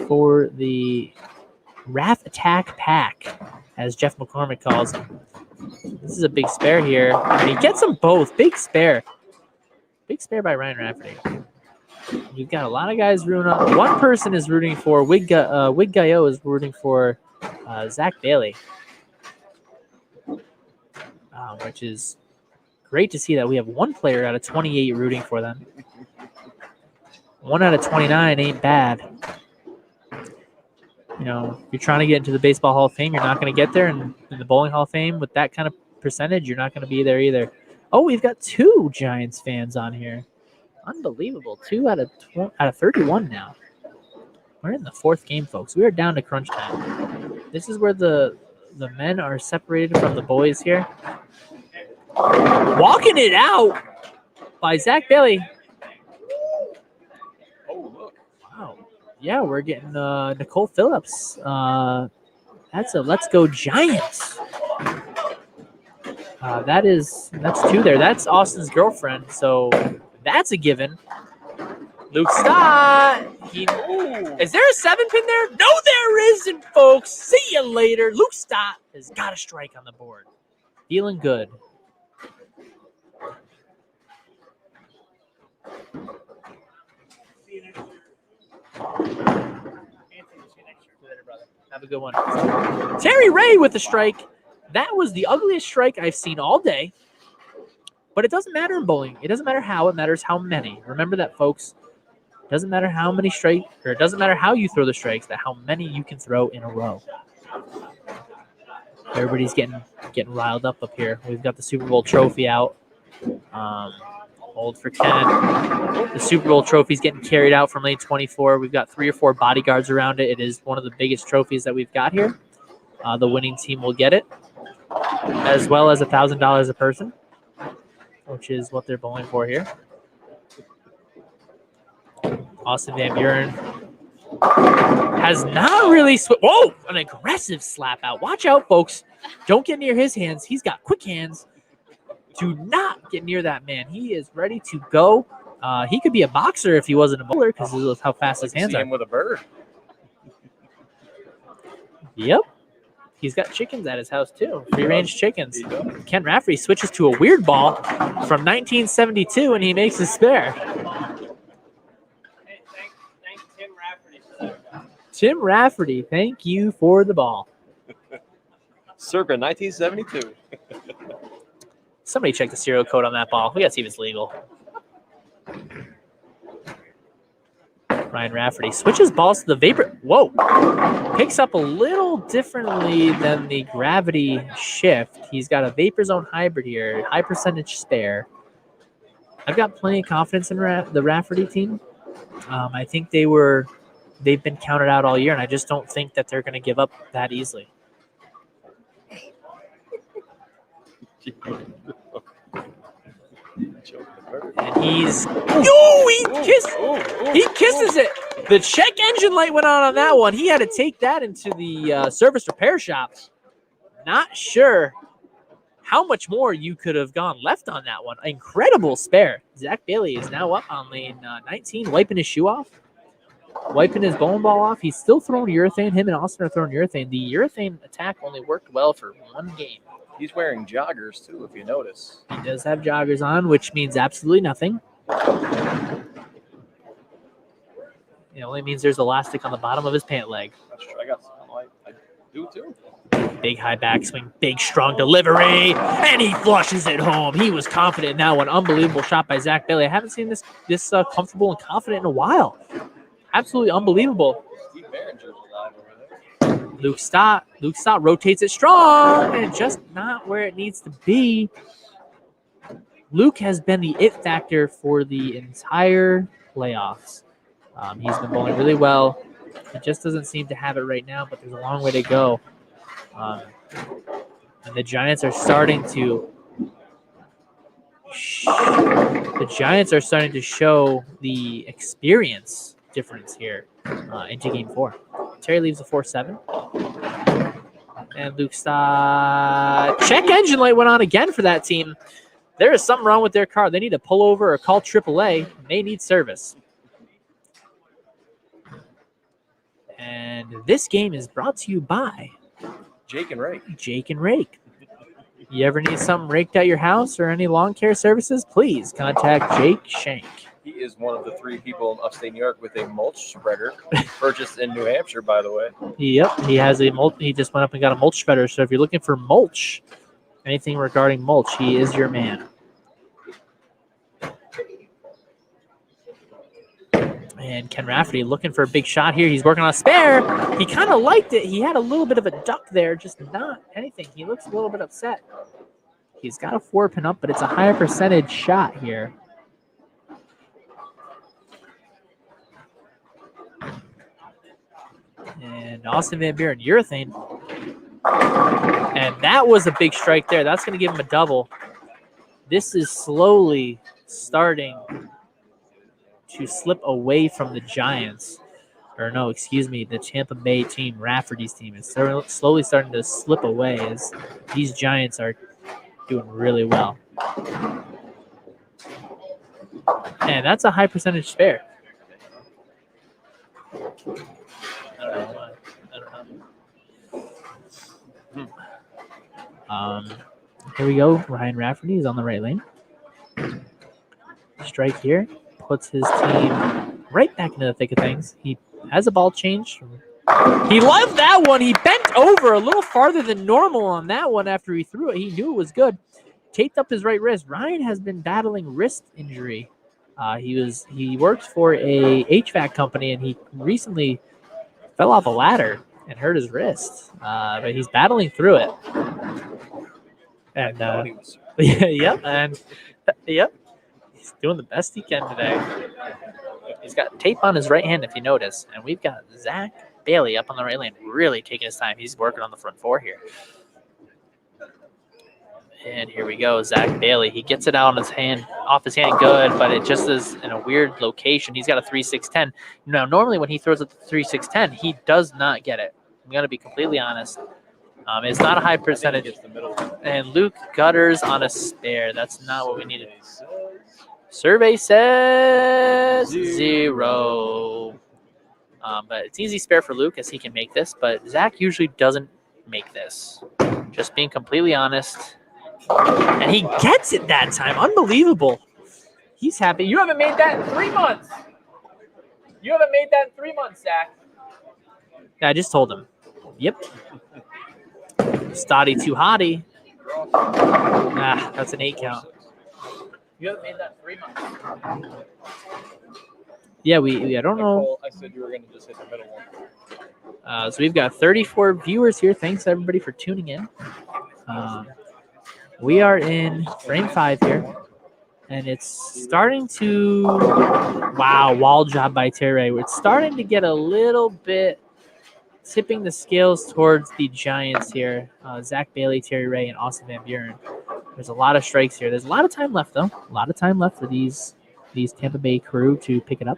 A: for the Raff Attack Pack, as Jeff McCormick calls them. This is a big spare here. And he gets them both. Big spare. Big spare by Ryan Rafferty. You've got a lot of guys rooting up. One person is rooting for Wig Gaio is rooting for Zach Bailey, which is great to see that we have one player out of 28 rooting for them. 1 out of 29 ain't bad. You know, if you're trying to get into the Baseball Hall of Fame, you're not going to get there. And in the Bowling Hall of Fame, with that kind of percentage, you're not going to be there either. Oh, we've got 2 Giants fans on here. Unbelievable. 2 out of 31 now. We're in the 4th game, folks. We are down to crunch time. This is where the men are separated from the boys here. Walking it out by Zach Bailey.
B: Oh, look.
A: Wow. Yeah, we're getting Nicole Phillips. That's a Let's Go Giants. That's 2 there. That's Austin's girlfriend, so that's a given. Luke Stott. Is there a 7-pin there? No, there isn't, folks. See you later. Luke Stott has got a strike on the board. Feeling good. Have a good one. Terry Ray with the strike. That was the ugliest strike I've seen all day. But it doesn't matter in bowling. It doesn't matter how. It matters how many. Remember that, folks. It doesn't matter how many strikes, or it doesn't matter how you throw the strikes, but how many you can throw in a row. Everybody's getting riled up here. We've got the Super Bowl trophy out. Hold for Ken. The Super Bowl trophy's getting carried out from lane 24. We've got 3 or 4 bodyguards around it. It is one of the biggest trophies that we've got here. The winning team will get it, as well as $1,000 a person, which is what they're bowling for here. Austin Van Buren has not really whoa, an aggressive slap out. Watch out, folks. Don't get near his hands. He's got quick hands. Do not get near that man. He is ready to go. He could be a boxer if he wasn't a bowler because of how fast his hands are.
B: Him with a bird.
A: Yep. He's got chickens at his house, too. Free-range chickens. Ken Rafferty switches to a weird ball from 1972, and he makes a spare. Tim Rafferty, thank you for the ball.
B: Circa 1972.
A: Somebody check the serial code on that ball. We got to see if it's legal. Ryan Rafferty switches balls to the Vapor. Whoa. Picks up a little differently than the Gravity Shift. He's got a Vapor Zone hybrid here. High percentage spare. I've got plenty of confidence in the Rafferty team. I think they've been counted out all year, and I just don't think that they're going to give up that easily. And he kisses it. The check engine light went on that one. He had to take that into the service repair shop. Not sure how much more you could have gone left on that one. Incredible spare. Zach Bailey is now up on lane 19, wiping his shoe off, wiping his bowling ball off. He's still throwing urethane. Him and Austin are throwing urethane. The urethane attack only worked well for 1 game.
B: He's wearing joggers, too, if you notice.
A: He does have joggers on, which means absolutely nothing. It only means there's elastic on the bottom of his pant leg.
B: That's true. I do, too.
A: Big high backswing, big strong delivery, and he flushes it home. He was confident in that one. Unbelievable shot by Zach Bailey. I haven't seen this comfortable and confident in a while. Absolutely unbelievable.
B: Steve Behringer's alive over there.
A: Luke Stott rotates it strong, and just not where it needs to be. Luke has been the it factor for the entire playoffs. He's been bowling really well. He just doesn't seem to have it right now, but there's a long way to go. And the Giants are starting to show the experience difference here into Game 4. Terry leaves a 4-7. And Luke Stott. Check engine light went on again for that team. There is something wrong with their car. They need to pull over or call AAA. They need service. And this game is brought to you by
B: Jake and Rake.
A: Jake and Rake. You ever need something raked at your house or any lawn care services? Please contact Jake Shank.
B: He is one of the 3 people in upstate New York with a mulch spreader purchased in New Hampshire, by the way.
A: Yep, he has a mulch. He just went up and got a mulch spreader. So if you're looking for mulch, anything regarding mulch, he is your man. And Ken Rafferty looking for a big shot here. He's working on a spare. He kind of liked it. He had a little bit of a duck there, just not anything. He looks a little bit upset. He's got a 4-pin up, but it's a higher percentage shot here. And Austin Van Buren, urethane. And that was a big strike there. That's going to give him a double. This is slowly starting to slip away from the Giants. Or no, excuse me, the Tampa Bay team, Rafferty's team, is slowly starting to slip away as these Giants are doing really well. And that's a high percentage spare. I don't know. Here we go. Ryan Rafferty is on the right lane. Strike here. Puts his team right back into the thick of things. He has a ball change. He loved that one. He bent over a little farther than normal on that one after he threw it. He knew it was good. Taped up his right wrist. Ryan has been battling wrist injury. He worked for a HVAC company, and he recently fell off a ladder and hurt his wrist. But he's battling through it. And yep. He's doing the best he can today. He's got tape on his right hand, if you notice. And we've got Zach Bailey up on the right lane, really taking his time. He's working on the front four here. And here we go, Zach Bailey. He gets it out on his hand, off his hand good, but it just is in a weird location. He's got a 3-6-10. Now, normally when he throws a 3-6-10, he does not get it. I'm going to be completely honest. It's not a high percentage. And Luke Gutters on a spare. That's not what we needed. Survey says 0. But it's easy spare for Luke as he can make this. But Zach usually doesn't make this. Just being completely honest. And he gets it that time. Unbelievable. He's happy. You haven't made that in 3 months. You haven't made that in 3 months, Zach. Yeah, I just told him. Yep. Stotty too hottie. That's an 8 count. You haven't made that in 3 months. Yeah, I don't know.
B: I said you were going to just hit the middle one.
A: So we've got 34 viewers here. Thanks everybody for tuning in. We are in frame 5 here, and it's starting to. Wow, wall job by Terry. It's starting to get a little bit tipping the scales towards the Giants here. Zach Bailey, Terry Ray, and Austin Van Buren. There's a lot of strikes here. There's a lot of time left, though. A lot of time left for these Tampa Bay crew to pick it up.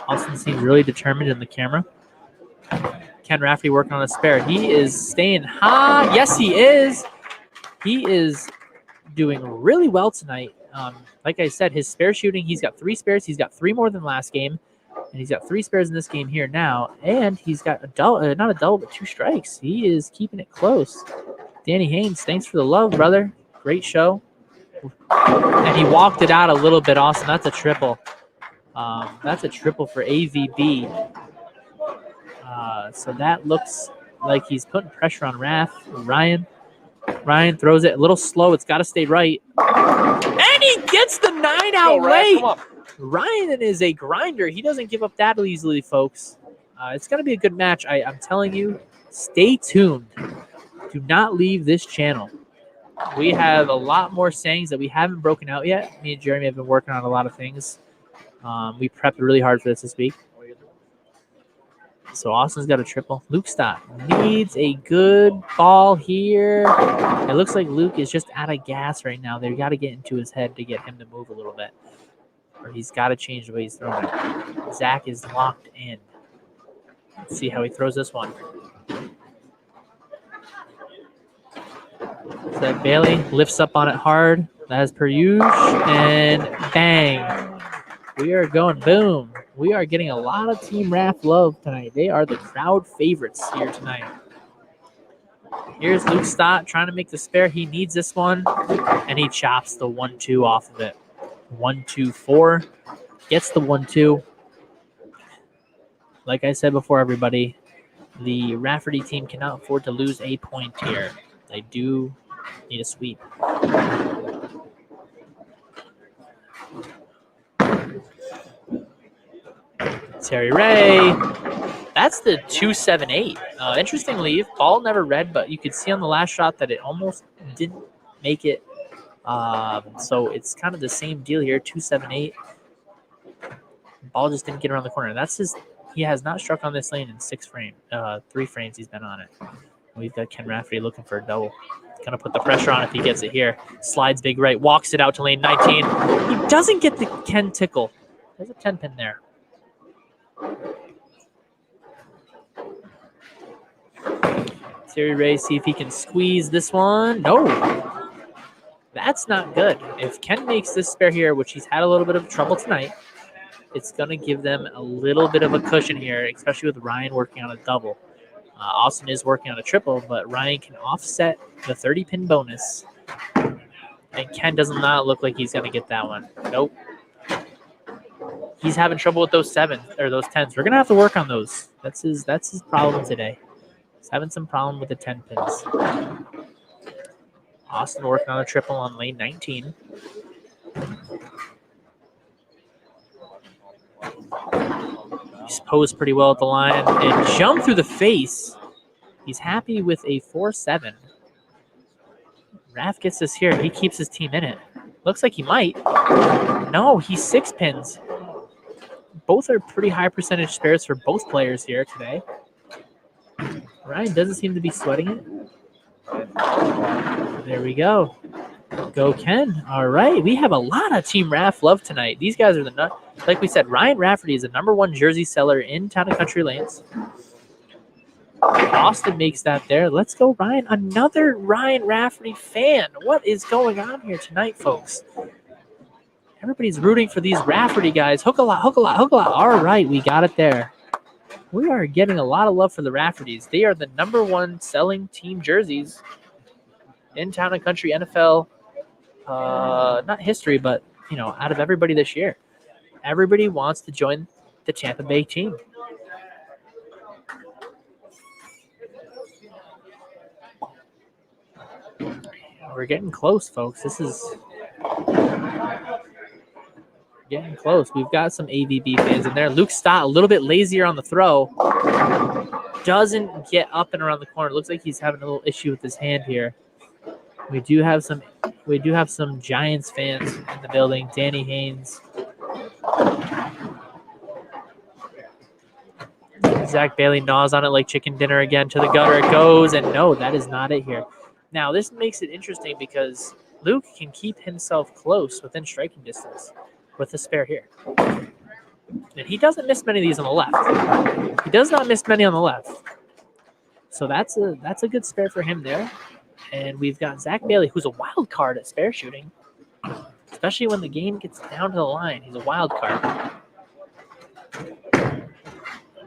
A: Austin seems really determined in the camera. Ken Rafferty working on a spare. He is staying high. Yes, he is. He is doing really well tonight. Like I said, his spare shooting, he's got 3 spares. He's got 3 more than last game. And he's got 3 spares in this game here now. And he's got not a double, but 2 strikes. He is keeping it close. Danny Haynes, thanks for the love, brother. Great show. And he walked it out a little bit, Austin. That's a triple. That's a triple for AVB. So that looks like he's putting pressure on Ryan. Ryan throws it a little slow. It's got to stay right. And he gets the 9 out late. Ryan is a grinder. He doesn't give up that easily, folks. It's going to be a good match. I'm telling you, stay tuned. Do not leave this channel. We have a lot more sayings that we haven't broken out yet. Me and Jeremy have been working on a lot of things. We prepped really hard for this week. So Austin's got a triple. Luke Stott needs a good ball here. It looks like Luke is just out of gas right now. They've got to get into his head to get him to move a little bit. Or he's got to change the way he's throwing it. Zach is locked in. Let's see how he throws this one. Zach Bailey lifts up on it hard, as per usual, and bang. We are going boom. We are getting a lot of Team Raff love tonight. They are the crowd favorites here tonight. Here's Luke Stott trying to make the spare. He needs this one, and he chops the 1-2 off of it. 1-2-4. Gets the 1-2. Like I said before, everybody, the Rafferty team cannot afford to lose a point here. They do need a sweep. Terry Ray. That's the 2-7-8. Interesting leave. Ball never read, but you could see on the last shot that it almost didn't make it. So it's kind of the same deal here. 2-7-8. Ball just didn't get around the corner. That's his. He has not struck on this lane in 3 frames he's been on it. We've got Ken Rafferty looking for a double. Gonna put the pressure on if he gets it here. Slides big right, walks it out to lane 19. He doesn't get the Ken tickle. There's a 10 pin there. Terry Ray, see if he can squeeze this one. No. That's not good. If Ken makes this spare here, which he's had a little bit of trouble tonight, it's going to give them a little bit of a cushion here, especially with Ryan working on a double. Austin is working on a triple, but Ryan can offset the 30-pin bonus. And Ken does not look like he's going to get that one. Nope. He's having trouble with those 7s or those 10s. We're going to have to work on those. That's his problem today. He's having some problem with the 10 pins. Austin working on a triple on lane 19. He's posed pretty well at the line and jumped through the face. He's happy with a 4-7. Raf gets this here. He keeps his team in it. Looks like he might. No, he's 6 pins. Both are pretty high percentage spares for both players here today. Ryan doesn't seem to be sweating it. There we go. Go Ken. All right. We have a lot of Team Raf love tonight. These guys are like we said, Ryan Rafferty is the #1 jersey seller in Town and Country Lanes. Austin makes that there. Let's go, Ryan. Another Ryan Rafferty fan. What is going on here tonight, folks? Everybody's rooting for these Rafferty guys. Hook a lot, hook a lot, hook a lot. All right, we got it there. We are getting a lot of love for the Raffertys. They are the #1 selling team jerseys in Town and Country NFL. Not history, but, out of everybody this year. Everybody wants to join the Tampa Bay team. We're getting close, folks. This is getting close. We've got some AVB fans in there. Luke Stott, a little bit lazier on the throw. Doesn't get up and around the corner. Looks like he's having a little issue with his hand here. We do have some Giants fans in the building. Danny Haynes. Zach Bailey gnaws on it like chicken dinner again. To the gutter it goes, and no, that is not it here. Now, this makes it interesting because Luke can keep himself close within striking distance with the spare here. And he doesn't miss many of these on the left. He does not miss many on the left. So that's a good spare for him there. And we've got Zach Bailey, who's a wild card at spare shooting, especially when the game gets down to the line. He's a wild card.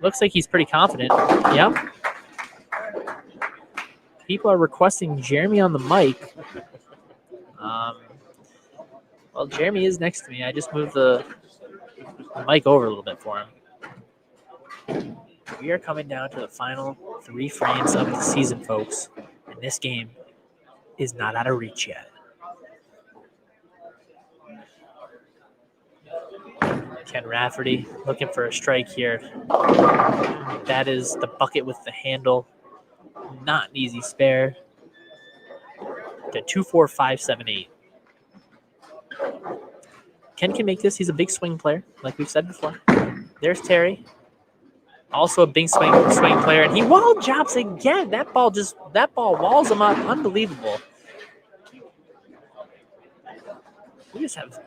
A: Looks like he's pretty confident. Yep. People are requesting Jeremy on the mic. Well, Jeremy is next to me. I just moved the mic over a little bit for him. We are coming down to the final 3 frames of the season, folks. And this game is not out of reach yet. Ken Rafferty looking for a strike here. That is the bucket with the handle. Not an easy spare. The 2-4-5-7-8. Ken can make this. He's a big swing player, like we've said before. There's Terry. Also a big swing player, and he wall jobs again. That ball walls him up. Unbelievable. We just have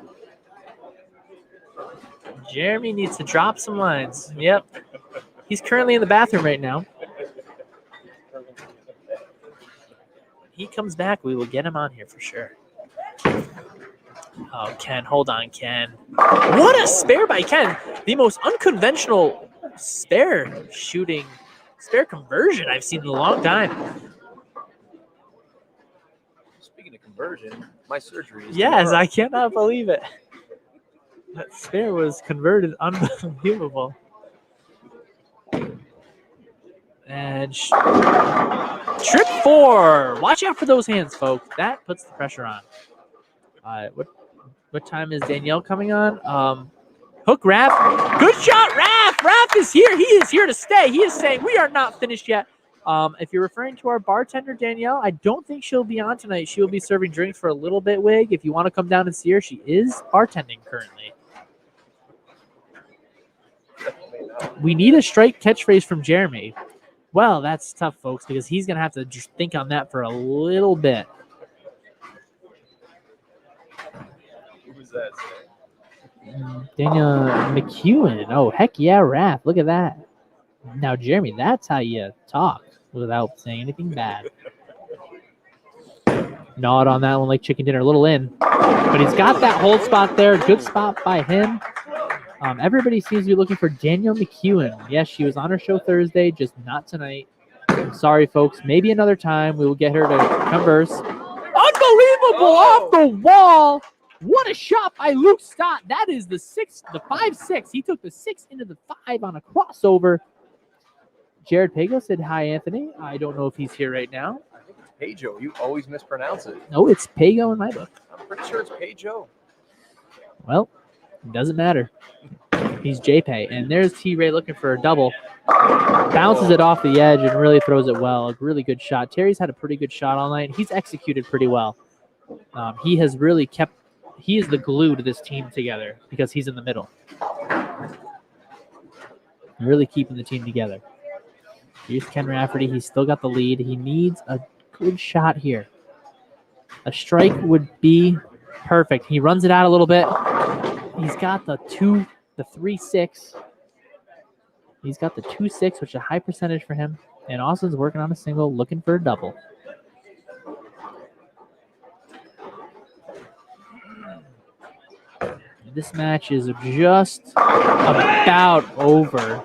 A: Jeremy needs to drop some lines. Yep. He's currently in the bathroom right now. When he comes back, we will get him on here for sure. Oh, Ken. Hold on, Ken. What a spare by Ken. The most unconventional spare conversion I've seen in a long time.
B: Speaking of conversion, my surgery is
A: Yes,
B: tomorrow.
A: I cannot believe it. That spare was converted. Unbelievable. And trip 4. Watch out for those hands, folks. That puts the pressure on. What time is Danielle coming on? Hook Raff. Good shot, Raff. Raff is here. He is here to stay. He is saying we are not finished yet. If you're referring to our bartender, Danielle, I don't think she'll be on tonight. She will be serving drinks for a little bit, Wig. If you want to come down and see her, she is bartending currently. We need a strike catchphrase from Jeremy. Well, that's tough, folks, because he's going to have to just think on that for a little bit.
B: Who was that?
A: Daniel McEwen. Oh, heck yeah, Raph. Look at that. Now, Jeremy, that's how you talk without saying anything bad. Gnawed on that one like chicken dinner. A little in. But he's got that hold spot there. Good spot by him. Everybody seems to be looking for Daniel McEwen. Yes, she was on her show Thursday, just not tonight. I'm sorry, folks. Maybe another time we will get her to converse. Unbelievable off the wall. What a shot by Luke Stott. That is the 5-6. He took the 6 into the 5 on a crossover. Jared Pago said, hi, Anthony. I don't know if he's here right now.
B: I think it's Pajo. You always mispronounce it.
A: No, it's Pago in my book.
B: I'm pretty sure it's Pajo.
A: Well, it doesn't matter. He's JPay. And there's T-Ray looking for a double. Bounces it off the edge and really throws it well. A really good shot. Terry's had a pretty good shot all night. He's executed pretty well. He has really kept... He is the glue to this team together because he's in the middle. Really keeping the team together. Here's Ken Rafferty. He's still got the lead. He needs a good shot here. A strike would be perfect. He runs it out a little bit. He's got the 3-6. He's got the 2-6, which is a high percentage for him. And Austin's working on a single, looking for a double. This match is just about over.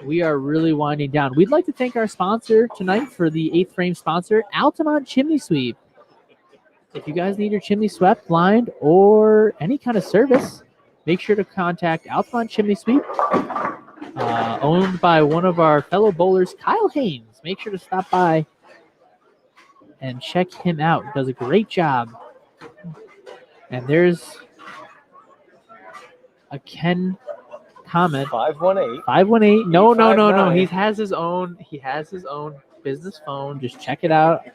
A: We are really winding down. We'd like to thank our sponsor tonight for the 8th frame sponsor, Altamont Chimney Sweep. If you guys need your chimney swept, blind, or any kind of service, make sure to contact Altamont Chimney Sweep, owned by one of our fellow bowlers, Kyle Haynes. Make sure to stop by and check him out. He does a great job. And there's a Ken comment.
B: 518.
A: 518. No. He has his own business phone. Just check it out.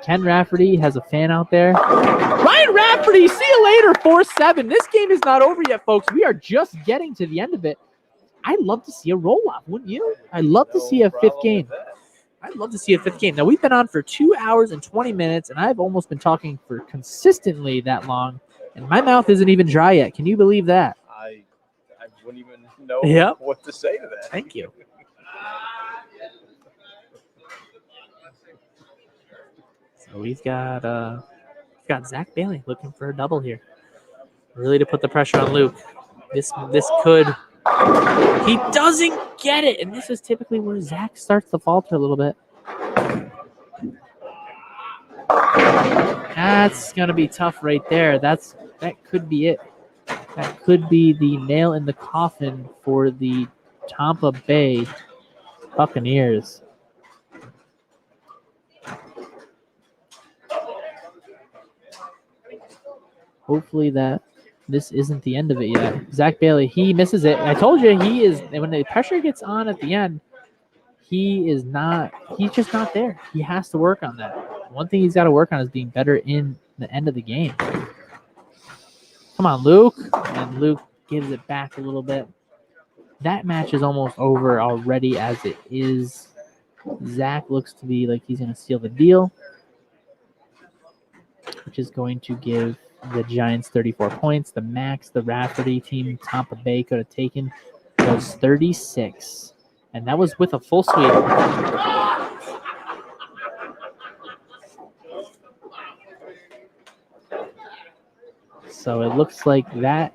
A: Ken Rafferty has a fan out there. Ryan Rafferty, see you later. 4-7. This game is not over yet, folks. We are just getting to the end of it. I'd love to see a roll-off, wouldn't you? I'd love to see a 5th game. I'd love to see a 5th game. Now, we've been on for 2 hours and 20 minutes, and I've almost been talking for consistently that long. And my mouth isn't even dry yet. Can you believe that?
B: I wouldn't even know what to say to that.
A: Thank you. So we've got Zach Bailey looking for a double here. Really to put the pressure on Luke. This could. He doesn't get it, and this is typically where Zach starts to falter a little bit. That's gonna be tough right there. That could be it. That could be the nail in the coffin for the Tampa Bay Buccaneers. Hopefully this isn't the end of it yet. Zach Bailey, he misses it. I told you he is, when the pressure gets on at the end, he's just not there. He has to work on that. One thing he's got to work on is being better in the end of the game. Come on, Luke. And Luke gives it back a little bit. That match is almost over already as it is. Zach looks to be like he's going to seal the deal, which is going to give the Giants 34 points. The max the Rafferty team, Tampa Bay, could have taken was 36. And that was with a full sweep. So it looks like that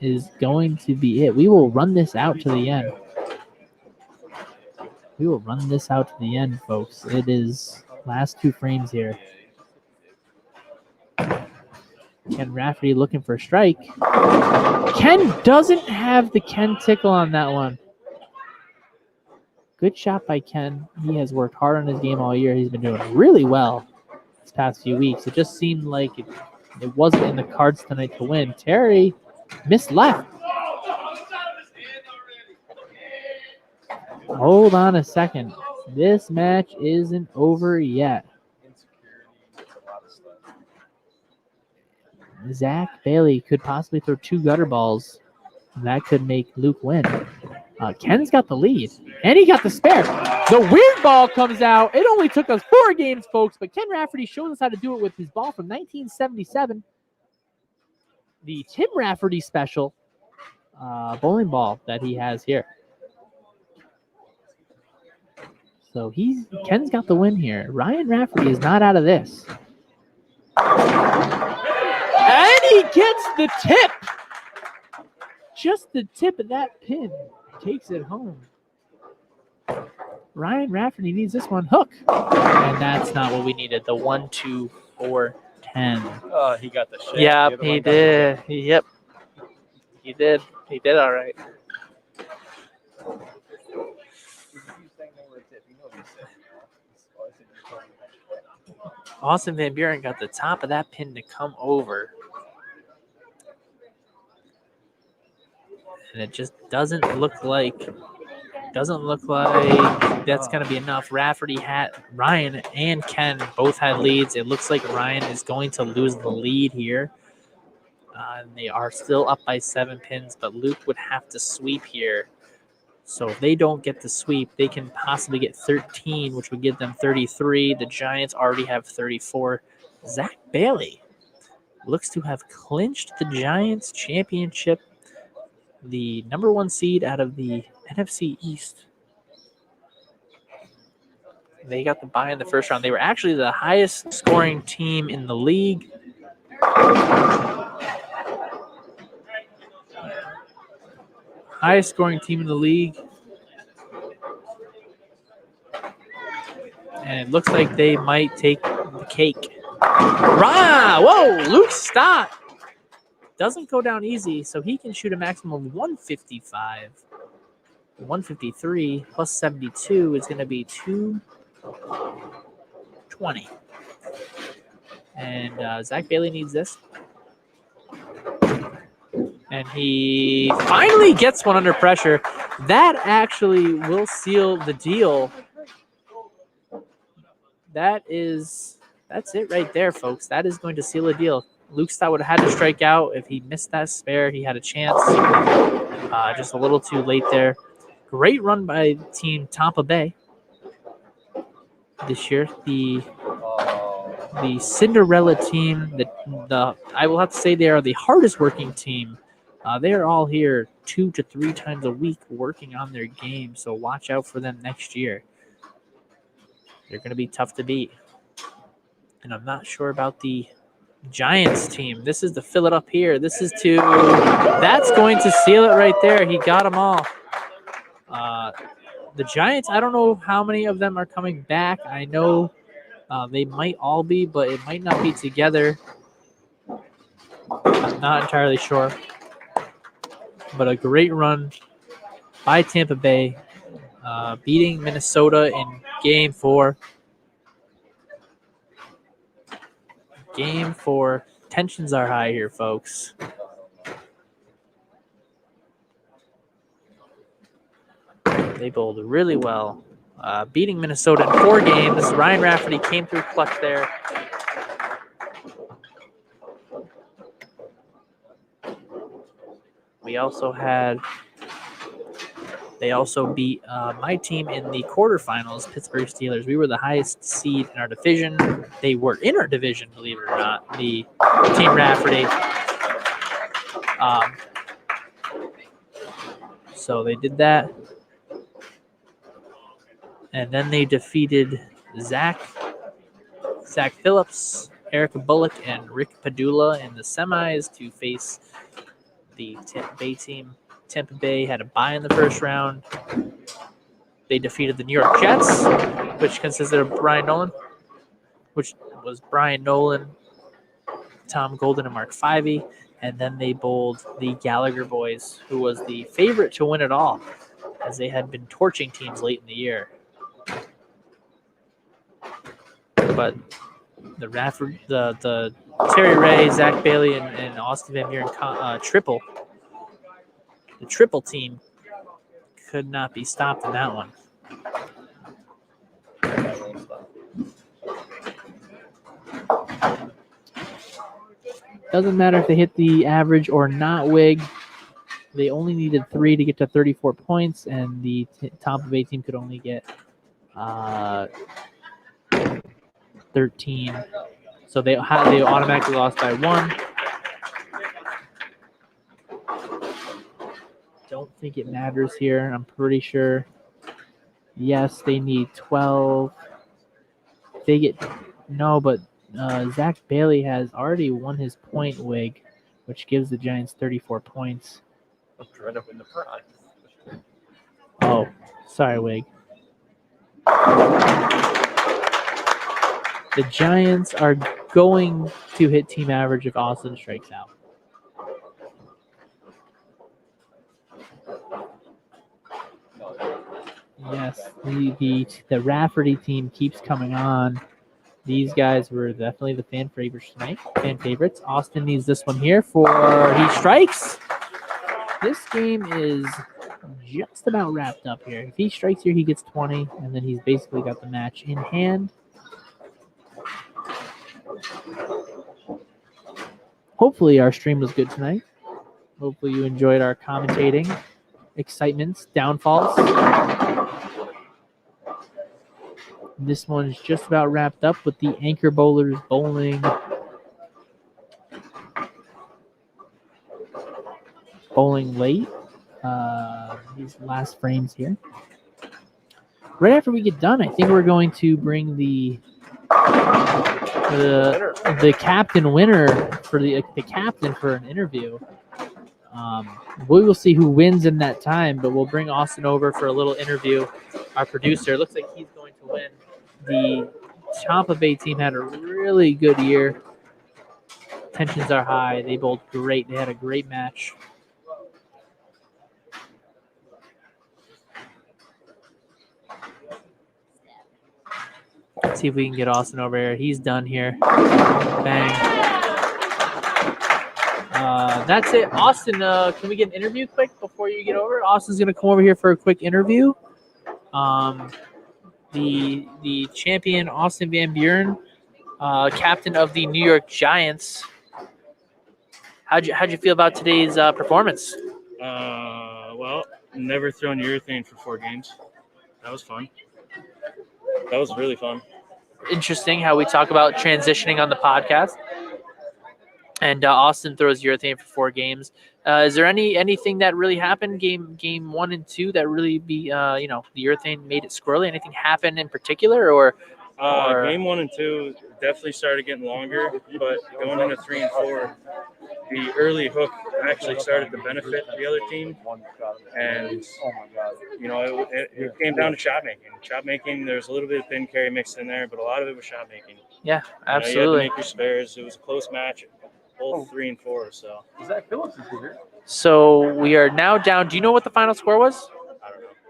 A: is going to be it. We will run this out to the end. We will run this out to the end, folks. It is last 2 frames here. Ken Rafferty looking for a strike. Ken doesn't have the Ken tickle on that one. Good shot by Ken. He has worked hard on his game all year. He's been doing really well this past few weeks. It just seemed like it wasn't in the cards tonight to win. Terry Missed left. Hold on a second. This match isn't over yet. Zach Bailey could possibly throw 2 gutter balls. That could make Luke win. Ken's got the lead, and he got the spare. The weird ball comes out. It only took us 4 games, folks, but Ken Rafferty shows us how to do it with his ball from 1977. The Tim Rafferty special bowling ball that he has here. So Ken's got the win here. Ryan Rafferty is not out of this. And he gets the tip. Just the tip of that pin takes it home. Ryan Rafferty needs this one hook. And that's not what we needed. The 1, 2, 4, 10.
B: He got the shit.
A: Yep, he did. Yep. He did. He did all right. Austin Van Buren got the top of that pin to come over. And it just doesn't look like that's going to be enough. Ryan and Ken both had leads. It looks like Ryan is going to lose the lead here. And they are still up by 7 pins, but Luke would have to sweep here. So if they don't get the sweep, they can possibly get 13, which would give them 33. The Giants already have 34. Zach Bailey looks to have clinched the Giants championship, the number 1 seed out of the NFC East. They got the bye in the first round. They were actually the highest scoring team in the league. Highest scoring team in the league. And it looks like they might take the cake. Whoa, Luke Stott doesn't go down easy, so he can shoot a maximum of 155. 153 plus 72 is going to be 220. And Zach Bailey needs this. And he finally gets one under pressure. That actually will seal the deal. That's it right there, folks. That is going to seal the deal. Luke Stott would have had to strike out. If he missed that spare, he had a chance. Just a little too late there. Great run by Team Tampa Bay this year. The Cinderella team, I will have to say they are the hardest working team. They are all here 2 to 3 times a week working on their game, so watch out for them next year. They're going to be tough to beat. And I'm not sure about the Giants team. This is to fill it up here. That's going to seal it right there. He got them all. The Giants, I don't know how many of them are coming back. I know they might all be, but it might not be together. I'm not entirely sure. But a great run by Tampa Bay, beating Minnesota in Game 4. Game 4. Tensions are high here, folks. They bowled really well. Beating Minnesota in 4 games. Ryan Rafferty came through clutch there. They also beat my team in the quarterfinals, Pittsburgh Steelers. We were the highest seed in our division. They were in our division, believe it or not, the Team Rafferty. So they did that. And then they defeated Zach Phillips, Erica Bullock, and Rick Padula in the semis to face the Tampa Bay team. Tampa Bay had a bye in the first round. They defeated the New York Jets, which consisted of Brian Nolan, Tom Golden, and Mark Fyvie. And then they bowled the Gallagher boys, who was the favorite to win it all, as they had been torching teams late in the year. But the Rafferty, the Terry Ray, Zach Bailey, and Austin Van Buren triple. The triple team could not be stopped in that one. Doesn't matter if they hit the average or not, Wig. They only needed 3 to get to 34 points, and the Tampa Bay team could only get 13. So they automatically lost by 1. Don't think it matters here. I'm pretty sure. Yes, they need 12. They get no, but Zach Bailey has already won his point, Wig, which gives the Giants 34 points.
B: Right up in the front.
A: Oh, sorry, Wig. The Giants are going to hit team average if Austin strikes out. Yes, the Rafferty team keeps coming on. These guys were definitely the fan favorites tonight. Fan favorites. Austin needs this one here for he strikes. This game is just about wrapped up here. If he strikes here, he gets 20, and then he's basically got the match in hand. Hopefully our stream was good tonight. Hopefully you enjoyed our commentating, excitements, downfalls. This one's just about wrapped up with the anchor bowlers bowling late. These last frames here. Right after we get done, I think we're going to bring the captain winner for the captain for an interview. We will see who wins in that time, but we'll bring Austin over for a little interview. Our producer looks like he's going to win. The Tampa Bay team had a really good year. Tensions are high. They bowled great. They had a great match. Let's see if we can get Austin over here. He's done here. Bang. That's it. Austin, can we get an interview quick before you get over? Austin's going to come over here for a quick interview. The champion, Austin Van Buren, captain of the New York Giants. How'd you feel about today's performance?
C: Well, never thrown urethane for 4 games. That was fun. That was really fun.
A: Interesting how we talk about transitioning on the podcast. And Austin throws urethane for 4 games. Is there anything that really happened game 1 and 2 that really the urethane made it squirrely? Anything happen in particular, or
C: game 1 and 2 definitely started getting longer, but going into 3 and 4, the early hook actually started to benefit the other team, and it came down to shot making. Shot making, there's a little bit of pin carry mixed in there, but a lot of it was shot making.
A: Yeah, absolutely.
C: You had to make your spares. It was a close match, both 3 and 4. So.
B: Zach Phillips is here.
A: So we are now down. Do you know what the final score was?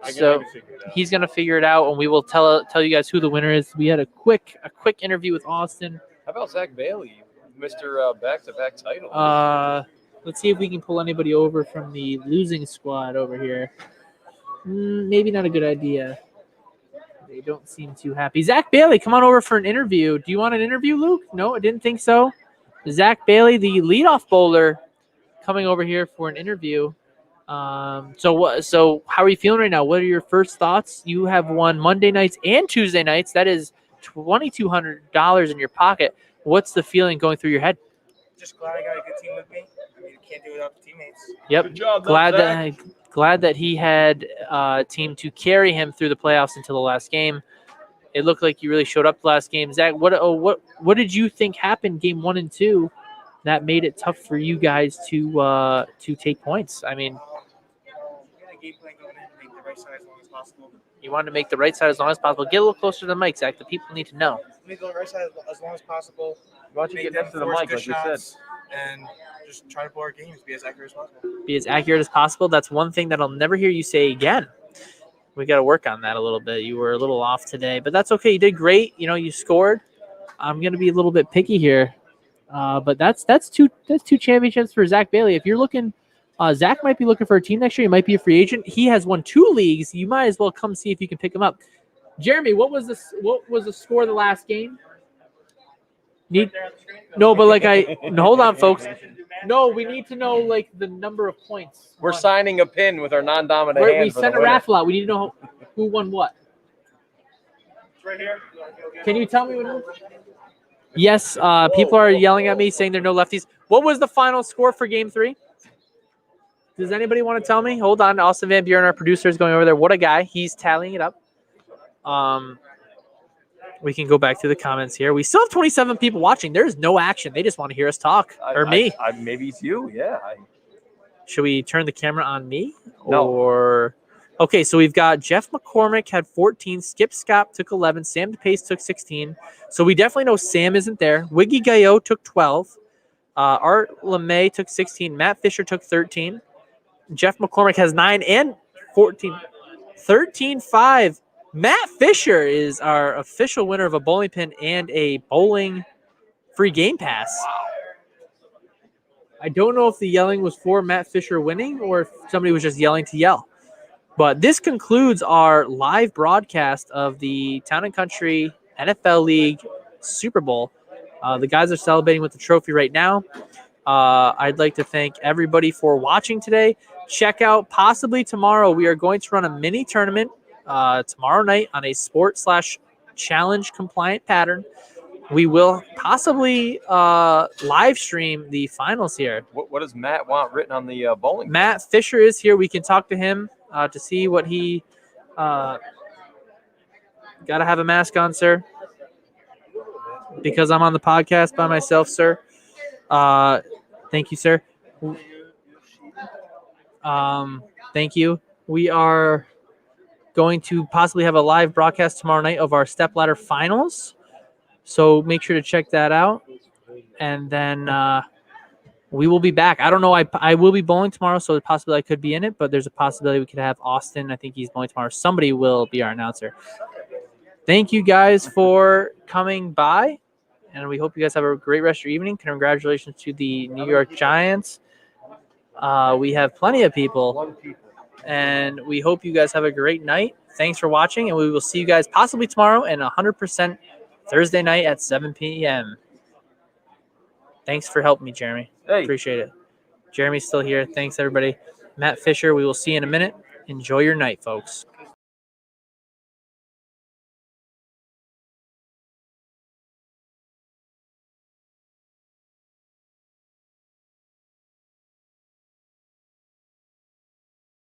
C: I don't know.
A: He's gonna figure it out, and we will tell you guys who the winner is. We had a quick interview with Austin.
B: How about Zach Bailey, Mr. Back-to-back title?
A: Let's see if we can pull anybody over from the losing squad over here. Maybe not a good idea. They don't seem too happy. Zach Bailey, come on over for an interview. Do you want an interview, Luke? No, I didn't think so. Zach Bailey, the leadoff bowler, coming over here for an interview. So how are you feeling right now? What are your first thoughts? You have won Monday nights and Tuesday nights. That is $2,200 in your pocket. What's the feeling going through your head?
D: Just glad I got a good team with me. I mean, you can't do it without the teammates.
A: Yep.
B: Good job,
A: Glad that he had a team to carry him through the playoffs until the last game. It looked like you really showed up the last game. Zach, what did you think happened game 1 and 2 that made it tough for you guys to take points? I mean,
D: We had a game plan going in to make the right side as long as possible.
A: you wanted to make the right side as long as possible. Get a little closer to the mic, Zach. The people need to know.
D: Make the right side as long as possible.
B: Why don't you
D: Make
B: get next to
D: them
B: the
D: force
B: mic,
D: good
B: like you said?
D: shots, and just try to blow our games, be as accurate as possible.
A: Be as accurate as possible. That's one thing that I'll never hear you say again. We got to work on that a little bit. You were a little off today, but that's okay. You did great. You scored. I'm gonna be a little bit picky here, but that's two championships for Zach Bailey. If you're looking, Zach might be looking for a team next year. He might be a free agent. He has won 2 leagues. You might as well come see if you can pick him up. Jeremy, what was the score of the last game? No, but hold on, folks. No, we need to know like the number of points.
B: We're signing a pin with our non-dominant hand.
A: We sent a raffle out. We need to know who won what.
D: It's right here.
A: Can you tell me what it is? Yes, people are yelling at me saying there are no lefties. What was the final score for Game 3? Does anybody want to tell me? Hold on. Austin Van Buren, our producer, is going over there. What a guy. He's tallying it up. We can go back to the comments here. We still have 27 people watching. There's no action. They just want to hear us talk. Me.
B: Maybe it's you. Yeah.
A: Should we turn the camera on me?
B: No.
A: Or okay, so we've got Jeff McCormick had 14. Skip Scott took 11. Sam DePace took 16. So we definitely know Sam isn't there. Wiggy Gaillot took 12. Art LeMay took 16. Matt Fisher took 13. Jeff McCormick has 9 and 14. 13-5. Matt Fisher is our official winner of a bowling pin and a bowling free game pass. I don't know if the yelling was for Matt Fisher winning or if somebody was just yelling to yell. But this concludes our live broadcast of the Town & Country NFL League Super Bowl. The guys are celebrating with the trophy right now. I'd like to thank everybody for watching today. Check out possibly tomorrow. We are going to run a mini tournament tomorrow night on a sport/challenge compliant pattern. We will possibly live stream the finals here.
B: What does Matt want written on the bowling?
A: Matt Fisher is here. We can talk to him to see what he got to have a mask on, sir, because I'm on the podcast by myself, sir. Thank you, sir. Thank you. We are going to possibly have a live broadcast tomorrow night of our stepladder finals. So make sure to check that out. And then we will be back. I don't know. I will be bowling tomorrow, so possibly I could be in it, but there's a possibility we could have Austin. I think he's bowling tomorrow. Somebody will be our announcer. Thank you guys for coming by, and we hope you guys have a great rest of your evening. Congratulations to the New York Giants. We have plenty of people, and we hope you guys have a great night. Thanks for watching, and we will see you guys possibly tomorrow and 100% Thursday night at 7 p.m. Thanks for helping me, Jeremy.
B: Hey.
A: Appreciate it. Jeremy's still here. Thanks, everybody. Matt Fisher, we will see you in a minute. Enjoy your night, folks.